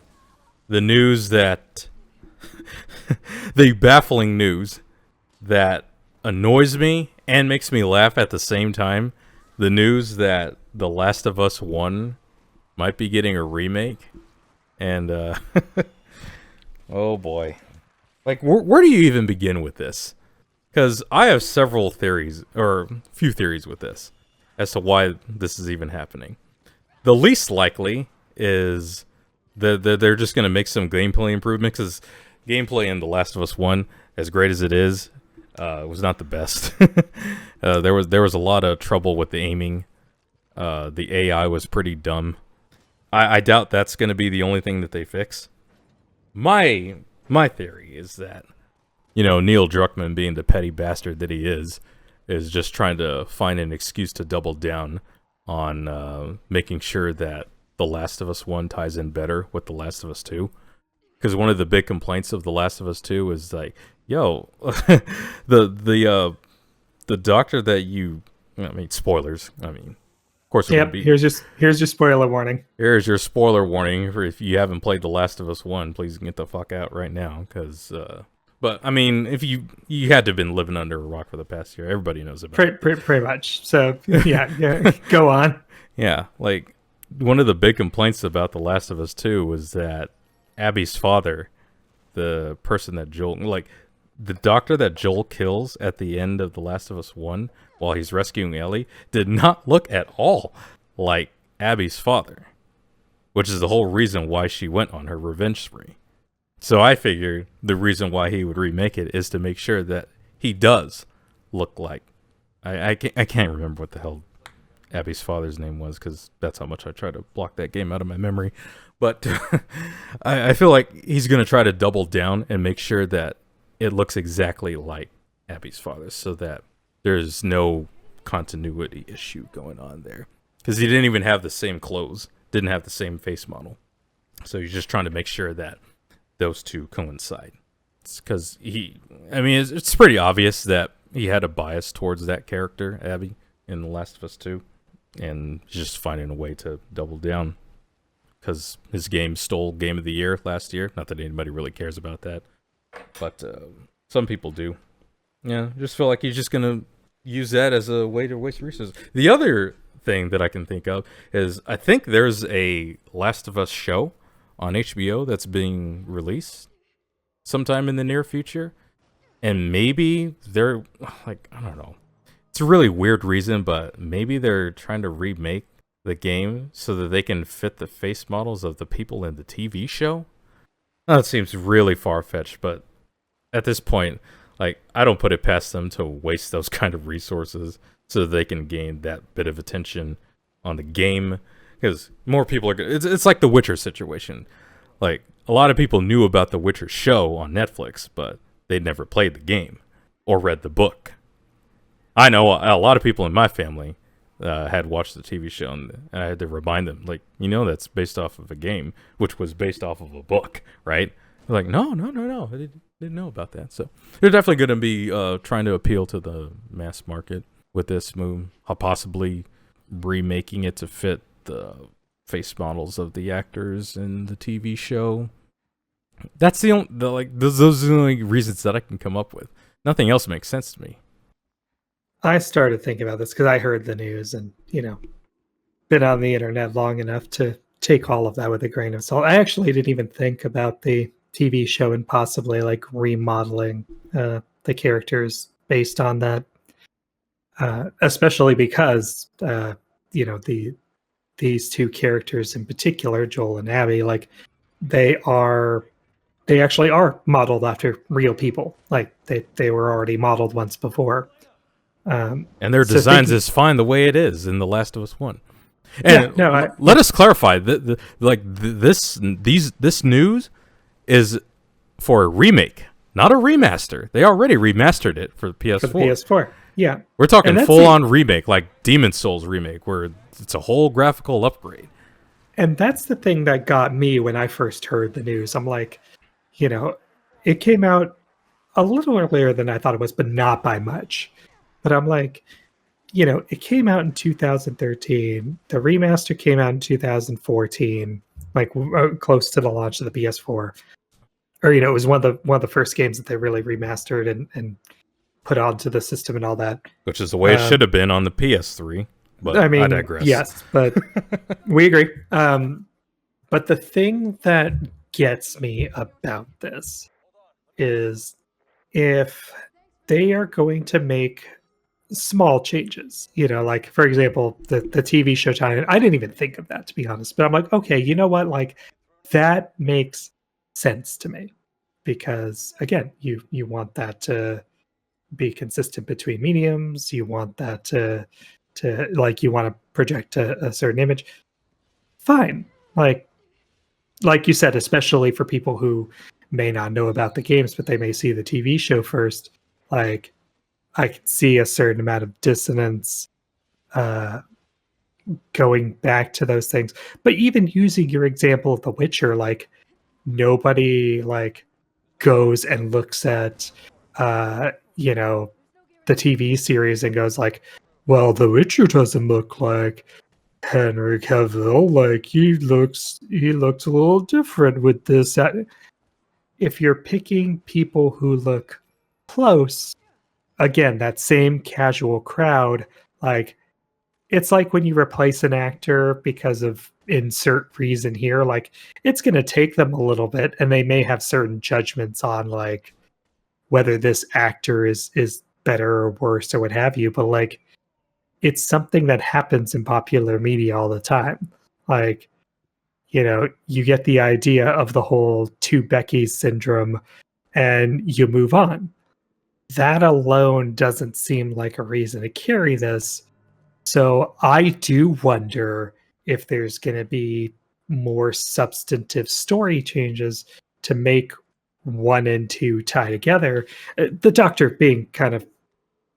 the news that the baffling news that annoys me and makes me laugh at the same time. The news that The Last of Us 1 might be getting a remake. And, oh boy. Like, where do you even begin with this? Because I have several theories, or few theories with this, as to why this is even happening. The least likely is that they're just going to make some gameplay improvements, because gameplay in The Last of Us 1, as great as it is, was not the best. There was a lot of trouble with the aiming. The AI was pretty dumb. I doubt that's going to be the only thing that they fix. My theory is that, Neil Druckmann, being the petty bastard that he is just trying to find an excuse to double down on making sure that The Last of Us 1 ties in better with The Last of Us 2. Because one of the big complaints of The Last of Us 2 is like, yo, the doctor that you... I mean, spoilers. I mean, of course it would be... Here's your spoiler warning. Here's your spoiler warning. For if you haven't played The Last of Us 1, please get the fuck out right now. Because... But, I mean, if you had to have been living under a rock for the past year. Everybody knows about it. Pretty much. So, yeah, go on. Yeah, like, one of the big complaints about The Last of Us 2 was that Abby's father, the person that Joel... Like, the doctor that Joel kills at the end of The Last of Us 1 while he's rescuing Ellie did not look at all like Abby's father. Which is the whole reason why she went on her revenge spree. So I figured the reason why he would remake it is to make sure that he does look like... I can't remember what the hell Abby's father's name was, because that's how much I try to block that game out of my memory. But I feel like he's going to try to double down and make sure that it looks exactly like Abby's father, so that there's no continuity issue going on there. Because he didn't even have the same clothes, didn't have the same face model. So he's just trying to make sure that those two coincide. It's because it's pretty obvious that he had a bias towards that character, Abby, in The Last of Us 2. And he's just finding a way to double down. Because his game stole Game of the Year last year. Not that anybody really cares about that. But some people do. Yeah, just feel like he's just going to use that as a way to waste resources. The other thing that I can think of is I think there's a Last of Us show on HBO that's being released sometime in the near future. And maybe they're, like, I don't know. It's a really weird reason, but maybe they're trying to remake the game so that they can fit the face models of the people in the TV show. That seems really far-fetched, but at this point, like, I don't put it past them to waste those kind of resources so that they can gain that bit of attention on the game. Because more people are... It's like the Witcher situation. Like, a lot of people knew about the Witcher show on Netflix, but they'd never played the game or read the book. I know a lot of people in my family had watched the TV show, and I had to remind them, like, that's based off of a game, which was based off of a book, right? They're like, no, I didn't know about that. So they're definitely going to be trying to appeal to the mass market with this move, possibly remaking it to fit the face models of the actors in the TV show. That's those are the only reasons that I can come up with. Nothing else makes sense to me. I started thinking about this because I heard the news and, been on the internet long enough to take all of that with a grain of salt. I actually didn't even think about the TV show and possibly like remodeling the characters based on that, especially because, these two characters in particular, Joel and Abby, like they actually are modeled after real people. Like they were already modeled once before. And their designs is fine the way it is in The Last of Us 1. And let us clarify this news is for a remake, not a remaster. They already remastered it for PS4. For the PS4, yeah. We're talking full-on remake, like Demon's Souls remake, where it's a whole graphical upgrade. And that's the thing that got me when I first heard the news. I'm like, it came out a little earlier than I thought it was, but not by much. But I'm like, it came out in 2013. The remaster came out in 2014. like close to the launch of the PS4, or it was one of the first games that they really remastered and put onto the system and all that. Which is the way it should have been on the PS3. But I mean, digress. yes, but we agree. But the thing that gets me about this is if they are going to make small changes, like for example, the TV show China, I didn't even think of that, to be honest, but I'm like, okay, you know what? Like that makes sense to me because again, you want that to be consistent between mediums. You want that to like you want to project a certain image. Fine. Like you said, especially for people who may not know about the games, but they may see the TV show first, like I could see a certain amount of dissonance going back to those things. But even using your example of The Witcher, like nobody like goes and looks at the TV series and goes like, well, The Witcher doesn't look like Henry Cavill. Like he looks a little different with this. If you're picking people who look close, again, that same casual crowd, like it's like when you replace an actor because of insert reason here, like it's going to take them a little bit and they may have certain judgments on like whether this actor is better or worse or what have you, but like it's something that happens in popular media all the time. Like, you get the idea of the whole two Beckys syndrome and you move on. That alone doesn't seem like a reason to carry this. So I do wonder if there's going to be more substantive story changes to make 1 and 2 tie together. The Doctor being kind of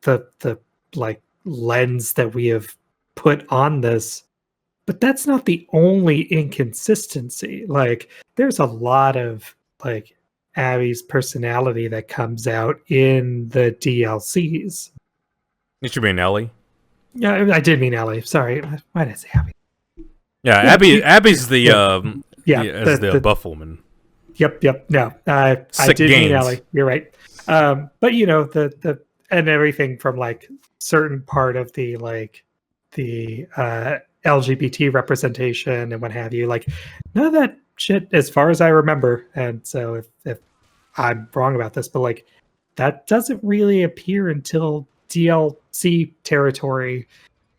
the like lens that we have put on this, but that's not the only inconsistency. Like there's a lot of like Abby's personality that comes out in the DLCs. You should be an Ellie. Yeah, I did mean Ellie. Sorry, why did I say Abby? Yeah, Abby's the buff woman. Yep. No, I did mean Ellie. You're right. But the and everything from like certain part of the like the LGBT representation and what have you, like none of that shit, as far as I remember. And so if I'm wrong about this, but like that doesn't really appear until DLC territory.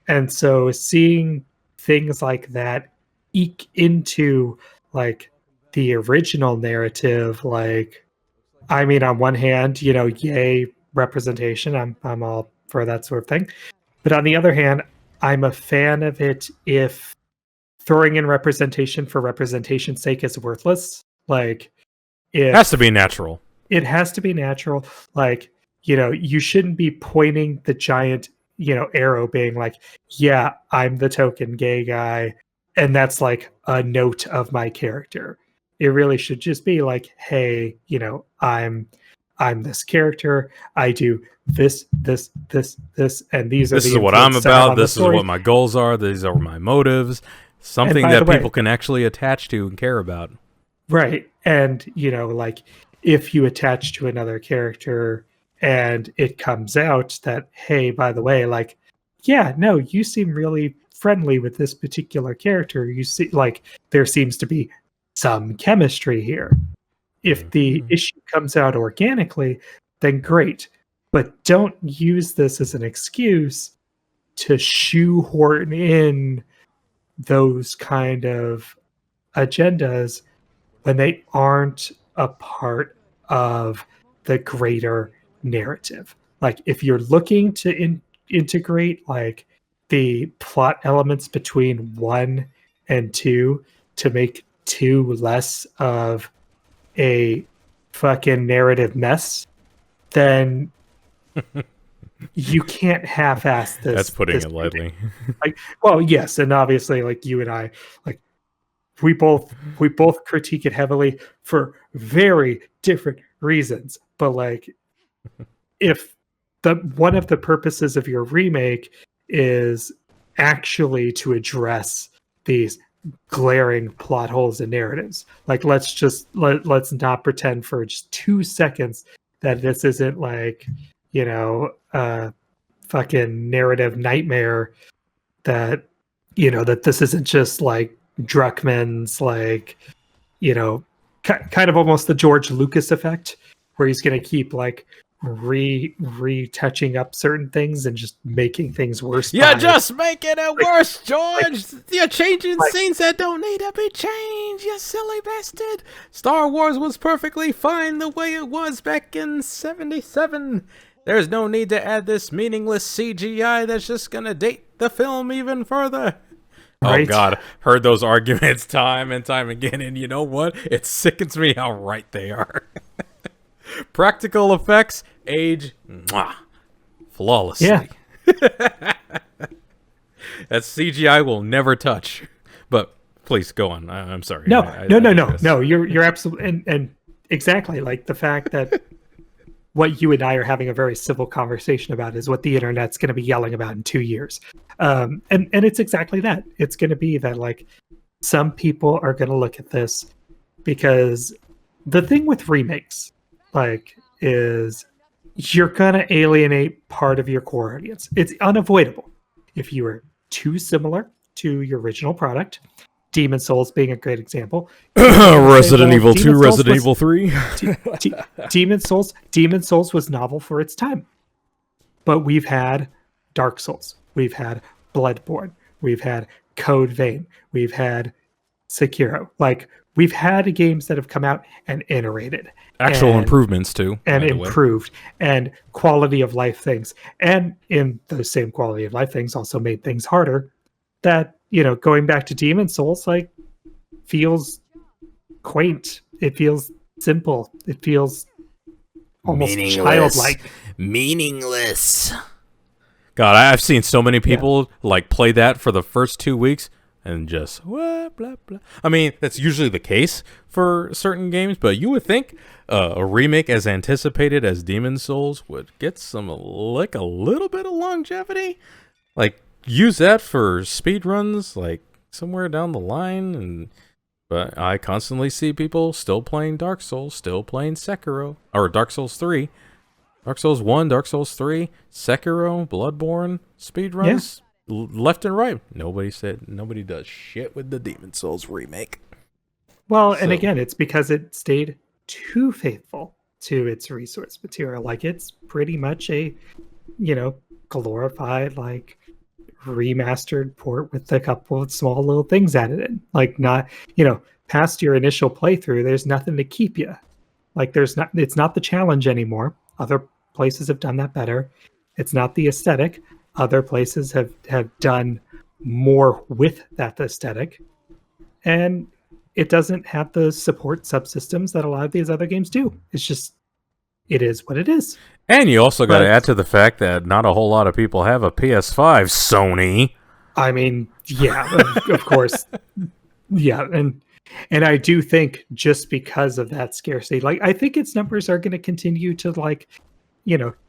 And so seeing things like that eke into like the original narrative, like I mean, on one hand, yay representation. I'm all for that sort of thing. But on the other hand, I'm a fan of it if throwing in representation for representation's sake is worthless. Like it has to be natural. It has to be natural. Like, you shouldn't be pointing the giant, arrow being like, yeah, I'm the token gay guy. And that's like a note of my character. It really should just be like, hey, I'm this character. I do this, and these are this is what I'm about. This is what my goals are. These are my motives. Something that people can actually attach to and care about. Right. And, like if you attach to another character and it comes out that, hey, by the way, like, yeah, no, you seem really friendly with this particular character. You see, like, there seems to be some chemistry here. If the issue comes out organically, then great. But don't use this as an excuse to shoehorn in those kind of agendas when they aren't a part of the greater narrative. Like if you're looking to integrate like the plot elements between 1 and 2 to make 2 less of a fucking narrative mess, then you can't half-ass this. That's putting it lightly. Like, well, yes, and obviously, like you and I, like we both critique it heavily for very different reasons. But like, if one of the purposes of your remake is actually to address these glaring plot holes and narratives. Like let's not pretend for just 2 seconds that this isn't like, a fucking narrative nightmare, that that this isn't just like Druckmann's, like, kind of almost the George Lucas effect, where he's going to keep like retouching up certain things and just making things worse. You're just making it worse, George. You're changing scenes that don't need to be changed, you silly bastard. Star Wars was perfectly fine the way it was back in 77. There's no need to add this meaningless CGI that's just gonna date the film even further. Right? Oh God, heard those arguments time and time again, and you know what? It sickens me how right they are. Practical effects age flawlessly. Yeah. That CGI will never touch. But please go on. I'm sorry. No. You're absolutely and exactly, like the fact that what you and I are having a very civil conversation about is what the internet's going to be yelling about in 2 years. And it's exactly that. It's going to be that, like, some people are going to look at this, because the thing with remakes, like, is you're going to alienate part of your core audience. It's unavoidable. If you are too similar to your original product, Demon Souls being a great example. Resident Evil 2, Resident Evil 3. Demon Souls was novel for its time. But we've had Dark Souls. We've had Bloodborne. We've had Code Vein. We've had Sekiro. Like, we've had games that have come out and iterated. Actual improvements, too. And improved. And quality of life things. And in those same quality of life things also made things harder. That, going back to Demon Souls, like, feels quaint. It feels simple. It feels almost childlike. Meaningless. God, I've seen so many people like play that for the first 2 weeks and just blah, blah, blah. I mean, that's usually the case for certain games, but you would think a remake as anticipated as Demon Souls would get some, like, a little bit of longevity. Like, use that for speed runs, like, somewhere down the line. But I constantly see people still playing Dark Souls, still playing Sekiro, or Dark Souls 3. Dark Souls 1, Dark Souls 3, Sekiro, Bloodborne, speedruns, left and right. Nobody does shit with the Demon Souls remake. Well, and again, it's because it stayed too faithful to its resource material. Like, it's pretty much a, glorified, like, remastered port with a couple of small little things added in. Like, not, past your initial playthrough, there's nothing to keep you. Like, it's not the challenge anymore. Other places have done that better. It's not the aesthetic. Other places have done more with that aesthetic. And it doesn't have the support subsystems that a lot of these other games do. It's just, it is what it is. And you also got to add to the fact that not a whole lot of people have a PS5, Sony. I mean, yeah, of course. Yeah, and I do think just because of that scarcity, like, I think its numbers are going to continue to, like,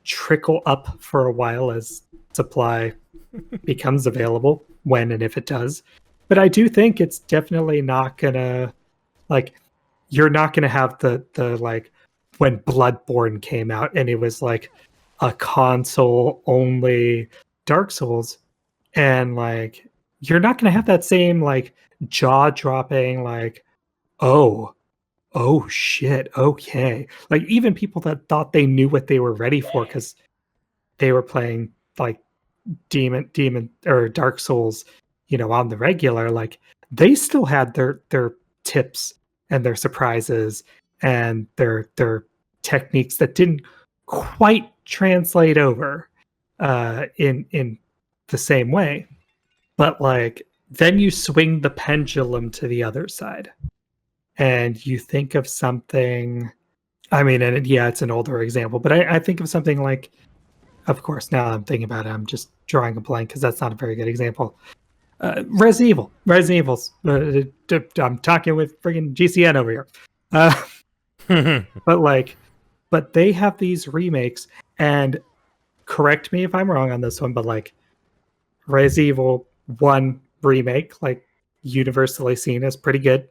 trickle up for a while as supply becomes available, when and if it does. But I do think it's definitely not going to, like, you're not going to have the like, when Bloodborne came out and it was like a console only Dark Souls, and, like, you're not going to have that same, like, jaw-dropping, like, oh shit, okay. Like, even people that thought they knew what they were ready for because they were playing, like, Demon or Dark Souls, on the regular, like, they still had their tips and their surprises and their techniques that didn't quite translate over in the same way. But, like, then you swing the pendulum to the other side and you think of something, I mean, and it's an older example, but I think of something like, of course, now I'm thinking about it, I'm just drawing a blank because that's not a very good example. Resident Evil's. I'm talking with friggin' GCN over here. But they have these remakes, and correct me if I'm wrong on this one, but, like, Resident Evil 1 remake, like, universally seen as pretty good.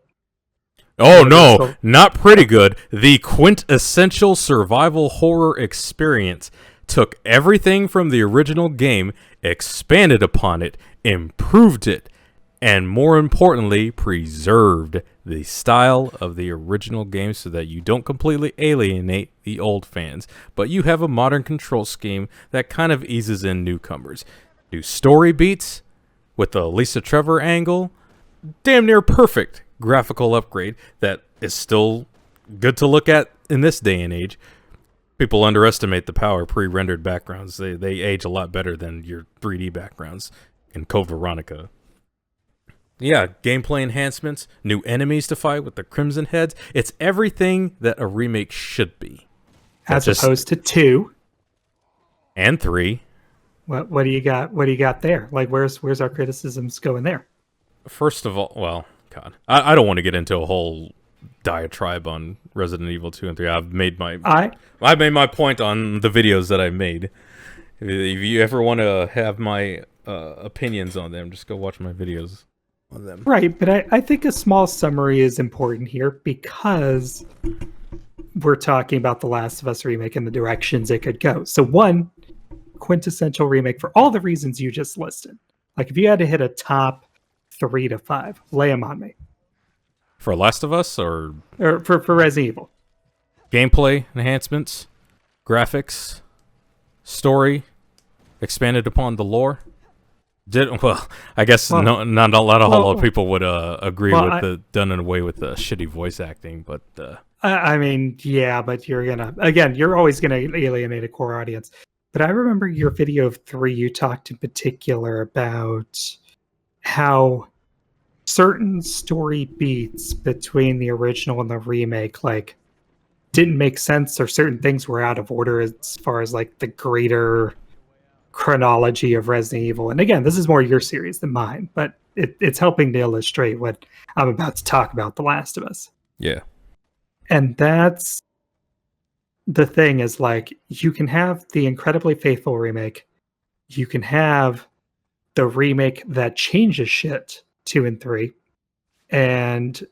Oh no, Universal. not pretty good. The quintessential survival horror experience took everything from the original game, expanded upon it, improved it, and more importantly, preserved the style of the original game so that you don't completely alienate the old fans, but you have a modern control scheme that kind of eases in newcomers. New story beats with the Lisa Trevor angle, damn near perfect graphical upgrade that is still good to look at in this day and age. People underestimate the power of pre-rendered backgrounds. They age a lot better than your 3D backgrounds in Code Veronica. Yeah, gameplay enhancements, new enemies to fight with the Crimson Heads. It's everything that a remake should be. As opposed to 2. And 3. What do you got? What do you got there? Like, where's our criticisms going there? First of all, well, God, I don't want to get into a whole diatribe on Resident Evil 2 and 3. I've made my point on the videos that I made. If you ever want to have my opinions on them, just go watch my videos on them. Right, but I think a small summary is important here because we're talking about The Last of Us remake and the directions it could go. So one, quintessential remake for all the reasons you just listed. Like if you had to hit a top 3 to 5, lay them on me. For Last of Us or for Resident Evil? Gameplay enhancements, graphics, story, expanded upon the lore. I guess not a lot of people would agree with the done away with the shitty voice acting, but I mean, yeah, but you're always gonna alienate a core audience. But I remember your video of 3, you talked in particular about how certain story beats between the original and the remake like didn't make sense, or certain things were out of order as far as like the greater chronology of Resident Evil. And again, this is more your series than mine, but it's helping to illustrate what I'm about to talk about, The Last of Us. Yeah. And that's the thing, is like you can have the incredibly faithful remake, you can have the remake that changes shit, 2 and 3, and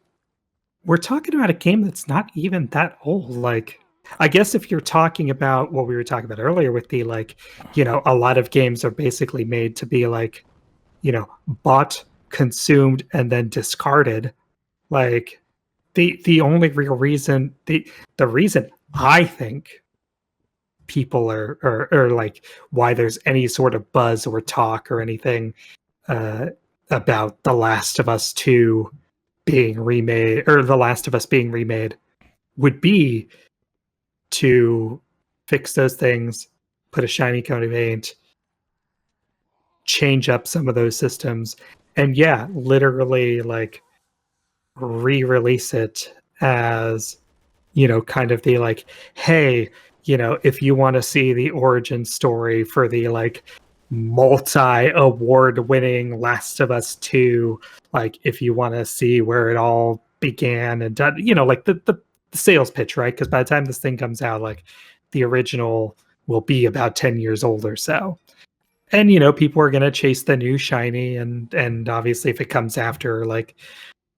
we're talking about a game that's not even that old. Like, I guess if you're talking about what we were talking about earlier with the, like, a lot of games are basically made to be like, bought, consumed, and then discarded. Like, the only real reason, the reason I think people are like, why there's any sort of buzz or talk or anything about The Last of Us 2 being remade, or The Last of Us being remade, would be to fix those things, put a shiny coat of paint, change up some of those systems, and literally like re-release it as, kind of the like, hey, if you want to see the origin story for the like multi-award winning Last of Us 2, like if you want to see where it all began and done, like the sales pitch, right? Because by the time this thing comes out, like the original will be about 10 years old or so. And people are going to chase the new shiny, and obviously if it comes after like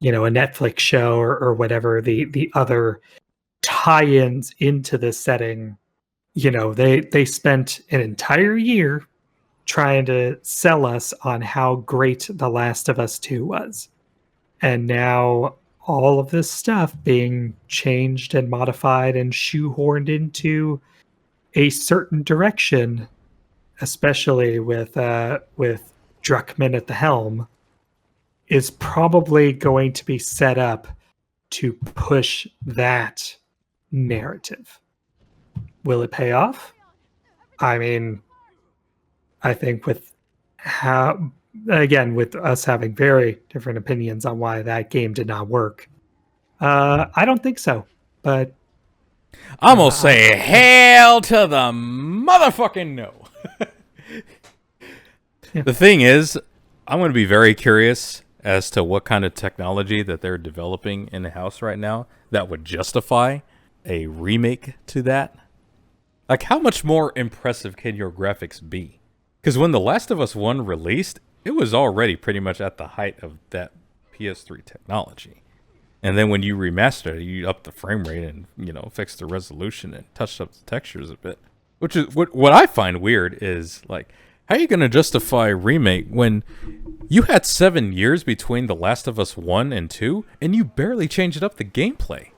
a Netflix show or whatever, the other tie-ins into this setting, they spent an entire year trying to sell us on how great The Last of Us 2 was. And now all of this stuff being changed and modified and shoehorned into a certain direction, especially with Druckmann at the helm, is probably going to be set up to push that narrative. Will it pay off? I mean, I think with us having very different opinions on why that game did not work, I don't think so. But I'm gonna say hell to the motherfucking no. Yeah. The thing is, I'm going to be very curious as to what kind of technology that they're developing in the house right now that would justify a remake to that. Like, how much more impressive can your graphics be? Because when The Last of Us 1 released, it was already pretty much at the height of that PS3 technology. And then when you remaster it, you up the frame rate and, fix the resolution and touch up the textures a bit. Which is what I find weird is, like, how are you going to justify Remake when you had 7 years between The Last of Us 1 and 2 and you barely changed up the gameplay?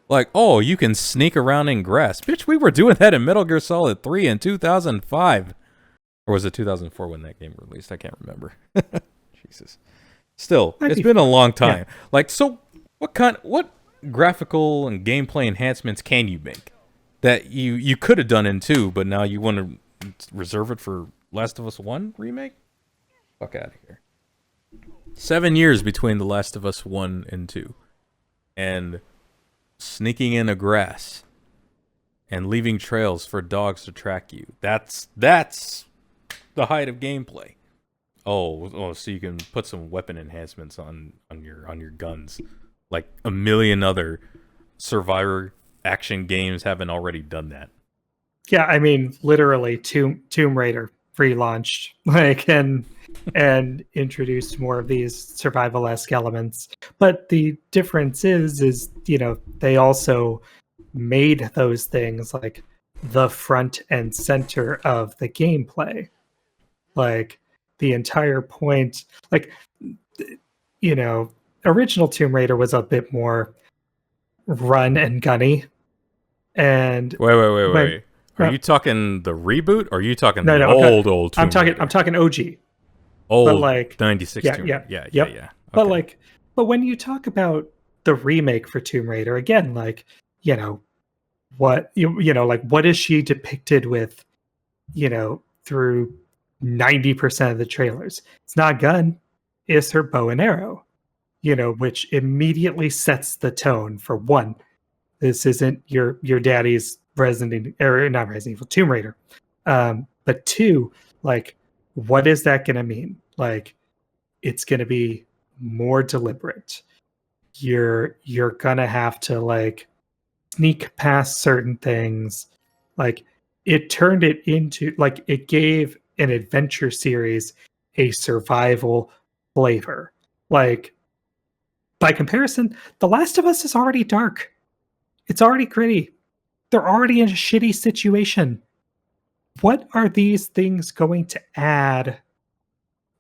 Like, oh, you can sneak around in grass. Bitch, we were doing that in Metal Gear Solid 3 in 2005. Or was it 2004 when that game released? I can't remember. Jesus. Still, it's been a long time. Yeah. Like, so what graphical and gameplay enhancements can you make that you could have done in 2, but now you want to reserve it for Last of Us 1 remake? Fuck out of here. 7 years between The Last of Us 1 and 2. And sneaking in a grass and leaving trails for dogs to track you. That's the height of gameplay. Oh, so you can put some weapon enhancements on your guns. Like a million other Survivor action games haven't already done that. Yeah, I mean, literally, Tomb Raider pre-launched, like, and introduced more of these survival-esque elements. But the difference is they also made those things like the front and center of the gameplay. Like the entire point, like, original Tomb Raider was a bit more run and gunny. And wait. Are you talking the reboot? Or are you talking the old Tomb Raider? I'm talking OG. Old, but like 96 yeah, Tomb yeah, Raider. Yeah. Okay. But when you talk about the remake for Tomb Raider, again, like, what what is she depicted with, through 90% of the trailers? It's not a gun, it's her bow and arrow, which immediately sets the tone for one. This isn't your daddy's not Resident Evil, Tomb Raider. But two, like, what is that going to mean? Like, it's going to be more deliberate. You're going to have to, like, sneak past certain things. Like, it turned it into, like, it gave an adventure series a survival flavor. Like, by comparison, The Last of Us is already dark. It's already gritty. They're already in a shitty situation. What are these things going to add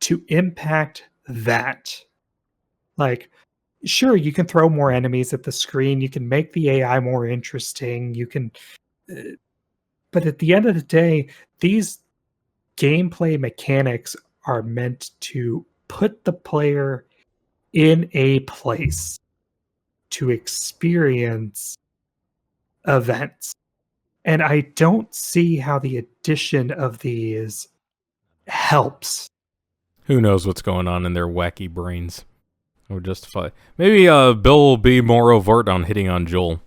to impact that? Like, sure, you can throw more enemies at the screen. You can make the AI more interesting. You can... but at the end of the day, these gameplay mechanics are meant to put the player in a place to experience events. And I don't see how the addition of these helps. Who knows what's going on in their wacky brains? Or justify. Maybe Bill will be more overt on hitting on Joel.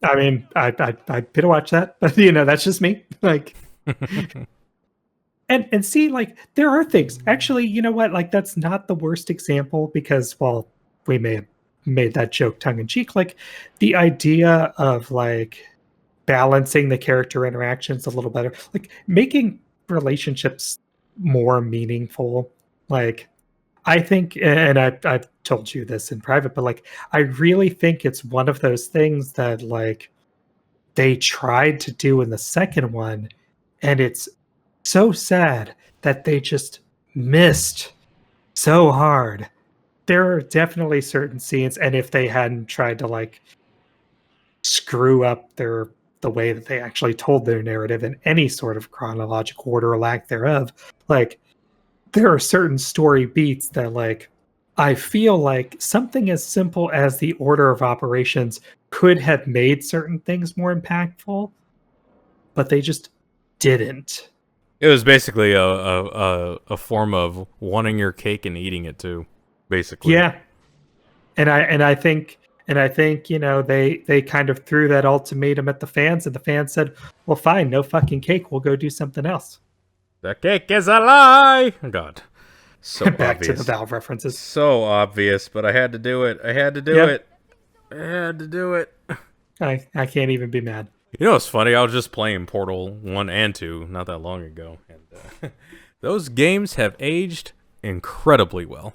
I mean, I'd to watch that, but that's just me. Like, and see, like, there are things. Actually, you know what? Like, that's not the worst example because, well, we may have made that joke tongue in cheek. Like, the idea of, like, balancing the character interactions a little better, like making relationships more meaningful. Like, I think, and I've told you this in private, but like, I really think it's one of those things that, like, they tried to do in the second one, and it's so sad that they just missed so hard. There are definitely certain scenes, and if they hadn't tried to, like, screw up the way that they actually told their narrative in any sort of chronological order or lack thereof, like, there are certain story beats that, like, I feel like something as simple as the order of operations could have made certain things more impactful, but they just didn't. It was basically a form of wanting your cake and eating it too, basically. Yeah. And I think they kind of threw that ultimatum at the fans, and the fans said, well, fine, no fucking cake, we'll go do something else. The cake is a lie! Oh, God. So Back obvious. to the Valve references. So obvious, but I had to do it. I had to do it. I can't even be mad. You know what's funny? I was just playing Portal 1 and 2 not that long ago, and those games have aged incredibly well.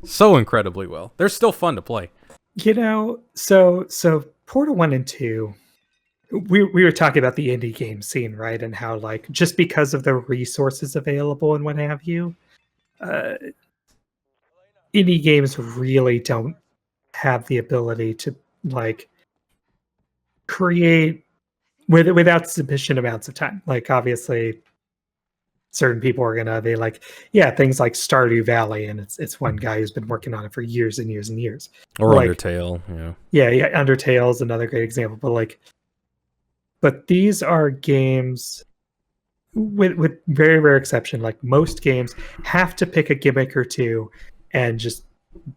So incredibly well. They're still fun to play. So Portal 1 and 2, we were talking about the indie game scene, right? And how, like, just because of the resources available and what have you, uh, indie games really don't have the ability to, like, create without sufficient amounts of time. Like, obviously, certain people are gonna be like, yeah, things like Stardew Valley, and it's one guy who's been working on it for years and years and years. Or Like, Undertale, yeah. yeah, Undertale is another great example. But these are games with very rare exception. Like, most games have to pick a gimmick or two and just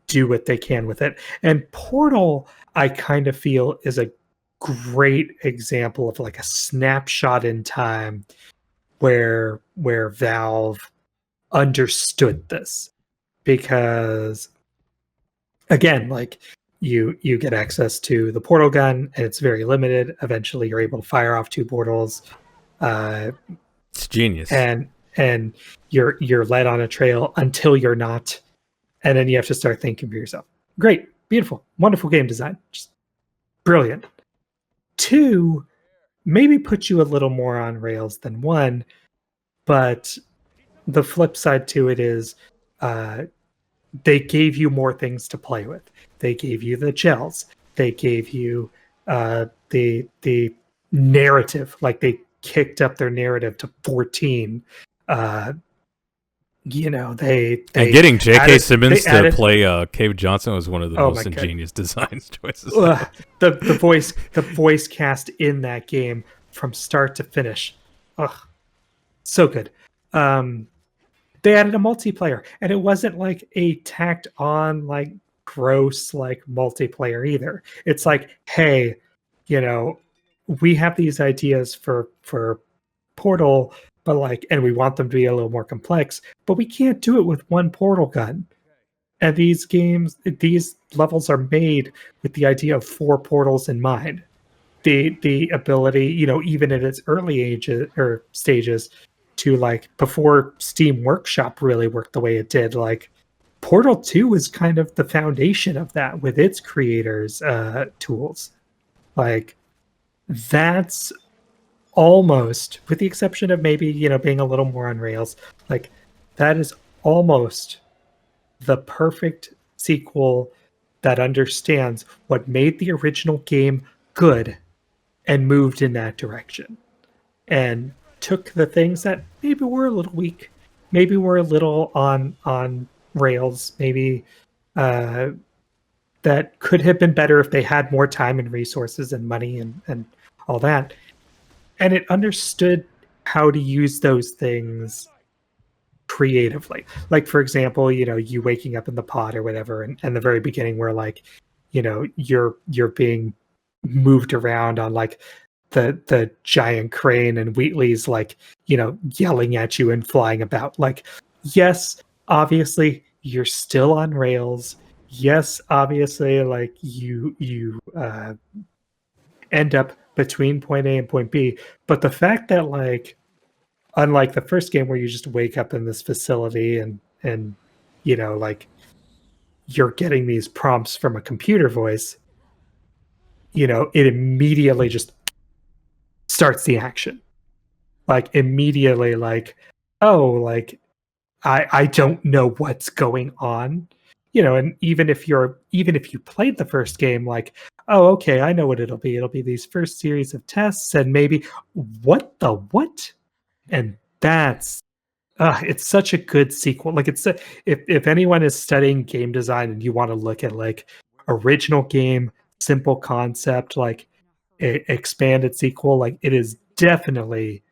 do what they can with it. And Portal, I kind of feel, is a great example of like a snapshot in time where Valve understood this, because again, like, you get access to the portal gun and it's very limited. Eventually you're able to fire off 2 portals, It's genius. and you're led on a trail until you're not, and then you have to start thinking for yourself. Great, beautiful, wonderful game design, just brilliant. 2 maybe put you a little more on rails than 1, but the flip side to it is, uh, they gave you more things to play with. They gave you the gels. They gave you the narrative. Like, they kicked up their narrative to 14. They and getting J.K. Simmons to added, play Cave Johnson was one of the oh most my God. ingenious design choices. The voice cast in that game from start to finish, so good. They added a multiplayer, and it wasn't like a tacked on, like, gross, like, multiplayer either. It's like, hey, we have these ideas for Portal, but like, and we want them to be a little more complex, but we can't do it with one portal gun. And these levels are made with the idea of 4 portals in mind. The ability, even in its early ages or stages, to, like, before Steam Workshop really worked the way it did, like, Portal 2 was kind of the foundation of that with its creators' tools. Like, that's almost, with the exception of maybe, being a little more on rails, like, that is almost the perfect sequel that understands what made the original game good and moved in that direction. And took the things that maybe were a little weak, maybe were a little on rails, maybe that could have been better if they had more time and resources and money and all that. And it understood how to use those things creatively. Like, for example, you waking up in the pod or whatever, and the very beginning where, like, you're being moved around on, like, the giant crane, and Wheatley's, like, yelling at you and flying about. Like, yes, obviously you're still on rails. Yes, obviously, like, you end up between point A and point B. But the fact that, like, unlike the first game where you just wake up in this facility and like, you're getting these prompts from a computer voice, it immediately just starts the action. Like, immediately, like, oh, like, I don't know what's going on. And even if you played the first game, like, oh, okay, I know what it'll be. It'll be these first series of tests, and maybe what. And that's it's such a good sequel. Like, if anyone is studying game design and you want to look at, like, original game, simple concept, like, expanded sequel, like, it is definitely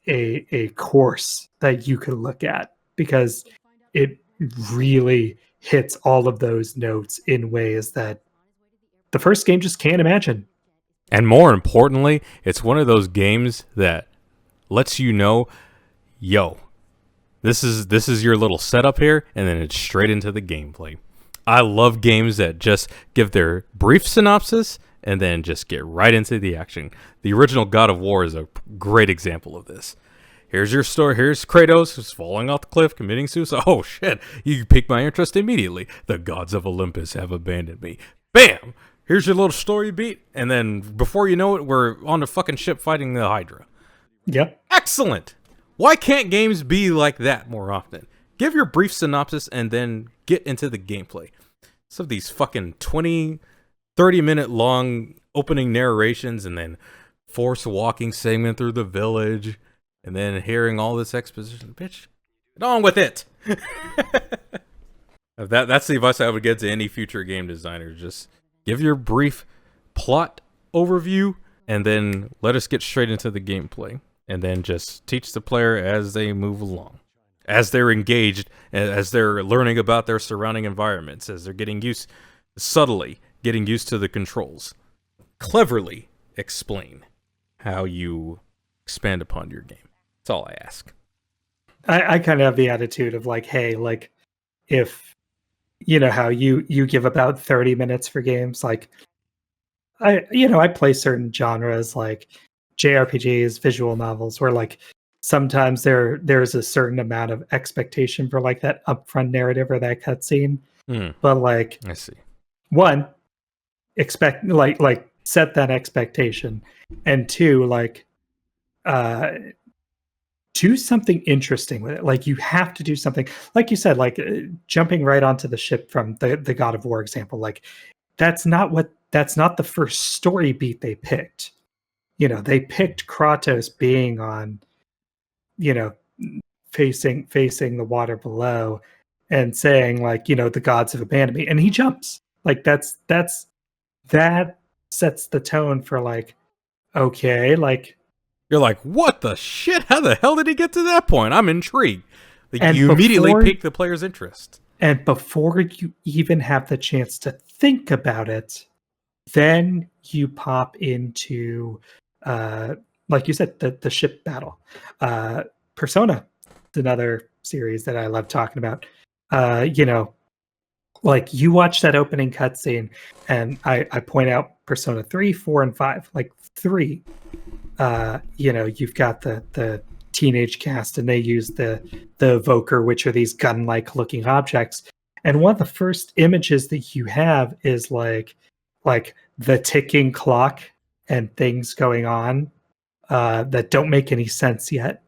a course that you can look at, because it really hits all of those notes in ways that the first game just can't imagine. And more importantly, it's one of those games that lets you know, yo, this is your little setup here, and then it's straight into the gameplay. I love games that just give their brief synopsis and then just get right into the action. The original God of War is a great example of this. Here's your story. Here's Kratos who's falling off the cliff, committing suicide. Oh shit! You piqued my interest immediately. The gods of Olympus have abandoned me. Bam! Here's your little story beat, and then before you know it, we're on a fucking ship fighting the Hydra. Yep. Excellent! Why can't games be like that more often? Give your brief synopsis and then get into the gameplay. So these fucking 20, 30-minute long opening narrations and then forced walking segment through the village and then hearing all this exposition. Bitch, get on with it! That's the advice I would give to any future game designer. Just give your brief plot overview and then let us get straight into the gameplay. And then just teach the player as they move along. As they're engaged, as they're learning about their surrounding environments, as they're subtly getting used to the controls. Cleverly explain how you expand upon your game. That's all I ask. I kind of have the attitude of like, hey, like if you know how you give about 30 minutes for games, like I play certain genres like JRPGs, visual novels, where like sometimes there's a certain amount of expectation for like that upfront narrative or that cutscene. But like, I see. One, expect like set that expectation, and two, like do something interesting with it. Like you have to do something, like you said, like jumping right onto the ship from the God of War example. Like that's not the first story beat they picked. They picked Kratos being on, facing the water below and saying like, the gods have abandoned me, and he jumps. Like that sets the tone for like, okay, like you're like, what the shit? How the hell did he get to that point? I'm intrigued. Like you before, immediately pique the player's interest. And before you even have the chance to think about it, then you pop into like you said, the ship battle. Persona is another series that I love talking about. Like you watch that opening cutscene, and I point out Persona 3, 4, and 5. Like 3, you've got the teenage cast, and they use the evoker, which are these gun-like looking objects. And one of the first images that you have is like the ticking clock and things going on that don't make any sense yet.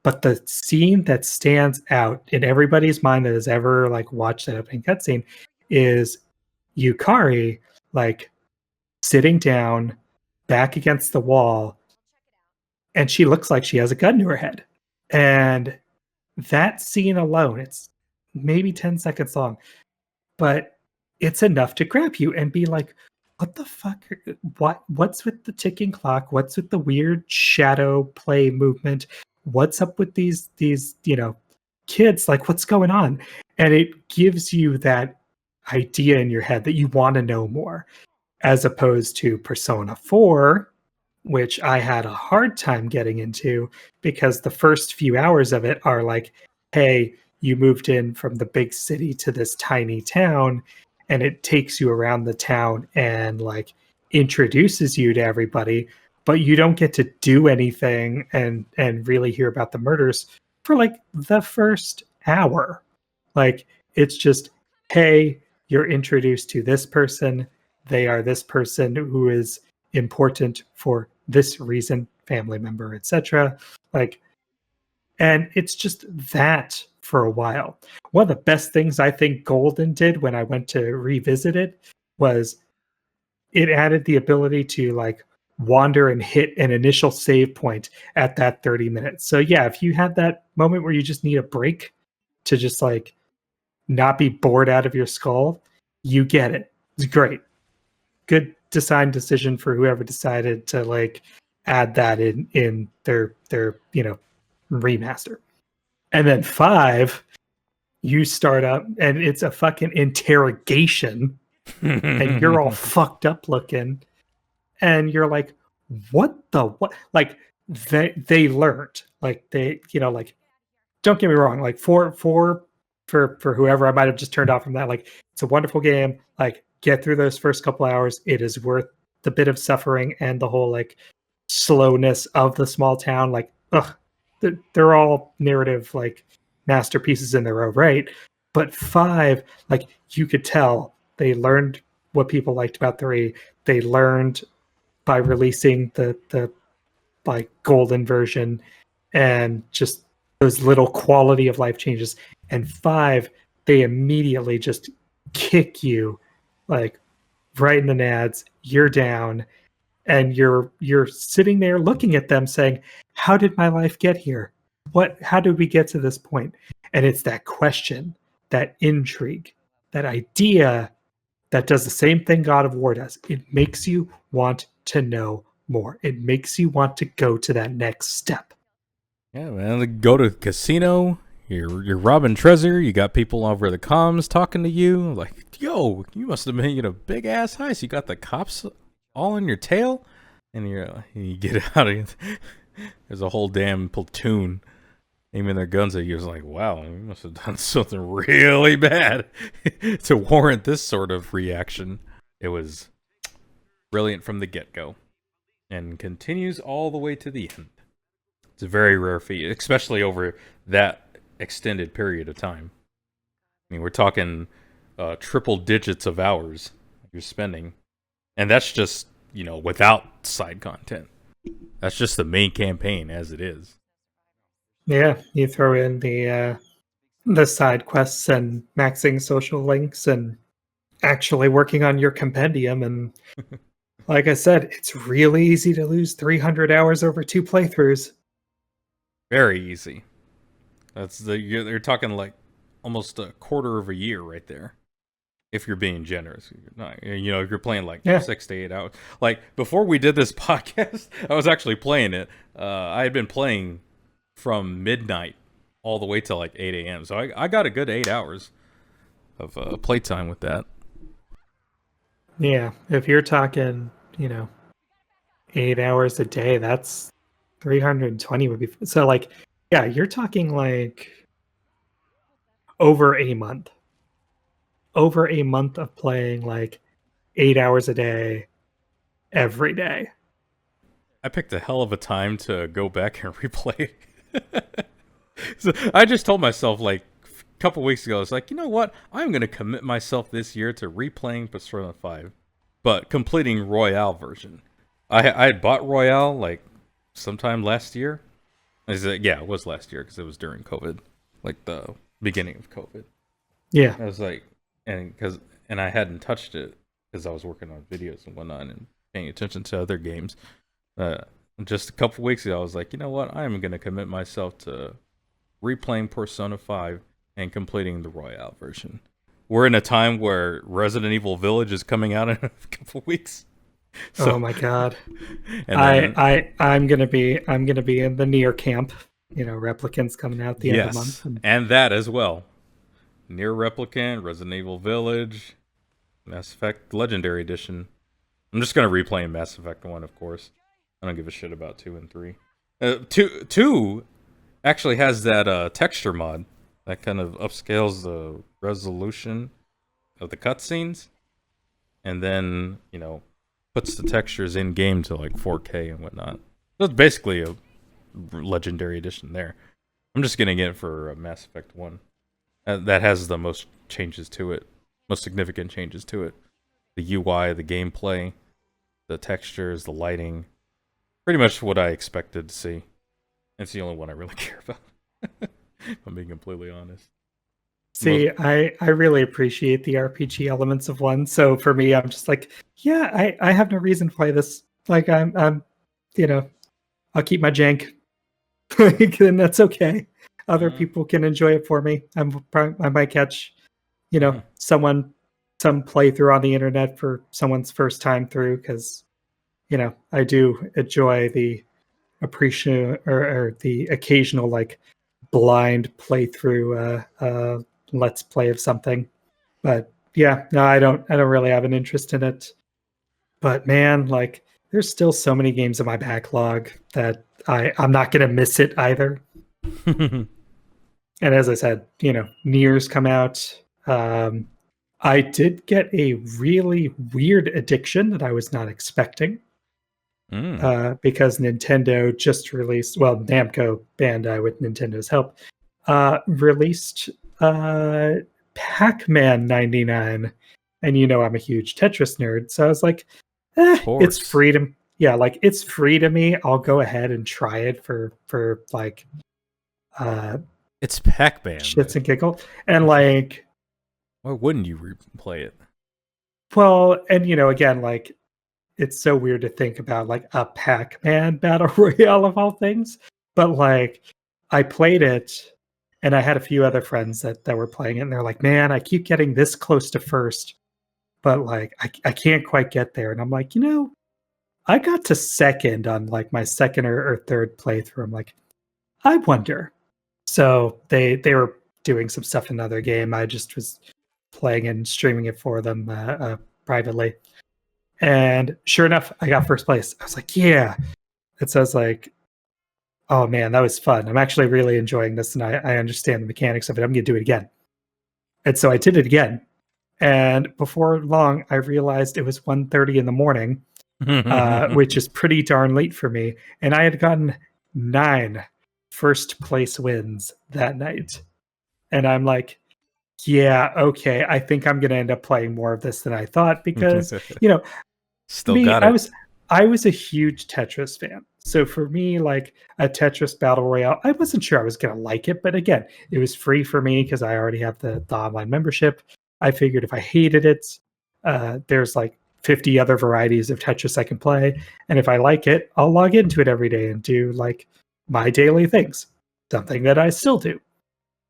But the scene that stands out in everybody's mind that has ever like watched that opening cutscene is Yukari like sitting down back against the wall, and she looks like she has a gun to her head. And that scene alone, it's maybe 10 seconds long, but it's enough to grab you and be like, what the fuck? What's with the ticking clock? What's with the weird shadow play movement? What's up with these kids? Like, what's going on? And it gives you that idea in your head that you want to know more, as opposed to Persona 4, which I had a hard time getting into because the first few hours of it are like, hey, you moved in from the big city to this tiny town, and it takes you around the town and like introduces you to everybody, but you don't get to do anything and really hear about the murders for like the first hour. Like it's just, hey, you're introduced to this person. They are this person who is important for this reason, family member, etc. Like, and it's just that for a while. One of the best things I think Golden did when I went to revisit it was it added the ability to like wander and hit an initial save point at that 30 minutes. So yeah, if you had that moment where you just need a break to just like not be bored out of your skull, you get it. It's great. Good design decision for whoever decided to like add that in their remaster. And then 5, you start up and it's a fucking interrogation and you're all fucked up looking and you're like, what? Like they learned, like they, like, don't get me wrong, like for whoever I might have just turned off from that, like it's a wonderful game. Like get through those first couple hours. It is worth the bit of suffering and the whole like slowness of the small town. Like, ugh, they're all narrative like masterpieces in their own right. But 5, like you could tell they learned what people liked about 3. They learned by releasing the like golden version and just those little quality of life changes. And 5, they immediately just kick you like right in the nads. You're down, and you're sitting there looking at them saying, how did my life get here? How did we get to this point? And it's that question, that intrigue, that idea that does the same thing God of War does. It makes you want to know more. It makes you want to go to that next step. Yeah, man. Go to the casino. You're robbing treasure. You got people over the comms talking to you. Like, yo, you must have made a big ass heist. You got the cops all on your tail, and you get out of it. There's a whole damn platoon aiming their guns at you. It's like, wow, you must have done something really bad to warrant this sort of reaction. It was brilliant from the get-go, and continues all the way to the end. It's a very rare feat, especially over that extended period of time. I mean, we're talking triple digits of hours you're spending, and that's just, without side content. That's just the main campaign as it is. Yeah, you throw in the side quests and maxing social links and actually working on your compendium, and like I said, it's really easy to lose 300 hours over 2 playthroughs. Very easy. They're talking like almost a quarter of a year right there. If you're being generous, if you're playing like 6 to 8 hours. Like before we did this podcast, I was actually playing it. I had been playing from midnight all the way till like 8 a.m. So I got a good 8 hours of playtime with that. Yeah, if you're talking, 8 hours a day, that's 320 would be so. Like, yeah, you're talking like over a month of playing like 8 hours a day every day. I picked a hell of a time to go back and replay. So I just told myself like a couple weeks ago, it's like, you know what? I'm going to commit myself this year to replaying Persona 5, but completing Royale version. I had bought Royale like sometime last year. It was last year because it was during COVID, like the beginning of COVID. Yeah, I was like, and I hadn't touched it because I was working on videos and whatnot and paying attention to other games. Just a couple weeks ago, I was like, you know what? I am going to commit myself to replaying Persona 5 and completing the Royale version. We're in a time where Resident Evil Village is coming out in a couple weeks. So, oh my god! I'm gonna be in the near camp. Replicant's coming out the end of the month, and that as well. Near Replicant, Resident Evil Village, Mass Effect Legendary Edition. I'm just gonna replay Mass Effect 1, of course. I don't give a shit about 2 and 3. 2 actually has that texture mod that kind of upscales the resolution of the cutscenes, and then puts the textures in game to like 4K and whatnot. So it's basically a legendary edition there. I'm just getting it for Mass Effect 1. That has the most changes to it, most significant changes to it. The UI, the gameplay, the textures, the lighting. Pretty much what I expected to see. It's the only one I really care about. If I'm being completely honest. See, I really appreciate the RPG elements of 1. So for me, I'm just like, yeah, I have no reason to play this. Like I'm I'll keep my jank. And that's okay. Other people can enjoy it for me. I might catch, some playthrough on the internet for someone's first time through, because I do enjoy the appreciation or the occasional like blind playthrough let's play of something. But yeah, no, I don't really have an interest in it. But man, like there's still so many games in my backlog that I'm not gonna miss it either. And as I said, Nier's come out. I did get a really weird addiction that I was not expecting. because Nintendo just released, well, Namco Bandai with Nintendo's help, released Pac-Man 99. And I'm a huge Tetris nerd, so I was like, Of it's course. free to it's free to me. I'll go ahead and try it for like It's Pac-Man. shits and giggles. And like, why wouldn't you replay it? well, and again, like, it's so weird to think about like a Pac-Man battle royale of all things. But like, I played it and I had a few other friends that were playing it, and they're like, man, I keep getting this close to first, but like I can't quite get there. And I'm like, I got to second on like my second or third playthrough. I'm like, I wonder. So they were doing some stuff in another game. I just was playing and streaming it for them privately. And sure enough, I got first place. I was like, yeah. And so I was like, oh man, that was fun. I'm actually really enjoying this, and I understand the mechanics of it. I'm going to do it again. And so I did it again. And before long, I realized it was 1:30 in the morning, which is pretty darn late for me. And I had gotten 9 first place wins that night. And I'm like, yeah, okay, I think I'm going to end up playing more of this than I thought, because, Still me, got it. I was a huge Tetris fan. So for me, like a Tetris battle royale, I wasn't sure I was going to like it, but again, it was free for me because I already have the online membership. I figured if I hated it, there's like 50 other varieties of Tetris I can play, and if I like it, I'll log into it every day and do like my daily things, something that I still do.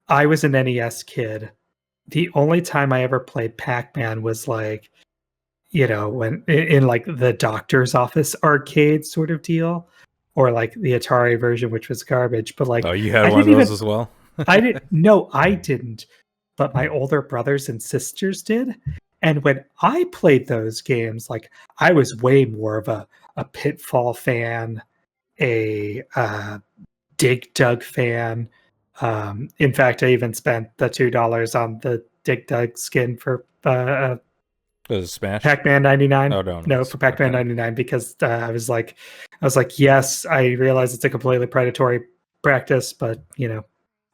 I was an NES kid. The only time I ever played Pac-Man was like, when in like the doctor's office arcade sort of deal, or like the Atari version, which was garbage. But like, Oh, you had I one of didn't those even, as well? I didn't, no, I didn't, but my older brothers and sisters did. And when I played those games, like, I was way more of a Pitfall fan, a Dig Dug fan. In fact, I even spent the $2 on the Dig Dug skin for Was it Smash? Pac-Man 99. Oh, no, No, it's for Pac-Man okay. 99, because I was like, yes, I realize it's a completely predatory practice, but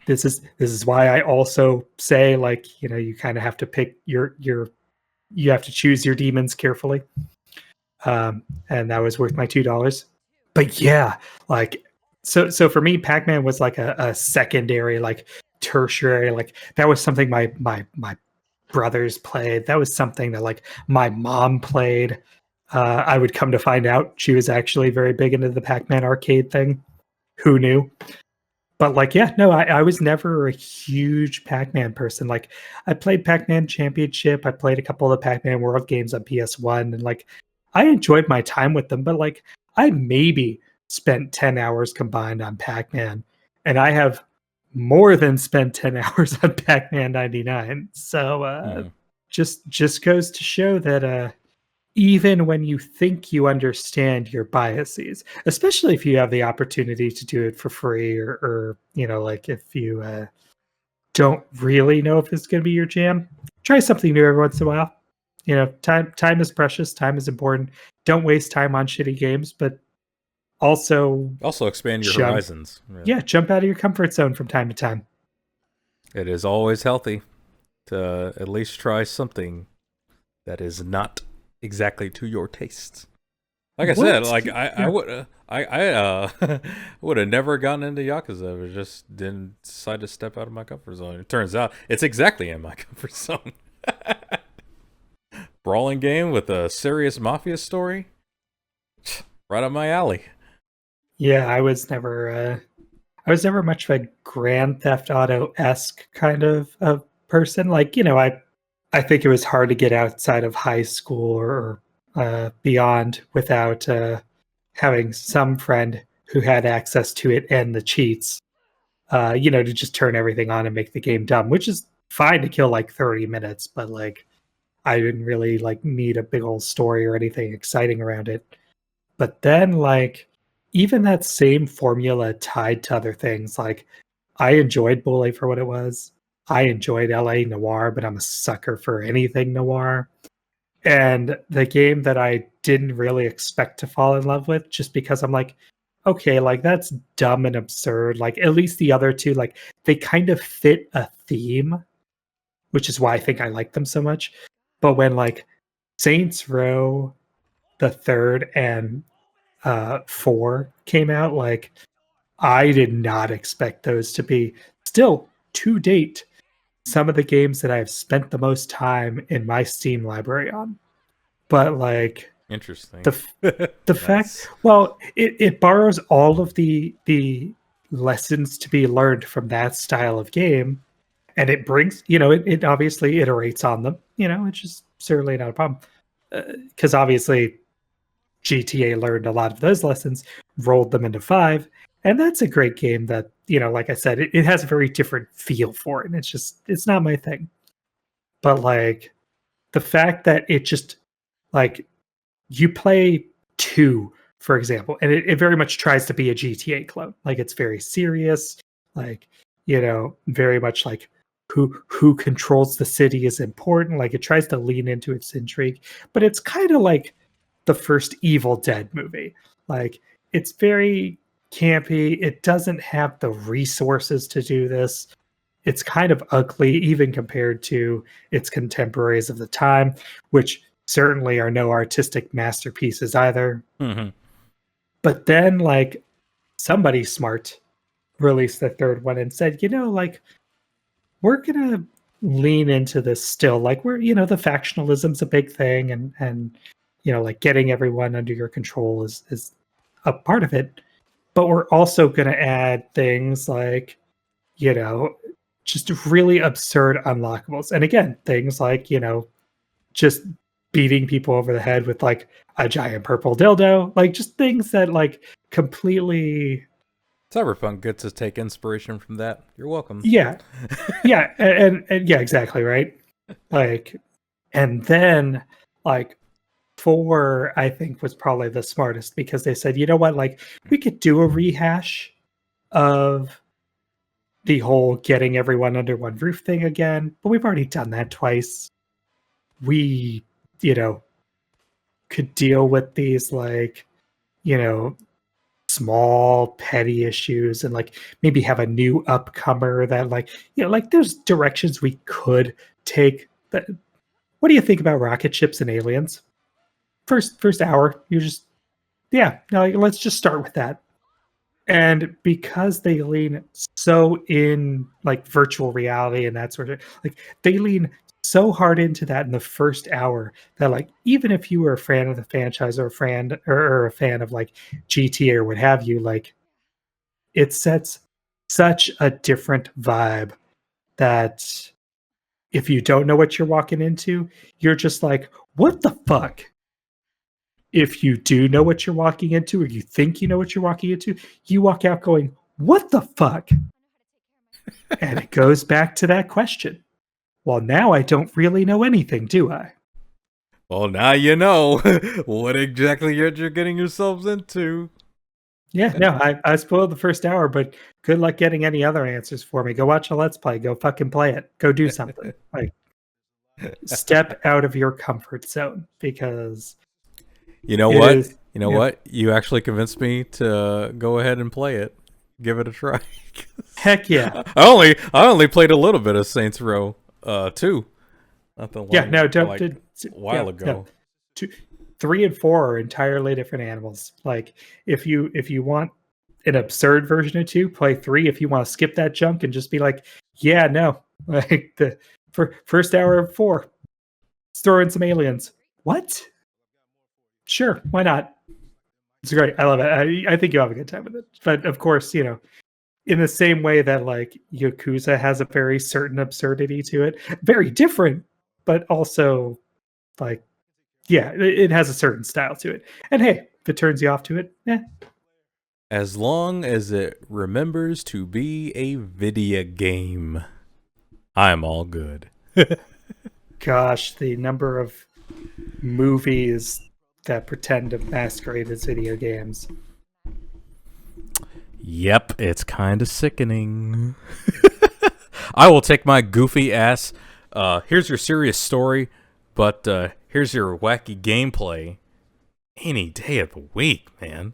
this is why I also say, like, you kind of have to pick you have to choose your demons carefully. And that was worth my $2. But yeah, like, so for me, Pac-Man was like a secondary, like tertiary, like that was something my brothers played. That was something that like my mom played. I would come to find out she was actually very big into the Pac-Man arcade thing. Who knew? But like, yeah, no, I was never a huge Pac-Man person. Like, I played Pac-Man Championship. I played a couple of the Pac-Man World games on PS1, and like, I enjoyed my time with them. But like, I maybe spent 10 hours combined on Pac-Man, and I have more than spent 10 hours on Pac-Man 99. So just goes to show that even when you think you understand your biases, especially if you have the opportunity to do it for free, or like, if you don't really know if it's going to be your jam, try something new every once in a while. Time is precious, time is important. Don't waste time on shitty games, but also expand your jump horizons. jump out of your comfort zone from time to time. It is always healthy to at least try something that is not exactly to your tastes. Like I said, like I would I would have never gotten into Yakuza if I just didn't decide to step out of my comfort zone. It turns out it's exactly in my comfort zone. Brawling game with a serious mafia story, right up my alley. Yeah, I was never much of a Grand Theft Auto-esque kind of person. Like, I think it was hard to get outside of high school or beyond without having some friend who had access to it and the cheats, to just turn everything on and make the game dumb, which is fine to kill like 30 minutes, but like, I didn't really like need a big old story or anything exciting around it. But then, like, even that same formula tied to other things, like, I enjoyed Bully for what it was. I enjoyed LA Noir, but I'm a sucker for anything noir. And the game that I didn't really expect to fall in love with, just because I'm like, okay, like that's dumb and absurd. Like at least the other two, like they kind of fit a theme, which is why I think I like them so much. But when like Saints Row the third and 4 came out, like I did not expect those to be still to date some of the games that I've spent the most time in my Steam library on. But like Interesting. the the fact, Nice. well, it borrows all of the lessons to be learned from that style of game, and it brings, it obviously iterates on them, it's just certainly not a problem, because obviously GTA learned a lot of those lessons, rolled them into 5, and that's a great game that, like I said, it has a very different feel for it, and it's not my thing. But like the fact that it just like you play 2, for example, and it very much tries to be a GTA clone. Like it's very serious, like, very much like who controls the city is important. Like it tries to lean into its intrigue, but it's kind of like the first Evil Dead movie. Like it's very campy. It doesn't have the resources to do this. It's kind of ugly, even compared to its contemporaries of the time, which certainly are no artistic masterpieces either. Mm-hmm. But then, like, somebody smart released the third one and said, like, we're gonna lean into this still. Like, the factionalism's a big thing, and like getting everyone under your control is a part of it. But we're also gonna add things like, you know, just really absurd unlockables. And again, things like, just beating people over the head with like a giant purple dildo, like just things that like completely. Cyberpunk gets to take inspiration from that. You're welcome. Yeah. Yeah. And yeah, exactly. Right. Like, and then like 4, I think was probably the smartest because they said, you know what, like we could do a rehash of the whole getting everyone under one roof thing again, but we've already done that twice. We, you know, could deal with these like, you know, small petty issues and like maybe have a new upcomer that like, like there's directions we could take. That, what do you think about rocket ships and aliens? First hour, you just, yeah, no, like, let's just start with that. And because they lean so in like virtual reality and that sort of, like they lean so hard into that in the first hour that like even if you were a fan of the franchise or a fan or a fan of like GTA or what have you, like it sets such a different vibe that if you don't know what you're walking into, you're just like, what the fuck? If you do know what you're walking into, or you think you know what you're walking into, you walk out going, what the fuck? And it goes back to that question. Well, now I don't really know anything, do I? Well, now you know what exactly you're getting yourselves into. Yeah, no, I spoiled the first hour, but good luck getting any other answers for me. Go watch a Let's Play. Go fucking play it. Go do something. Like, step out of your comfort zone because You know it what? is. You know what? You actually convinced me to go ahead and play it. Give it a try. Heck yeah. I only played a little bit of Saints Row 2. Not the long, Yeah, no, don't. like, a while ago. No. 2, 3, and 4 are entirely different animals. Like if you want an absurd version of 2, play 3. If you want to skip that junk and just be like, yeah, no, like the first hour of 4, let's throw in some aliens. What? Sure, why not? It's great. I love it. I think you'll have a good time with it. But of course, in the same way that like Yakuza has a very certain absurdity to it, very different, but also like, yeah, it has a certain style to it. And hey, if it turns you off to it, As long as it remembers to be a video game, I'm all good. gosh, the number of movies that pretend to masquerade as video games. Yep, it's kind of sickening. I will take my goofy ass. Here's your serious story, but here's your wacky gameplay any day of the week, man.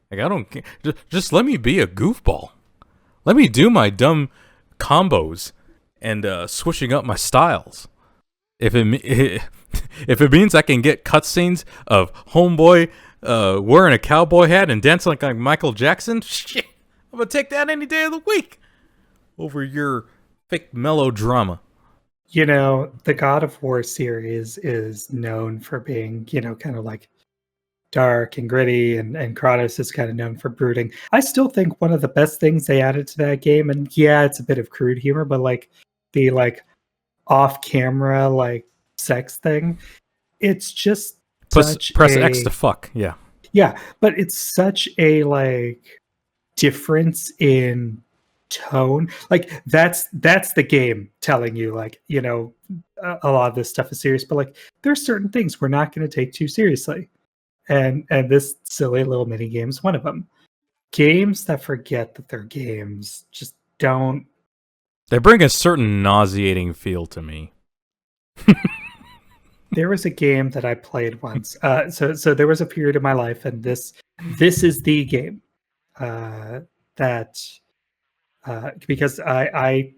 Like, I don't care. Just let me be a goofball. Let me do my dumb combos and switching up my styles. If it means I can get cutscenes of homeboy wearing a cowboy hat and dancing like Michael Jackson, shit, I'm gonna take that any day of the week over your fake melodrama. You know, the God of War series is known for being, kind of like dark and gritty, and Kratos is kind of known for brooding. I still think one of the best things they added to that game, and yeah, it's a bit of crude humor, but like the off-camera sex thing, it's just Press X to fuck. Yeah, but it's such a difference in tone. Like that's the game telling you a lot of this stuff is serious, but there's certain things we're not going to take too seriously. And this silly little mini game is one of them. Games that forget that they're games just don't. They bring a certain nauseating feel to me. There was a game that I played once. So there was a period of my life, and this is the game that because I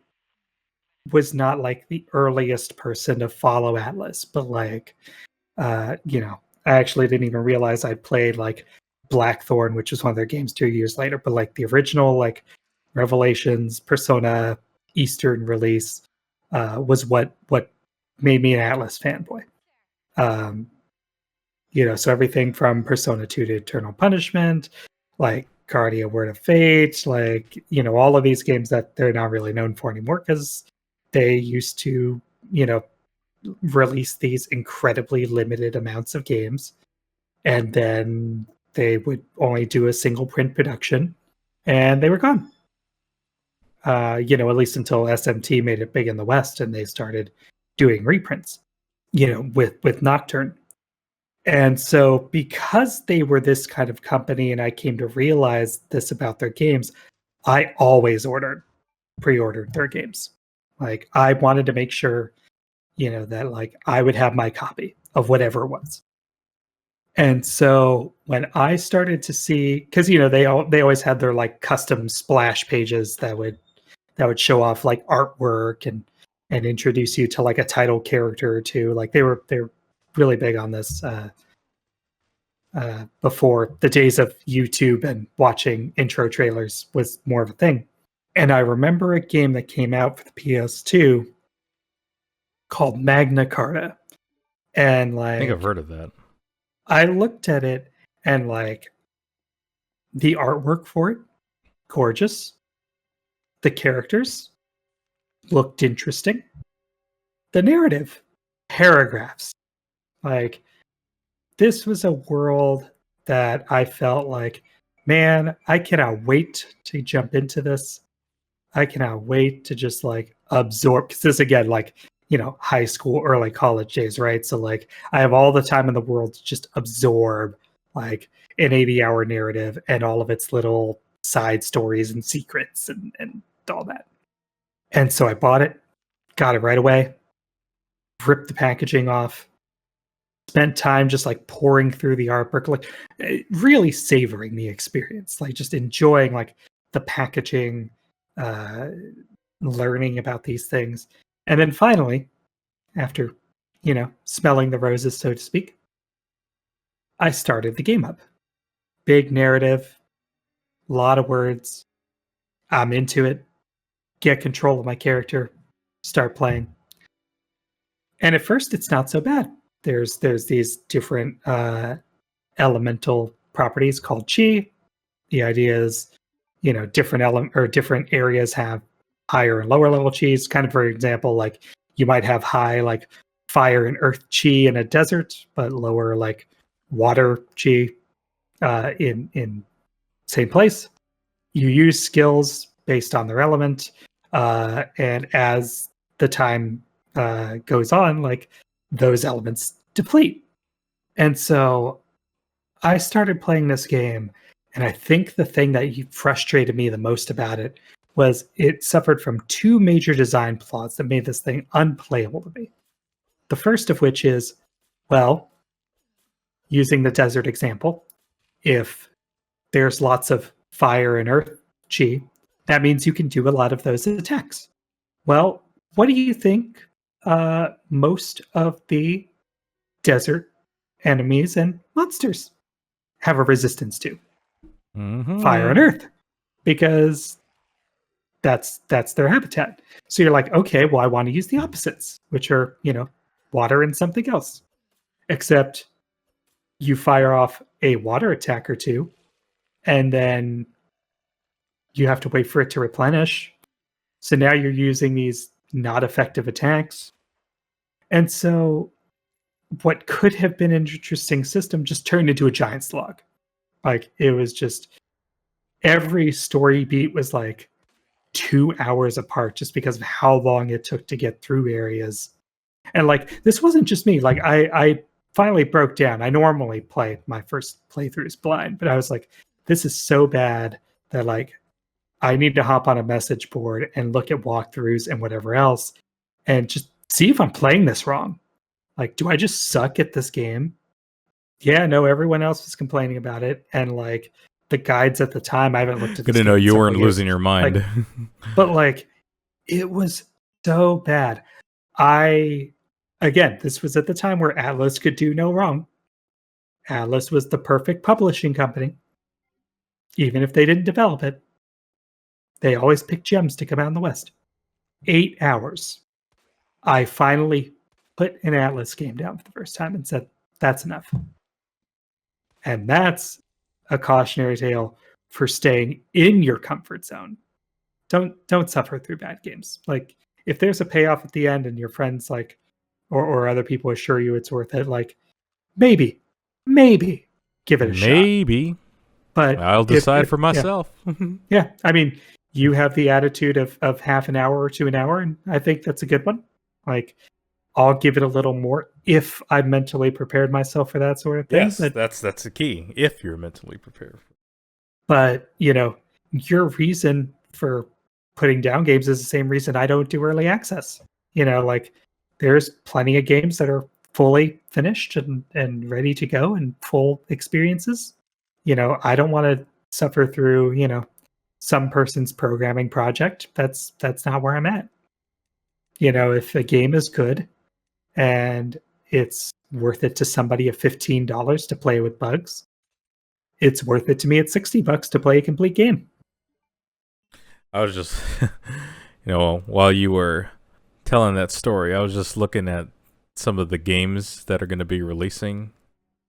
was not the earliest person to follow Atlas, but I actually didn't even realize I'd played Blackthorn, which was one of their games 2 years later. But the original Revelations, Persona, Eastern release was what made me an Atlas fanboy. So everything from Persona 2 to Eternal Punishment, Guardia Word of Fate, all of these games that they're not really known for anymore because they used to, release these incredibly limited amounts of games, and then they would only do a single print production, and they were gone. At least until SMT made it big in the West and they started doing reprints, with Nocturne. And so because they were this kind of company and I came to realize this about their games, I always pre-ordered their games. I wanted to make sure, that I would have my copy of whatever it was. And so when I started to see, because they always had their custom splash pages that would show off artwork and introduce you to a title character or two. They're really big on this before the days of YouTube and watching intro trailers was more of a thing. And I remember a game that came out for the PS2 called Magna Carta. And I think I've heard of that. I looked at it and the artwork for it, gorgeous. The characters looked interesting. The narrative, paragraphs. This was a world that I felt man, I cannot wait to jump into this. I cannot wait to just absorb, because this again, high school, early college days, right? So I have all the time in the world to just absorb an 80-hour narrative and all of its little side stories and secrets and all that. And so I bought it, got it right away, ripped the packaging off, spent time just pouring through the artwork, really savoring the experience, just enjoying the packaging, learning about these things. And then finally, after, smelling the roses, so to speak, I started the game up. Big narrative, a lot of words. I'm into it. Get control of my character, start playing. And at first, it's not so bad. There's these different elemental properties called chi. The idea is, different areas have higher and lower level chis. Kind of, for example, you might have high fire and earth chi in a desert, but lower water chi in same place. You use skills based on their element, and as the time goes on, those elements deplete. And so I started playing this game, and I think the thing that frustrated me the most about it was it suffered from two major design flaws that made this thing unplayable to me. The first of which is Well, using the desert example, if there's lots of fire and earth chi, that means you can do a lot of those attacks. Well, what do you think most of the desert enemies and monsters have a resistance to? Fire and earth, because that's their habitat. So you're like, okay, well, I want to use the opposites, which are, water and something else. Except you fire off a water attack or two, and then you have to wait for it to replenish. So now you're using these not effective attacks. And so what could have been an interesting system just turned into a giant slog. Like, it was just every story beat was like 2 hours apart just because of how long it took to get through areas. And like, this wasn't just me. Like, I finally broke down. I normally play my first playthroughs blind, but I was like, this is so bad that like I need to hop on a message board and look at walkthroughs and whatever else and just see if I'm playing this wrong. Like, do I just suck at this game? Yeah, no, everyone else was complaining about it. And like the guides at the time, I haven't looked at Good this to know game in you several weren't years. losing your mind. Like, but like, it was so bad. Again, this was at the time where Atlas could do no wrong. Atlas was the perfect publishing company. Even if they didn't develop it, they always picked gems to come out in the West. 8 hours. I finally put an Atlas game down for the first time and said, that's enough. And that's a cautionary tale for staying in your comfort zone. Don't suffer through bad games. Like, if there's a payoff at the end and your friends like or other people assure you it's worth it, like maybe give it a shot. Maybe. But I'll decide for yeah. myself. Yeah. I mean, you have the attitude of half an hour to an hour, and I think that's a good one. Like, I'll give it a little more if I mentally prepared myself for that sort of thing. Yes, but that's the key. If you're mentally prepared. But, your reason for putting down games is the same reason I don't do early access. Like, there's plenty of games that are fully finished and ready to go and full experiences. I don't want to suffer through, some person's programming project. That's not where I'm at. If a game is good and it's worth it to somebody at $15 to play with bugs, it's worth it to me at $60 to play a complete game. I was just, while you were telling that story, I was just looking at some of the games that are going to be releasing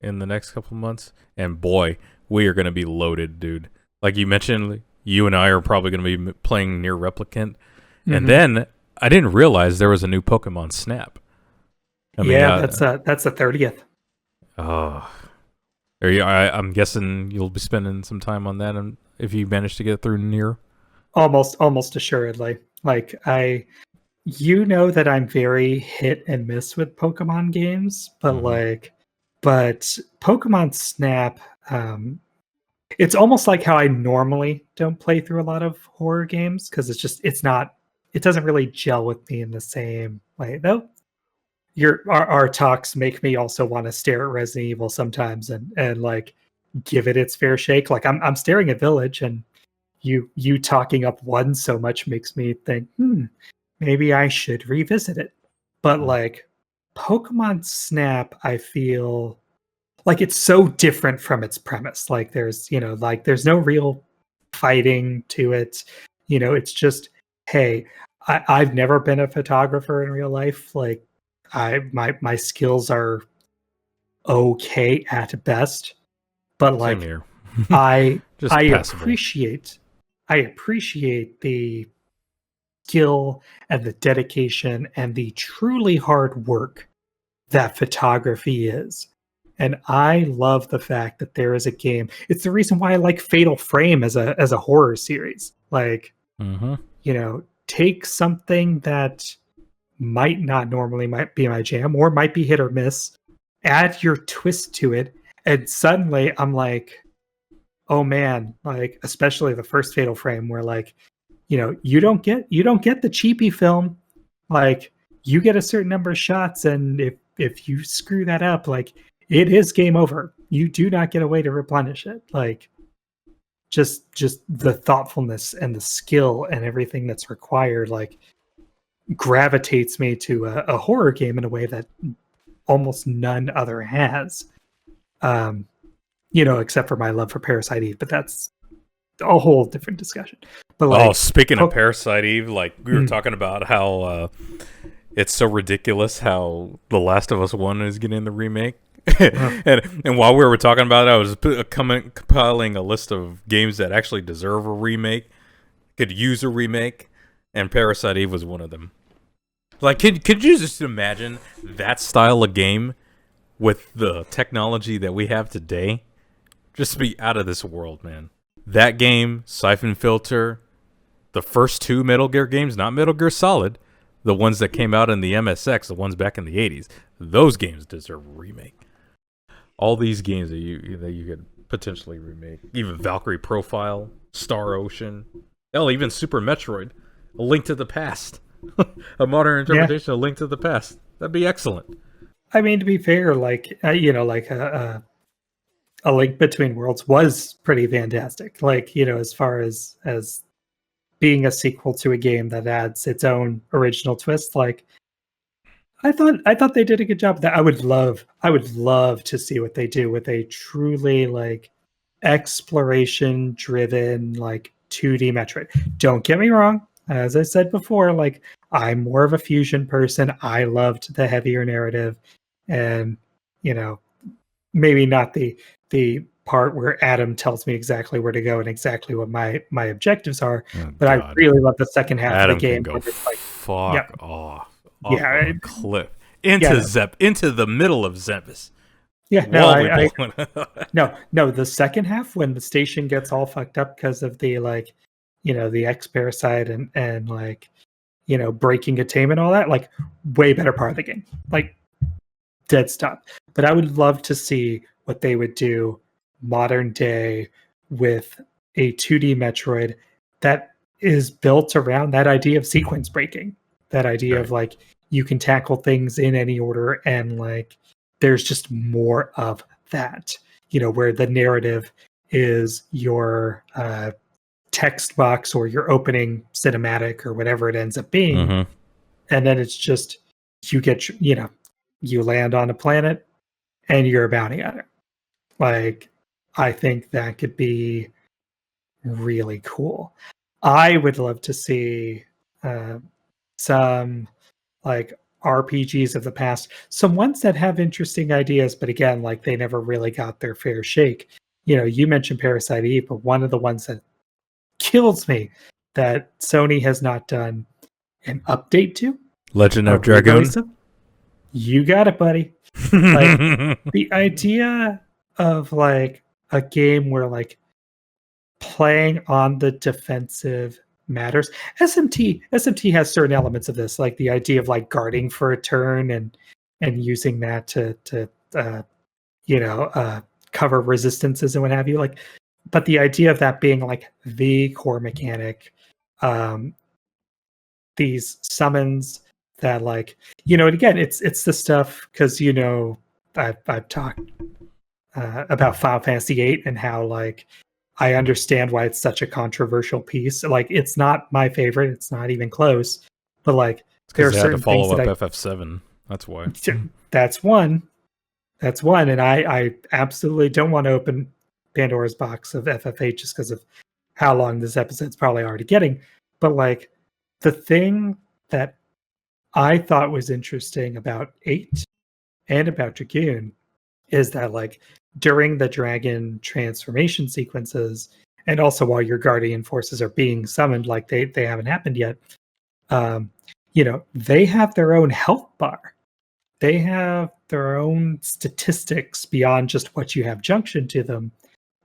in the next couple of months. And boy, we are going to be loaded, dude. Like you mentioned, you and I are probably going to be playing Near Replicant. Mm-hmm. And then I didn't realize there was a new Pokemon Snap. That's the 30th. Oh, I'm guessing you'll be spending some time on that, and if you manage to get through Nier. Almost assuredly. Like, that I'm very hit and miss with Pokemon games, but but Pokemon Snap, it's almost like how I normally don't play through a lot of horror games because it doesn't really gel with me in the same way. Though our talks make me also want to stare at Resident Evil sometimes and like give it its fair shake. Like, I'm staring at Village, and you talking up one so much makes me think, maybe I should revisit it. But like Pokemon Snap, I feel like it's so different from its premise. Like, there's no real fighting to it. It's just, hey, I've never been a photographer in real life. Like, my skills are okay at best, but like Same here. I passable. I appreciate the skill and the dedication and the truly hard work that photography is. And I love the fact that there is a game. It's the reason why I like Fatal Frame as a horror series. Like, take something that might not normally might be my jam or might be hit or miss, add your twist to it, and suddenly I'm like, oh man, like, especially the first Fatal Frame where like, you don't get the cheapy film. Like, you get a certain number of shots, and if you screw that up, like it is game over. You do not get a way to replenish it. Like just the thoughtfulness and the skill and everything that's required, like gravitates me to a horror game in a way that almost none other has. Except for my love for Parasite Eve, but that's a whole different discussion. But like, speaking of Parasite Eve, like we were talking about how it's so ridiculous how The Last of Us 1 is getting the remake. and while we were talking about it, I was compiling a list of games that actually deserve a remake, could use a remake, and Parasite Eve was one of them. Like, could you just imagine that style of game with the technology that we have today? Just be out of this world, man. That game, Siphon Filter, the first two Metal Gear games, not Metal Gear Solid, the ones that came out in the MSX, the ones back in the 80s, those games deserve a remake. All these games that you could potentially remake. Even Valkyrie Profile, Star Ocean, hell, even Super Metroid, A Link to the Past. A modern interpretation of Link to the Past. That'd be excellent. I mean, to be fair, like, A Link Between Worlds was pretty fantastic. Like, as far as being a sequel to a game that adds its own original twist, like I thought they did a good job of that. I would love to see what they do with a truly like exploration driven like 2D Metroid. Don't get me wrong, as I said before, like I'm more of a fusion person. I loved the heavier narrative, and maybe not the part where Adam tells me exactly where to go and exactly what my objectives are. But God. I really love the second half Adam of the game. Can go fuck off a cliff into the middle of Zebus. Yeah, no, the second half when the station gets all fucked up because of the like, the X parasite and like, breaking a tame and all that, like way better part of the game, like dead stop. But I would love to see what they would do modern day with a 2D Metroid that is built around that idea of sequence breaking, that idea of like you can tackle things in any order, and like there's just more of that, where the narrative is your text box or your opening cinematic or whatever it ends up being. Mm-hmm. And then it's just, you land on a planet and you're a bounty hunter. Like, I think that could be really cool. I would love to see some like RPGs of the past, some ones that have interesting ideas, but again, like they never really got their fair shake. You mentioned Parasite Eve, but one of the ones that kills me that Sony has not done an update to, Legend of Dragoon. You got it, buddy. Like the idea of like a game where like playing on the defensive matters. SMT has certain elements of this, like the idea of like guarding for a turn and using that to cover resistances and what have you. Like, but the idea of that being like the core mechanic, these summons that like, and again, it's the stuff because I've talked about Final Fantasy VIII and how like I understand why it's such a controversial piece. Like, it's not my favorite. It's not even close. But like, there are certain things that FF7. That's why. That's one. And I absolutely don't want to open Pandora's box of FF8 just because of how long this episode's probably already getting. But like, the thing that I thought was interesting about 8 and about Dragoon is that like during the dragon transformation sequences, and also while your guardian forces are being summoned, like they haven't happened yet, they have their own health bar. They have their own statistics beyond just what you have junction to them.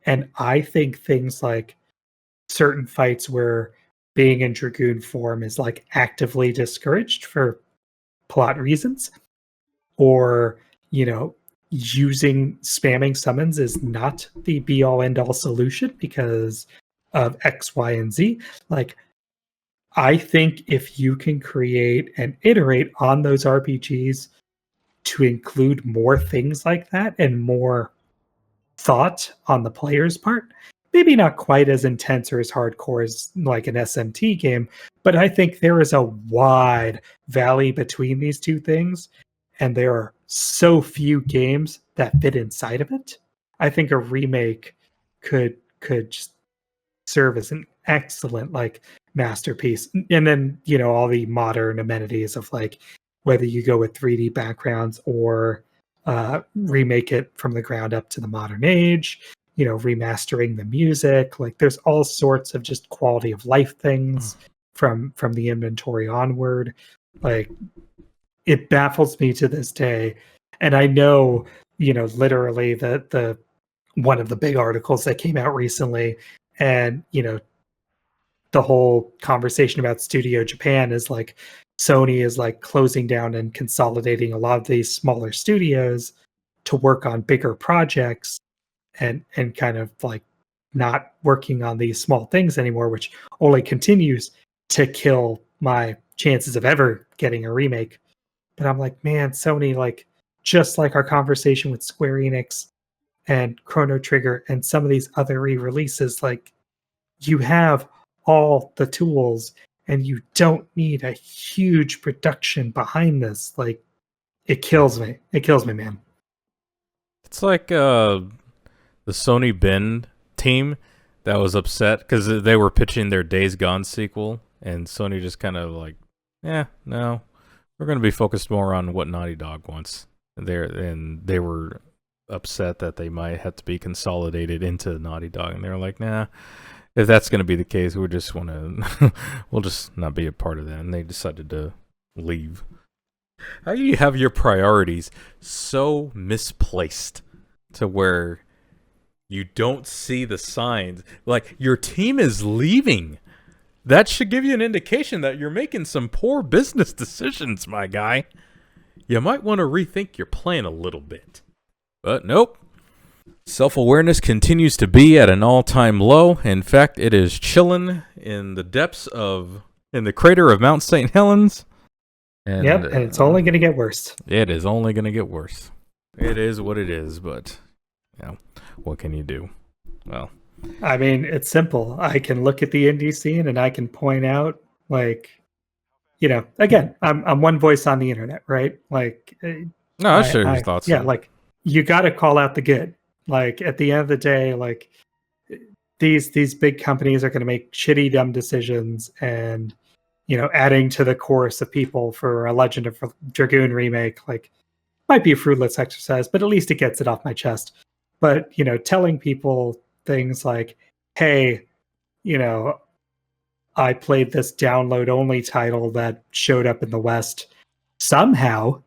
And I think things like certain fights where being in Dragoon form is like actively discouraged for plot reasons, or spamming summons is not the be all end all solution because of X, Y, and Z. Like, I think if you can create and iterate on those RPGs to include more things like that and more thought on the player's part. Maybe not quite as intense or as hardcore as like an SMT game, but I think there is a wide valley between these two things, and there are so few games that fit inside of it. I think a remake could just serve as an excellent like masterpiece. And then, all the modern amenities of like whether you go with 3D backgrounds or remake it from the ground up to the modern age, remastering the music. Like there's all sorts of just quality of life things from the inventory onward. Like it baffles me to this day. And I know, literally the one of the big articles that came out recently, and the whole conversation about Studio Japan is like Sony is like closing down and consolidating a lot of these smaller studios to work on bigger projects, and kind of like not working on these small things anymore, which only continues to kill my chances of ever getting a remake. But I'm like, man, Sony, like, just like our conversation with Square Enix and Chrono Trigger and some of these other re-releases, like, you have all the tools and you don't need a huge production behind this. Like, it kills me. It kills me, man. It's like the Sony Bend team that was upset because they were pitching their Days Gone sequel, and Sony just kind of like, no, we're going to be focused more on what Naughty Dog wants. And they were upset that they might have to be consolidated into Naughty Dog, and they were like, nah, if that's going to be the case, we just want to, we'll just not be a part of that. And they decided to leave. How do you have your priorities so misplaced to where you don't see the signs? Like, your team is leaving. That should give you an indication that you're making some poor business decisions, my guy. You might want to rethink your plan a little bit. But nope. Self-awareness continues to be at an all-time low. In fact, it is chilling in the crater of Mount St. Helens. And, and it's only going to get worse. It is only going to get worse. It is what it is, but what can you do? Well, I mean, it's simple. I can look at the indie scene and I can point out, like, again, I'm one voice on the internet, right? Like, no, I'll share your thoughts. Yeah, like, you got to call out the good. Like, at the end of the day, like, these big companies are going to make shitty, dumb decisions, and adding to the chorus of people for a Legend of Dragoon remake, like, might be a fruitless exercise, but at least it gets it off my chest. But telling people things like, hey, I played this download only title that showed up in the West. Somehow,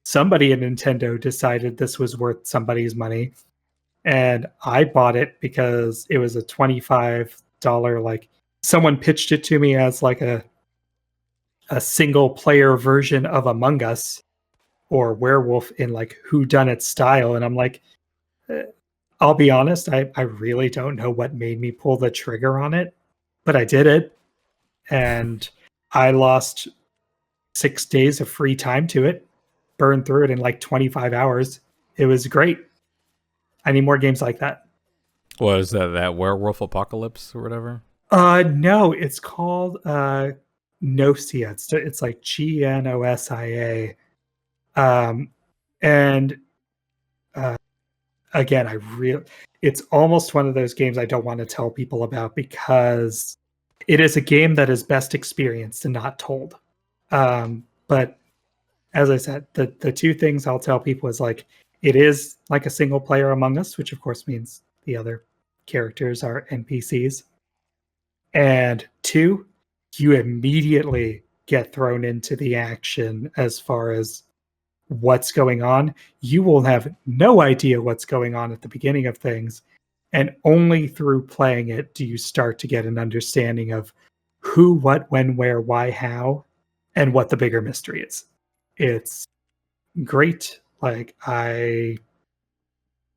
somebody at Nintendo decided this was worth somebody's money. And I bought it because it was a $25, like, someone pitched it to me as like a single player version of Among Us or Werewolf in like whodunit style. And I'm like, I'll be honest, I really don't know what made me pull the trigger on it, but I did it. And I lost 6 days of free time to it, burned through it in like 25 hours. It was great. I need more games like that. What is that Werewolf Apocalypse or whatever? No, it's called Gnosia. It's like Gnosia. And again, it's almost one of those games I don't want to tell people about because it is a game that is best experienced and not told. But as I said, the two things I'll tell people is, like, it is like a single player Among Us, which of course means the other characters are NPCs. And 2, you immediately get thrown into the action as far as what's going on. You will have no idea what's going on at the beginning of things, and only through playing it do you start to get an understanding of who, what, when, where, why, how, and what the bigger mystery is. It's great. Like, I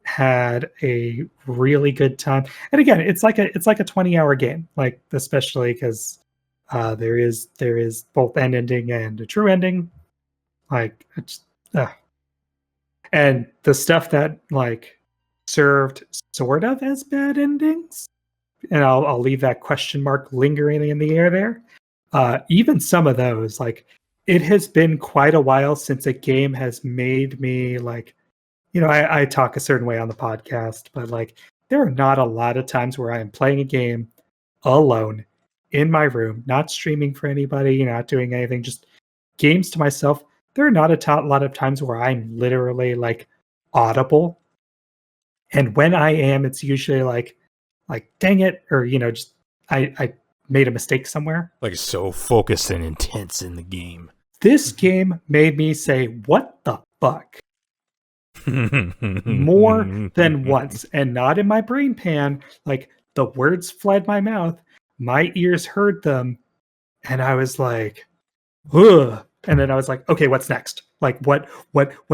had a really good time. And again, it's like a 20-hour game, like, especially because there is both an ending and a true ending. Like, And the stuff that like served sort of as bad endings, and I'll leave that question mark lingering in the air there. Even some of those, like it has been quite a while since a game has made me like, I talk a certain way on the podcast, but like there are not a lot of times where I am playing a game alone in my room, not streaming for anybody, not doing anything, just games to myself. There are not lot of times where I'm literally like audible, and when I am, it's usually like dang it, or just I made a mistake somewhere. Like so focused and intense in the game. This game made me say, "What the fuck?" more than once, and not in my brain pan. Like the words fled my mouth, my ears heard them, and I was like, ugh. And then I was like, okay, what's next? Like what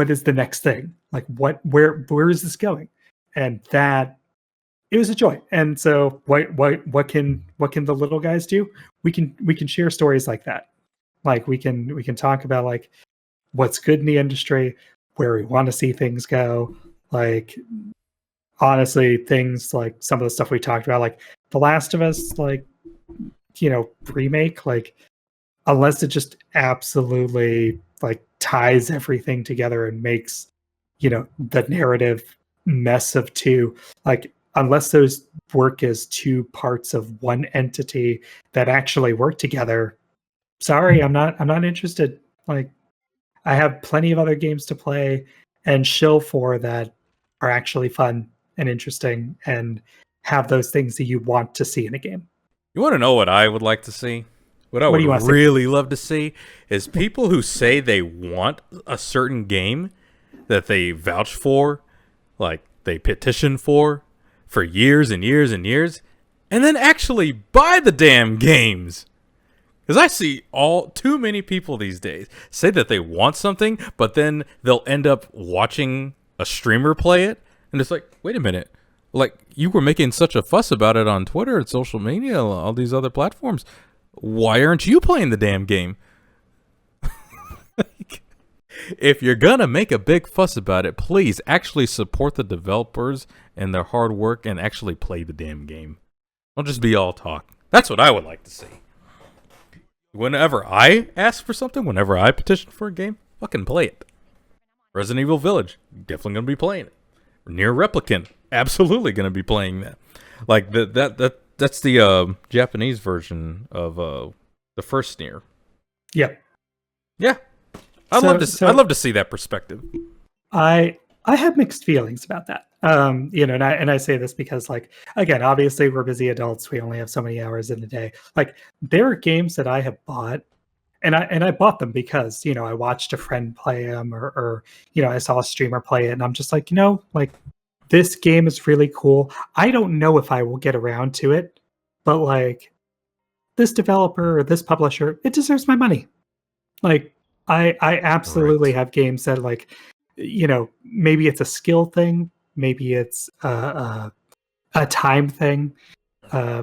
is the next thing? Like where is this going? And that it was a joy. And so what can the little guys do? We can share stories like that. Like we can talk about like what's good in the industry, where we want to see things go. Like honestly, things like some of the stuff we talked about, like The Last of Us, like remake, like unless it just absolutely like ties everything together and makes the narrative mess of two, like unless those work as two parts of one entity that actually work together, sorry, I'm not interested. Like I have plenty of other games to play and shill for that are actually fun and interesting and have those things that you want to see in a game. You want to know what I would like to see? What I What would do you want to see? really love to see is people who say they want a certain game that they vouch for, like they petition for years and years and years, and then actually buy the damn games. Because I see too many people these days say that they want something, but then they'll end up watching a streamer play it, and it's like, wait a minute. Like, you were making such a fuss about it on Twitter and social media, all these other platforms. Why aren't you playing the damn game? If you're gonna make a big fuss about it, please actually support the developers and their hard work and actually play the damn game. Don't just be all talk. That's what I would like to see. Whenever I ask for something, whenever I petition for a game, fucking play it. Resident Evil Village, definitely gonna be playing it. Nier Replicant, absolutely gonna be playing that. Like that's the Japanese version of the first Nier. Yep. Yeah, I'd love to see that perspective. I have mixed feelings about that. And I say this because, like, again, obviously we're busy adults. We only have so many hours in a day. Like, there are games that I have bought, and I bought them because I watched a friend play them, or I saw a streamer play it, and I'm just like, like this game is really cool. I don't know if I will get around to it, but like this developer or this publisher, it deserves my money. Like, I absolutely have games that like, maybe it's a skill thing, maybe it's a time thing,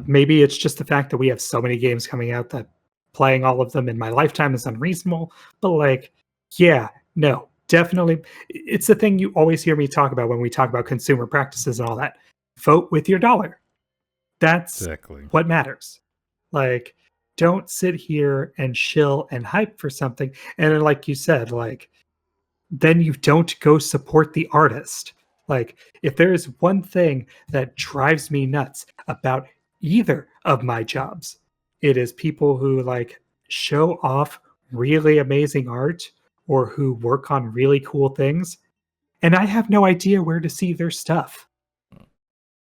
maybe it's just the fact that we have so many games coming out that playing all of them in my lifetime is unreasonable. But like, yeah, no, definitely, it's the thing you always hear me talk about when we talk about consumer practices and all that. Vote with your dollar. That's exactly what matters. Like, don't sit here and shill and hype for something. And then, like you said, like, then you don't go support the artist. Like, if there is one thing that drives me nuts about either of my jobs, it is people who like show off really amazing art or who work on really cool things. And I have no idea where to see their stuff.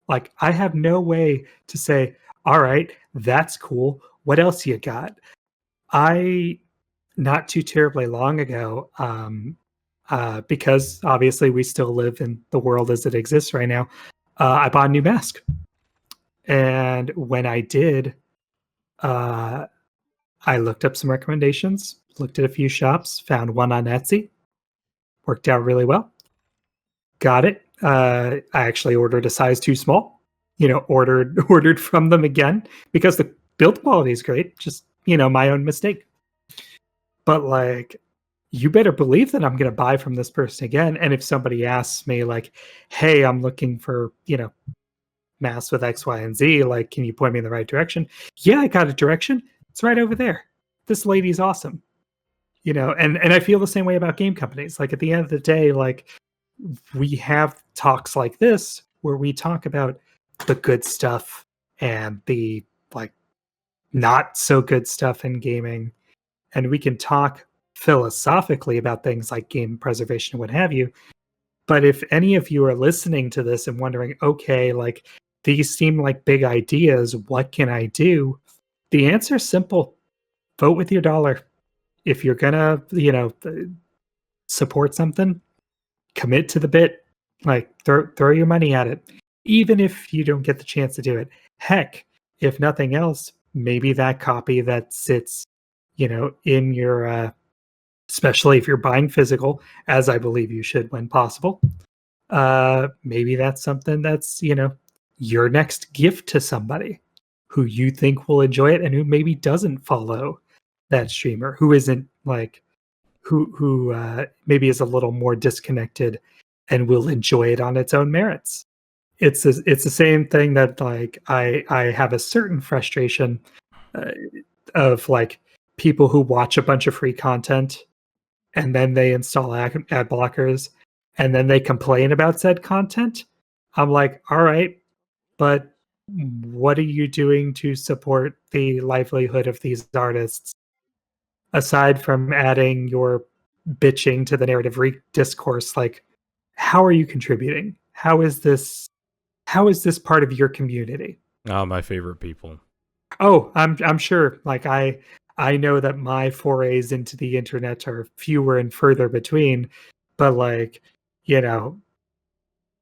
Like, I have no way to say, all right, that's cool. What else you got? Not too terribly long ago, because obviously we still live in the world as it exists right now, I bought a new mask. And when I did, I looked up some recommendations, looked at a few shops, found one on Etsy, worked out really well. Got it. I actually ordered a size too small. Ordered from them again because the build quality is great. Just my own mistake. But like, you better believe that I'm going to buy from this person again. And if somebody asks me like, hey, I'm looking for, mass with X, Y, and Z, like, can you point me in the right direction? Yeah, I got a direction. It's right over there. This lady's awesome. And I feel the same way about game companies. Like at the end of the day, like we have talks like this where we talk about the good stuff and the like not so good stuff in gaming, and we can talk philosophically about things like game preservation and what have you. But if any of you are listening to this and wondering, okay, like these seem like big ideas, what can I do? The answer is simple: vote with your dollar. If you're gonna, support something, commit to the bit. Like throw your money at it, even if you don't get the chance to do it. Heck, if nothing else, maybe that copy that sits, in your, especially if you're buying physical, as I believe you should when possible. Maybe that's something that's your next gift to somebody who you think will enjoy it and who maybe doesn't follow that streamer, who isn't like who maybe is a little more disconnected and will enjoy it on its own merits. It's the same thing that like I have a certain frustration uh, of like people who watch a bunch of free content and then they install ad blockers and then they complain about said content. I'm like, all right, but what are you doing to support the livelihood of these artists aside from adding your bitching to the narrative discourse? Like, how are you contributing? How is this part of your community? Oh, my favorite people. Oh, I'm sure. Like I know that my forays into the internet are fewer and further between, but like, you know,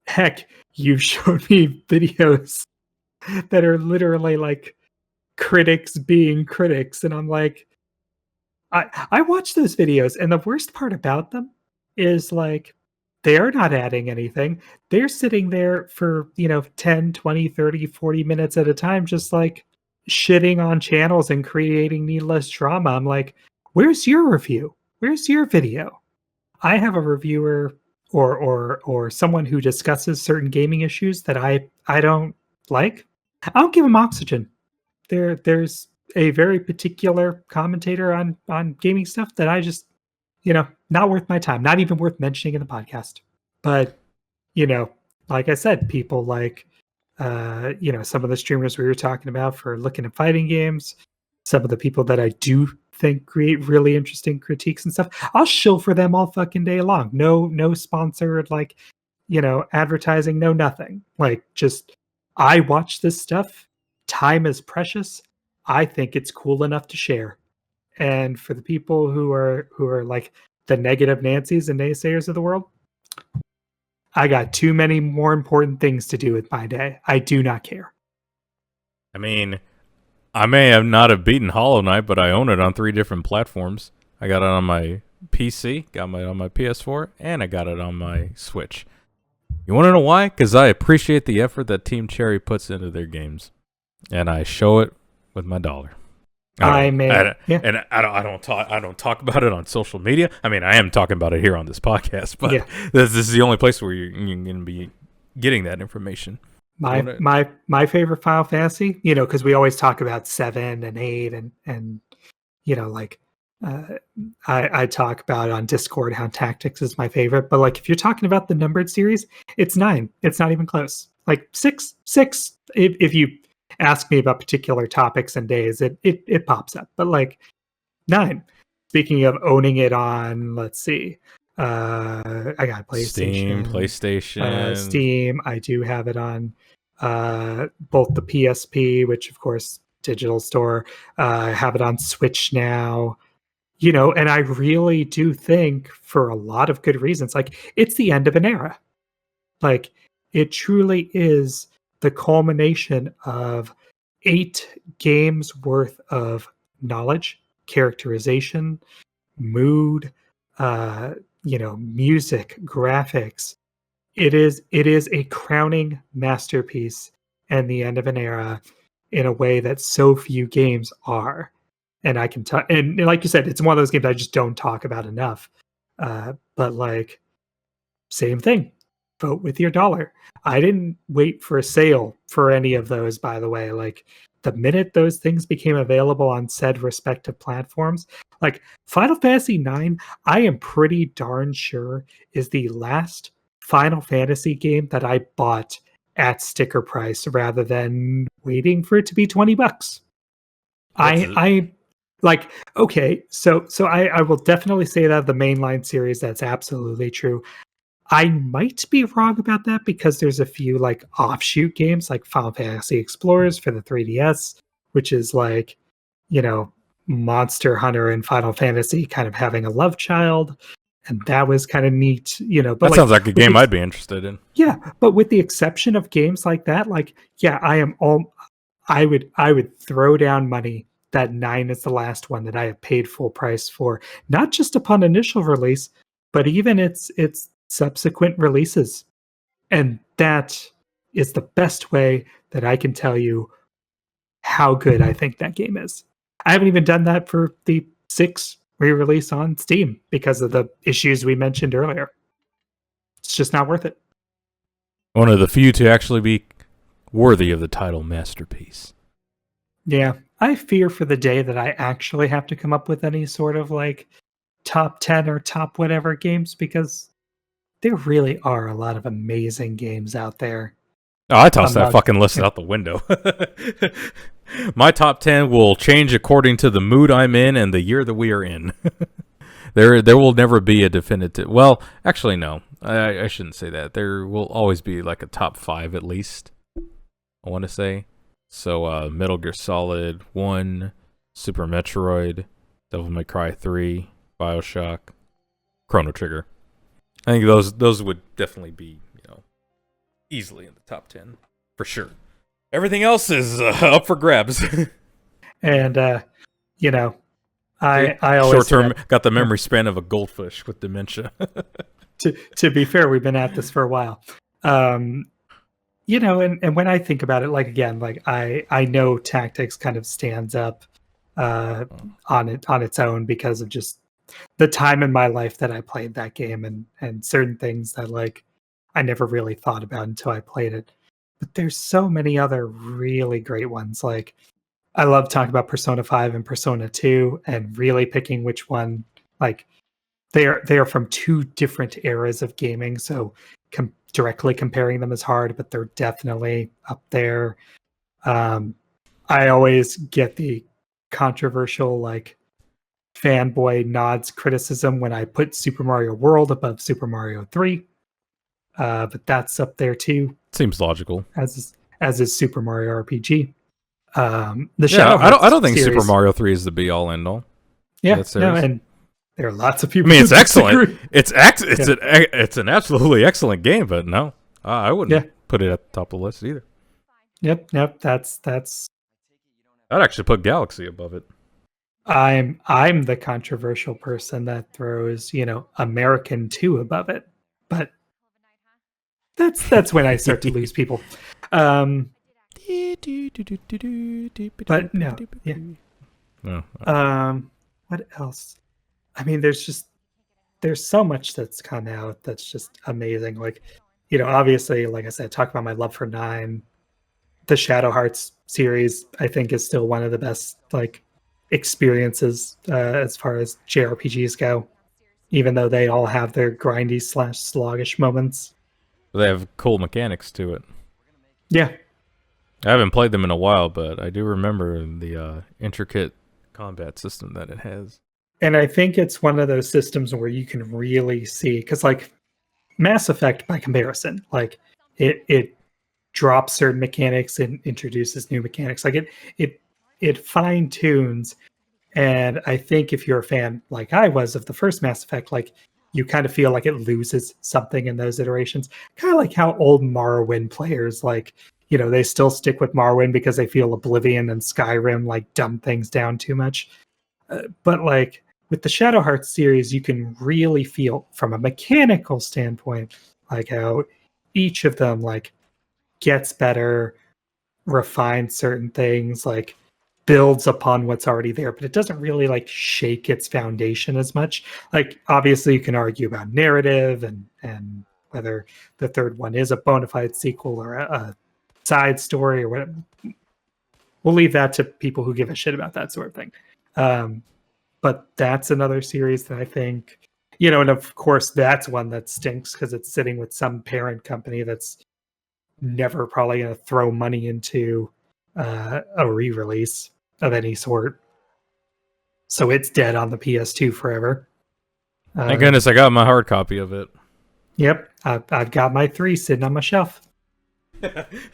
heck, you've showed me videos that are literally like critics being critics, and I'm like, I watch those videos, and the worst part about them is like they're not adding anything. They're sitting there for, 10, 20, 30, 40 minutes at a time, just like shitting on channels and creating needless drama. I'm like, where's your review? Where's your video? I have a reviewer or someone who discusses certain gaming issues that I don't like. I'll give them oxygen. There's a very particular commentator on gaming stuff that I just, not worth my time, not even worth mentioning in the podcast. But, you know, like I said, people like some of the streamers we were talking about for looking at fighting games, some of the people that I do think create really interesting critiques and stuff, I'll shill for them all fucking day long. No sponsored like, advertising, no nothing. Like just I watch this stuff. Time is precious. I think it's cool enough to share. And for the people who are like the negative Nancy's and naysayers of the world, I got too many more important things to do with my day. I do not care. I mean, I may have not have beaten Hollow Knight, but I own it on 3 different platforms. I got it on my PC, got it on my PS4, and I got it on my Switch. You want to know why? Because I appreciate the effort that Team Cherry puts into their games, and I show it with my dollar. I don't talk about it on social media. I mean, I am talking about it here on this podcast, but this is the only place where you're going to be getting that information. My favorite Final Fantasy, because we always talk about 7 and 8 and like I talk about on Discord how Tactics is my favorite, but like if you're talking about the numbered series, it's 9. It's not even close. Like 6 if you ask me about particular topics and days, it pops up. But like 9. Speaking of owning it on, let's see. I got PlayStation. Steam. I do have it on both the PSP, which of course digital store. I have it on Switch now. And I really do think for a lot of good reasons, like it's the end of an era. Like it truly is the culmination of 8 games worth of knowledge, characterization, mood, music, graphics. It is a crowning masterpiece and the end of an era in a way that so few games are. and I can talk. And like you said, it's one of those games I just don't talk about enough. But like, same thing. Vote with your dollar. I didn't wait for a sale for any of those, by the way. Like, the minute those things became available on said respective platforms, like Final Fantasy IX, I am pretty darn sure is the last Final Fantasy game that I bought at sticker price rather than waiting for it to be $20. I like, okay, so I will definitely say that the mainline series, that's absolutely true. I might be wrong about that because there's a few like offshoot games like Final Fantasy Explorers for the 3DS, which is like, you know, Monster Hunter and Final Fantasy kind of having a love child. And that was kind of neat, but That like, sounds like a game I'd be interested in. yeah, but with the exception of games like that, like, yeah, I would throw down money that 9 is the last one that I have paid full price for, not just upon initial release, but even its subsequent releases. And that is the best way that I can tell you how good I think that game is. I haven't even done that for the 6 re-release on Steam because of the issues we mentioned earlier. It's just not worth it. One of the few to actually be worthy of the title masterpiece. Yeah, I fear for the day that I actually have to come up with any sort of like top 10 or top whatever games, because there really are a lot of amazing games out there. Oh, I tossed that fucking list out the window. My top 10 will change according to the mood I'm in and the year that we are in. There will never be a definitive... Well, actually, no. I shouldn't say that. There will always be like a top 5 at least, I want to say. So, Metal Gear Solid 1, Super Metroid, Devil May Cry 3, Bioshock, Chrono Trigger. I think those would definitely be, easily in the top 10, for sure. Everything else is up for grabs. And, I always... Short-term, got the memory span of a goldfish with dementia. to be fair, we've been at this for a while. And when I think about it, like, again, like I know Tactics kind of stands up on its own because of just the time in my life that I played that game and certain things that like I never really thought about until I played it. But there's so many other really great ones. Like, I love talking about Persona 5 and Persona 2 and really picking which one. Like, they are from 2 different eras of gaming, so directly comparing them is hard, but they're definitely up there. I always get the controversial like fanboy nods criticism when I put Super Mario World above Super Mario 3, but that's up there too. Seems logical. As is Super Mario RPG. I don't think Super Mario 3 is the be all end all. Yeah, no, and there are lots of people. I mean, it's excellent. It's an absolutely excellent game, but no, I wouldn't put it at the top of the list either. Yep. That's. I'd actually put Galaxy above it. I'm the controversial person that throws American 2 above it, but that's when I start to lose people. But no, yeah. What else? I mean, there's so much that's come out that's just amazing. Like, obviously, like I said, talk about my love for 9. The Shadow Hearts series, I think, is still one of the best like experiences as far as JRPGs go, even though they all have their grindy / sluggish moments. They have cool mechanics to it. Yeah. I haven't played them in a while, but I do remember the intricate combat system that it has. And I think it's one of those systems where you can really see, because like Mass Effect, by comparison, like it drops certain mechanics and introduces new mechanics. Like it fine tunes. And I think if you're a fan like I was of the first Mass Effect, like you kind of feel like it loses something in those iterations. Kind of like how old Morrowind players, like, they still stick with Morrowind because they feel Oblivion and Skyrim like dumb things down too much. But like with the Shadow Hearts series, you can really feel from a mechanical standpoint, like how each of them like gets better, refines certain things. Like builds upon what's already there, but it doesn't really like shake its foundation as much. Like obviously you can argue about narrative and whether the third one is a bona fide sequel or a side story or whatever. We'll leave that to people who give a shit about that sort of thing. But that's another series that I think, and of course that's one that stinks because it's sitting with some parent company that's never probably going to throw money into a re-release of any sort. So it's dead on the PS2 forever. Thank goodness I got my hard copy of it. Yep, I've got my 3 sitting on my shelf.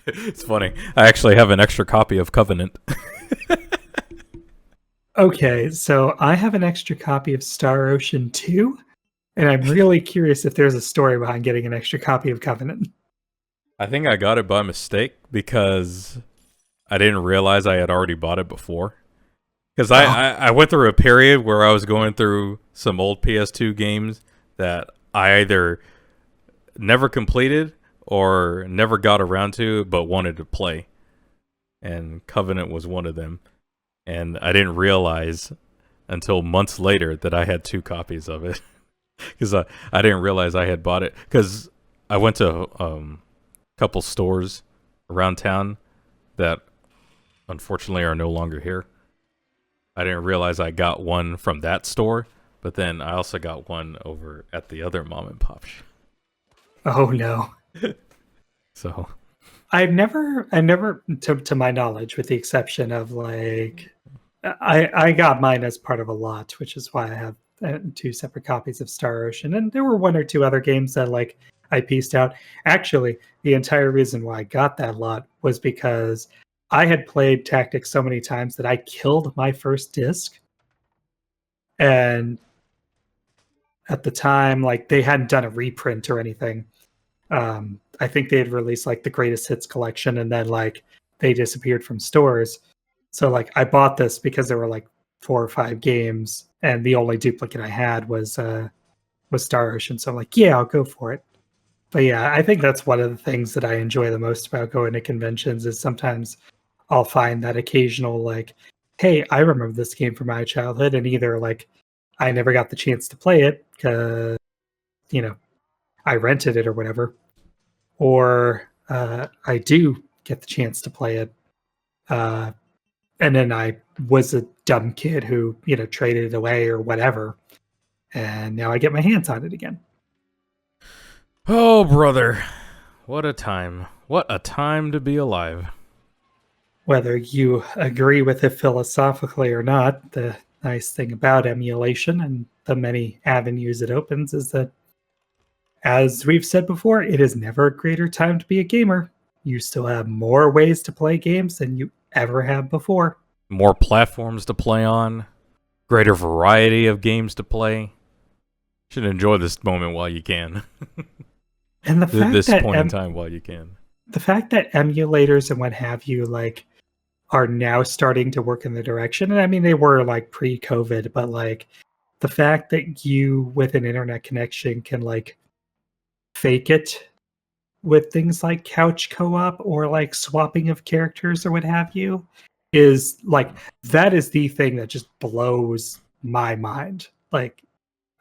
It's funny. I actually have an extra copy of Covenant. Okay, so I have an extra copy of Star Ocean 2, and I'm really curious if there's a story behind getting an extra copy of Covenant. I think I got it by mistake because I didn't realize I had already bought it before. Because I went through a period where I was going through some old PS2 games that I either never completed or never got around to but wanted to play. And Covenant was one of them. And I didn't realize until months later that I had 2 copies of it. Because I didn't realize I had bought it. Because I went to a couple stores around town that unfortunately are no longer here. I didn't realize I got one from that store, but then I also got one over at the other mom and pop shop. Oh no. So I've never to my knowledge, with the exception of like I got mine as part of a lot, which is why I have 2 separate copies of Star Ocean, and there were 1 or 2 other games that like I pieced out. Actually, the entire reason why I got that lot was because I had played Tactics so many times that I killed my first disc. And at the time, like they hadn't done a reprint or anything. I think they had released like the Greatest Hits collection and then like they disappeared from stores. So like I bought this because there were like 4 or 5 games and the only duplicate I had was Star Ocean. So I'm like, yeah, I'll go for it. But yeah, I think that's one of the things that I enjoy the most about going to conventions is sometimes I'll find that occasional like, hey, I remember this game from my childhood, and either like I never got the chance to play it because I rented it or whatever, or I do get the chance to play it, and then I was a dumb kid who traded it away or whatever, and now I get my hands on it again. oh, brother. What a time. What a time to be alive. Whether you agree with it philosophically or not, the nice thing about emulation and the many avenues it opens is that, as we've said before, it is never a greater time to be a gamer. You still have more ways to play games than you ever have before. More platforms to play on. Greater variety of games to play. Should enjoy this moment while you can. And the fact this that point in time while you can. The fact that emulators and what have you like are now starting to work in the direction, and I mean they were like pre-COVID, but like the fact that you with an internet connection can like fake it with things like couch co-op or like swapping of characters or what have you is like that is the thing that just blows my mind. Like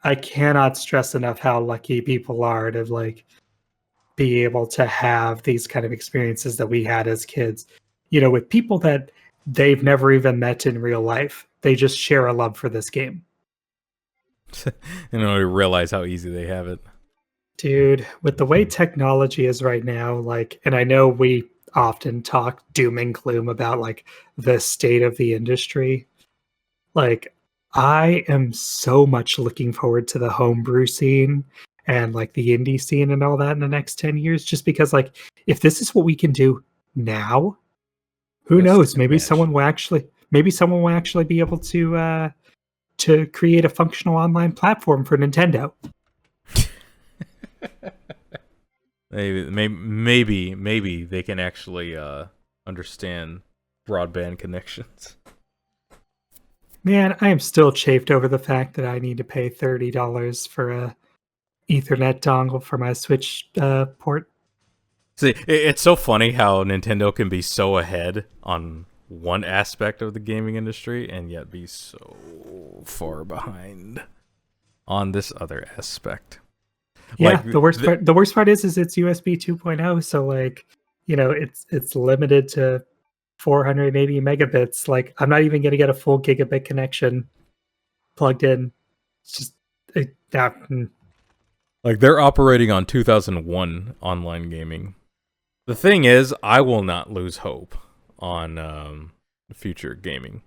I cannot stress enough how lucky people are to like be able to have these kind of experiences that we had as kids, with people that they've never even met in real life. They just share a love for this game. And only realize how easy they have it. Dude, with the way technology is right now, like, and I know we often talk doom and gloom about like the state of the industry. Like, I am so much looking forward to the homebrew scene and like the indie scene and all that in the next 10 years, just because like if this is what we can do now, who knows? Maybe someone will actually be able to create a functional online platform for Nintendo. Maybe they can actually understand broadband connections. Man, I am still chafed over the fact that I need to pay $30 for a Ethernet dongle for my Switch port. See, it's so funny how Nintendo can be so ahead on one aspect of the gaming industry and yet be so far behind on this other aspect. Yeah, Like, the worst part is it's USB 2.0, so like, it's limited to 480 megabits. Like, I'm not even going to get a full gigabit connection plugged in. It's just like they're operating on 2001 online gaming. The thing is, I will not lose hope on future gaming,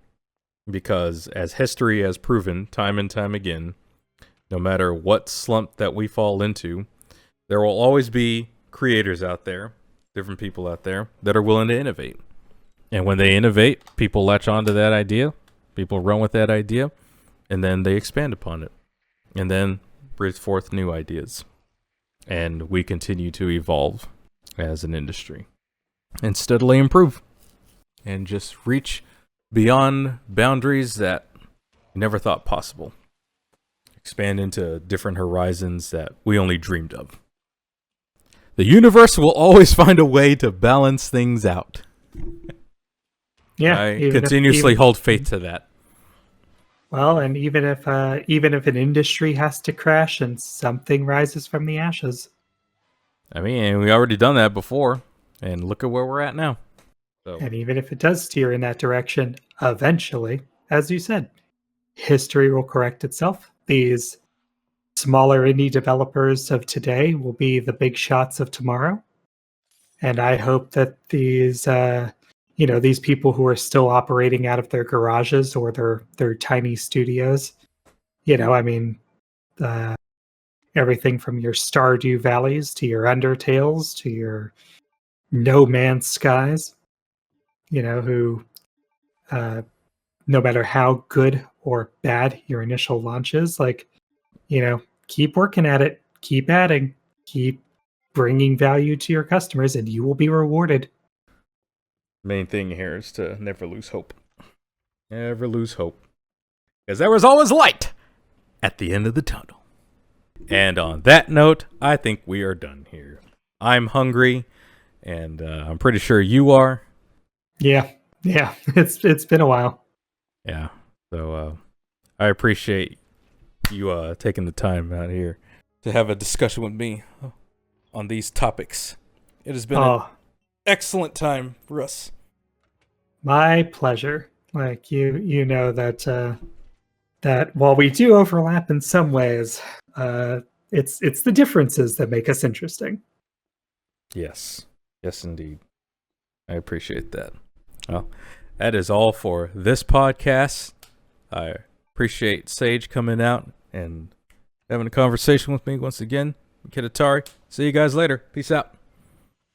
because as history has proven time and time again, no matter what slump that we fall into, there will always be creators out there, different people out there that are willing to innovate. And when they innovate, people latch onto that idea, people run with that idea, and then they expand upon it, and then breathe forth new ideas. And we continue to evolve as an industry and steadily improve and just reach beyond boundaries that we never thought possible. Expand into different horizons that we only dreamed of. The universe will always find a way to balance things out. yeah. I continuously hold faith to that. Well, and even if an industry has to crash and something rises from the ashes. I mean, we already done that before, and look at where we're at now. So, And even if it does steer in that direction, eventually, as you said, history will correct itself. These smaller indie developers of today will be the big shots of tomorrow. And I hope that these people who are still operating out of their garages or their tiny studios, everything from your Stardew Valleys to your Undertales to your No Man's Skies, who, no matter how good or bad your initial launch is, keep working at it, keep adding, keep bringing value to your customers, and you will be rewarded. main thing here is to never lose hope. Never lose hope. Because there was always light at the end of the tunnel. And on that note, I think we are done here. I'm hungry, and I'm pretty sure you are. Yeah, it's been a while. Yeah, so I appreciate you taking the time out here to have a discussion with me on these topics. It has been an excellent time for us. My pleasure. Like you know that while we do overlap in some ways, it's the differences that make us interesting. Yes, indeed. I appreciate that. Well, that is all for this podcast. I appreciate Sage coming out and having a conversation with me once again. Kid Atari. See you guys later. Peace out.